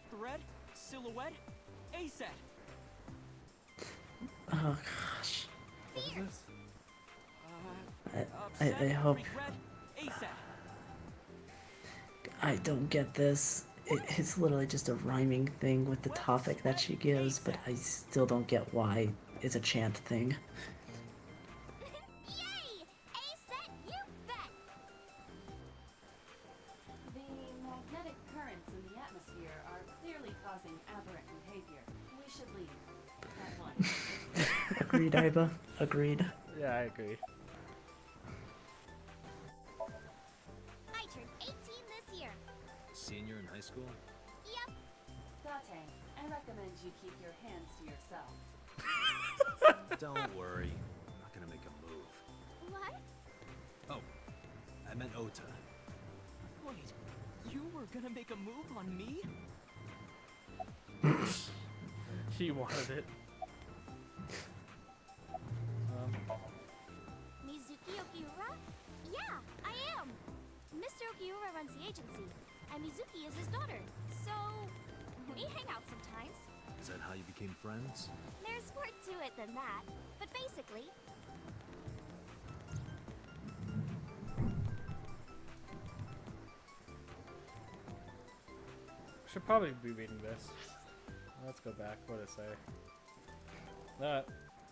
Thread, silhouette, A-set. Oh, gosh. What is this? I Upset, hope... regret, A-set. I don't get this. It's literally just a rhyming thing with the topic that she gives, but I still don't get why it's a chant thing. Yay! A-set, you bet! The magnetic currents in the atmosphere are clearly causing aberrant behavior. We should leave. At once. Agreed, Iba. Agreed. Yeah, I agree. I turned 18 this year. Senior in high school? Yep. Date, I recommend you keep your hands to yourself. Don't worry. I'm not gonna make a move. What? Oh, I meant Ota. Wait, you were gonna make a move on me? He wanted it. Mizuki Okiura? Yeah, I am. Mr. Okiura runs the agency, and Mizuki is his daughter. So, we hang out sometimes. Is that how you became friends? There's more to it than that, but basically, Should probably be reading this. Let's go back. What did it say?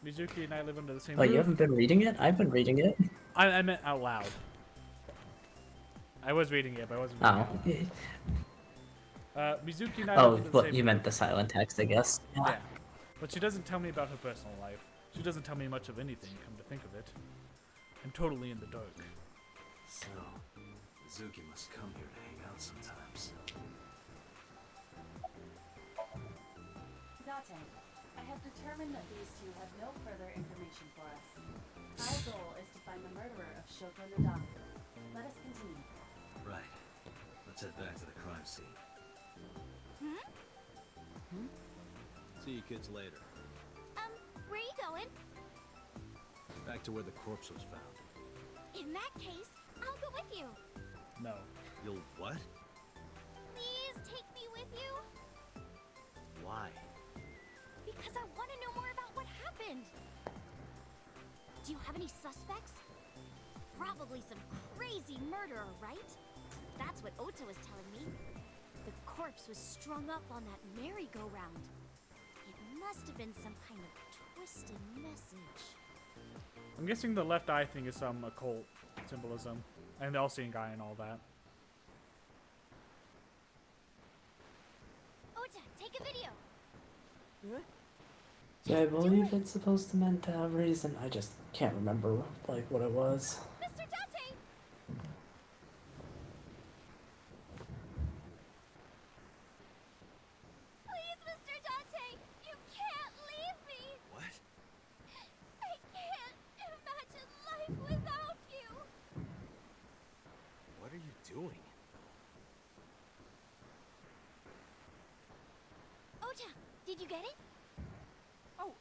Mizuki and I live under the same Oh, roof. you haven't been reading it? I've been reading it. I meant out loud. I was reading it, but I wasn't reading Oh. it out loud. Mizuki and I Oh, live under the well, same you roof. meant the silent text, I guess. Yeah. But she doesn't tell me about her personal life. She doesn't tell me much of anything, come to think of it. I'm totally in the dark. So, Mizuki must come here to hang out sometimes. Date, I have determined that these two have no further information for us. Our goal is to find the Shoko Nadami. Let us continue. Right. Let's head back to the crime scene. See you kids later. Where are you going? Back to where the corpse was found. In that case, I'll go with you. No. You'll what? Please take me with you. Why? Because I want to know more about what happened. Do you have any suspects? Probably some crazy murderer, right? That's what Ota was telling me. The corpse was strung up on that merry-go-round. It must have been some kind of twisted message. I'm guessing the left eye thing is some occult symbolism. And the all-seeing guy and all that. Ota, take a video. Yeah, I believe it's supposed to meant to have reason. I just can't remember like what it was. Mr. Date! Please, Mr. Date! You can't leave me! What? I can't imagine life without you! What are you doing? Ota, did you get it? Oh,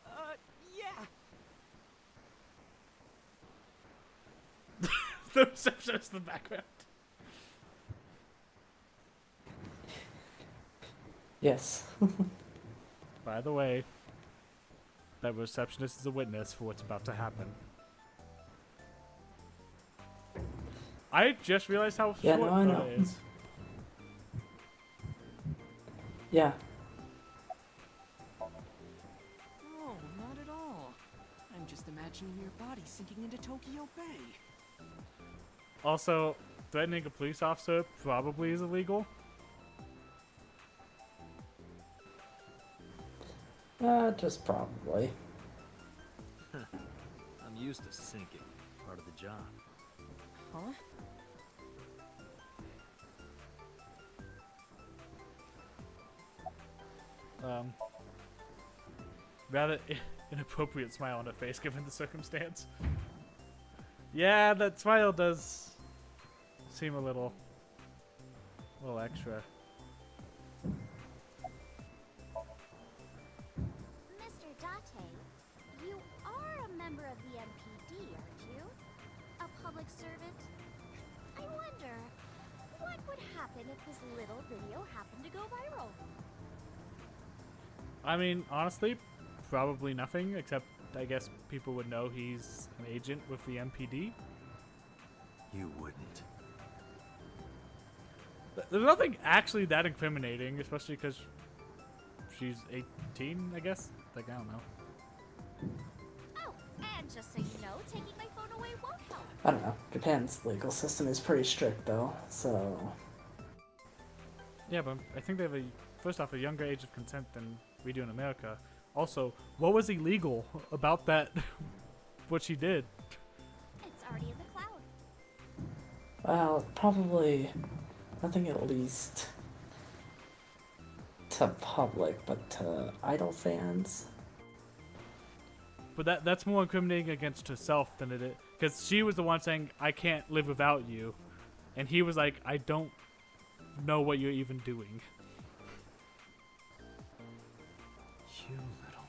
yeah. The receptionist in the background. Yes. By the way, that receptionist is a witness for what's about to happen. I just realized how Yeah, short no, I that know. is. Yeah. Oh, not at all. I'm just imagining your body sinking into Tokyo Bay. Also, threatening a police officer probably is illegal. Just probably. I'm used to sinking. Part of the job. Huh? Rather inappropriate smile on her face given the circumstance. Yeah, that smile does seem a little extra. Mr. Date, you are a member of the MPD, aren't you? A public servant? I wonder, what would happen if this little video happened to go viral? I mean, honestly, probably nothing, except I guess people would know he's an agent with the MPD. You wouldn't. There's nothing actually that incriminating, especially because she's 18, I guess? Like, I don't know. Oh, and just so you know, taking my phone away won't help. I don't know. Japan's legal system is pretty strict though, so Yeah, but I think they have first off, a younger age of consent than we do in America. Also, what was illegal about that, what she did? It's already in the cloud. well, probably nothing at least to public, but to idol fans. But that's more incriminating against herself than it is. Because she was the one saying, I can't live without you. And he was like, I don't know what you're even doing. You little.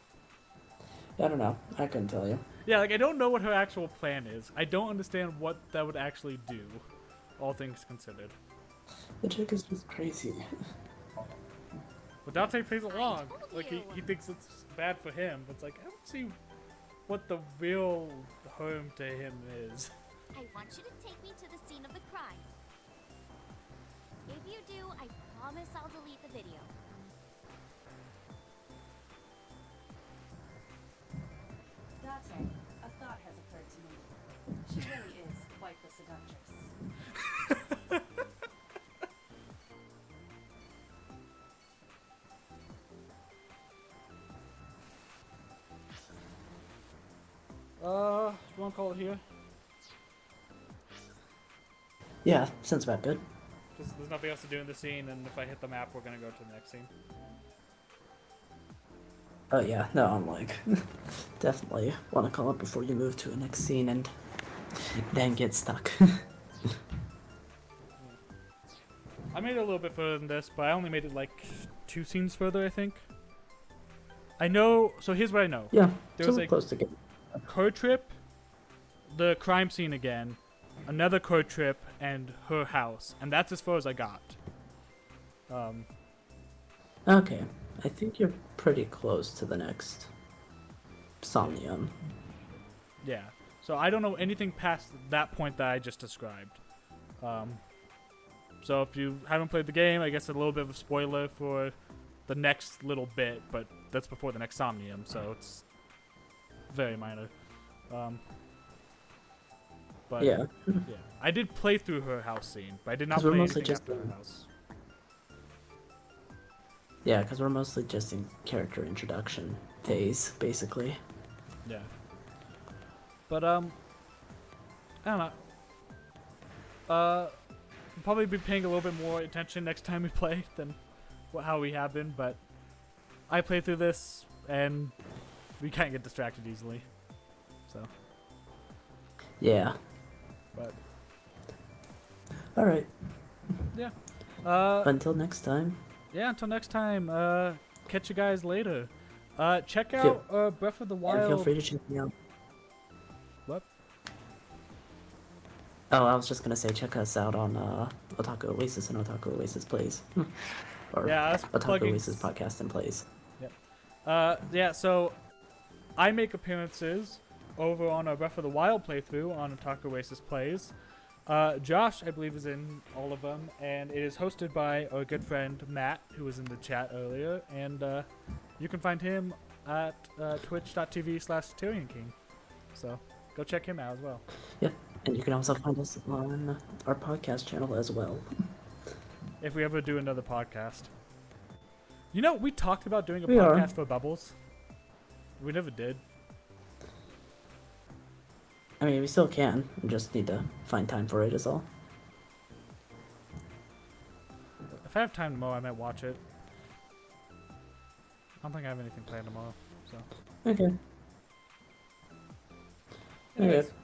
I don't know. I couldn't tell you. Yeah, like, I don't know what her actual plan is. I don't understand what that would actually do, all things considered. The chick is just crazy. But Dante plays along. told Like, you. he thinks it's bad for him. But it's like, I don't see what the real harm to him is. I want you to take me to the scene of the crime. If you do, I promise I'll delete the video. Date, a thought has occurred to me. She really is quite the seductress. You want to call it here? Yeah, sounds about good. Because there's nothing else to do in the scene, and if I hit the map, we're gonna go to the next scene. Oh yeah, no, I'm like, definitely want to call it before you move to a next scene and then get stuck. I made it a little bit further than this, but I only made it like 2 scenes further, I think. I know. So here's what I know. Yeah, There so was we're a close to get. car trip, the crime scene again, another car trip, and her house, and that's as far as I got. Okay, I think you're pretty close to the next Somnium. Yeah. So I don't know anything past that point that I just described. So if you haven't played the game, I guess a little bit of a spoiler for the next little bit, but that's before the next Somnium, so it's very minor. But Yeah. yeah, I did play through her house scene, but I did not 'Cause we're play mostly anything just after her house. Yeah, because we're mostly just in character introduction phase, basically. Yeah. But I don't know. We'll probably be paying a little bit more attention next time we play than how we have been, but I played through this and we can't get distracted easily. So, Yeah. but Alright. yeah. Until next time. Yeah, until next time. Catch you guys later. Check Feel- out Breath of the And Wild. feel free to check me out. What? Oh, I was just gonna say, check us out on Otaku Oasis and Otaku Oasis Plays. Or Yeah, I was Otaku plugging- Oasis Podcast and Plays. Yeah, so I make appearances over on a Breath of the Wild playthrough on Otaku Oasis Plays. Josh, I believe, is in all of them, and it is hosted by our good friend Matt, who was in the chat earlier, and you can find him at twitch.tv/TyrianKing. So go check him out as well. Yeah, and you can also find us on our podcast channel as well. If we ever do another podcast. You know, we talked about doing a We are. podcast for Bubbles. We never did. I mean, we still can. We just need to find time for it, is all. If I have time tomorrow, I might watch it. I don't think I have anything planned tomorrow, so. Okay. Anyways, Okay.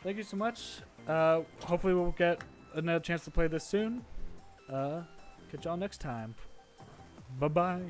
thank you so much. Hopefully we'll get another chance to play this soon. Catch y'all next time. Bye-bye.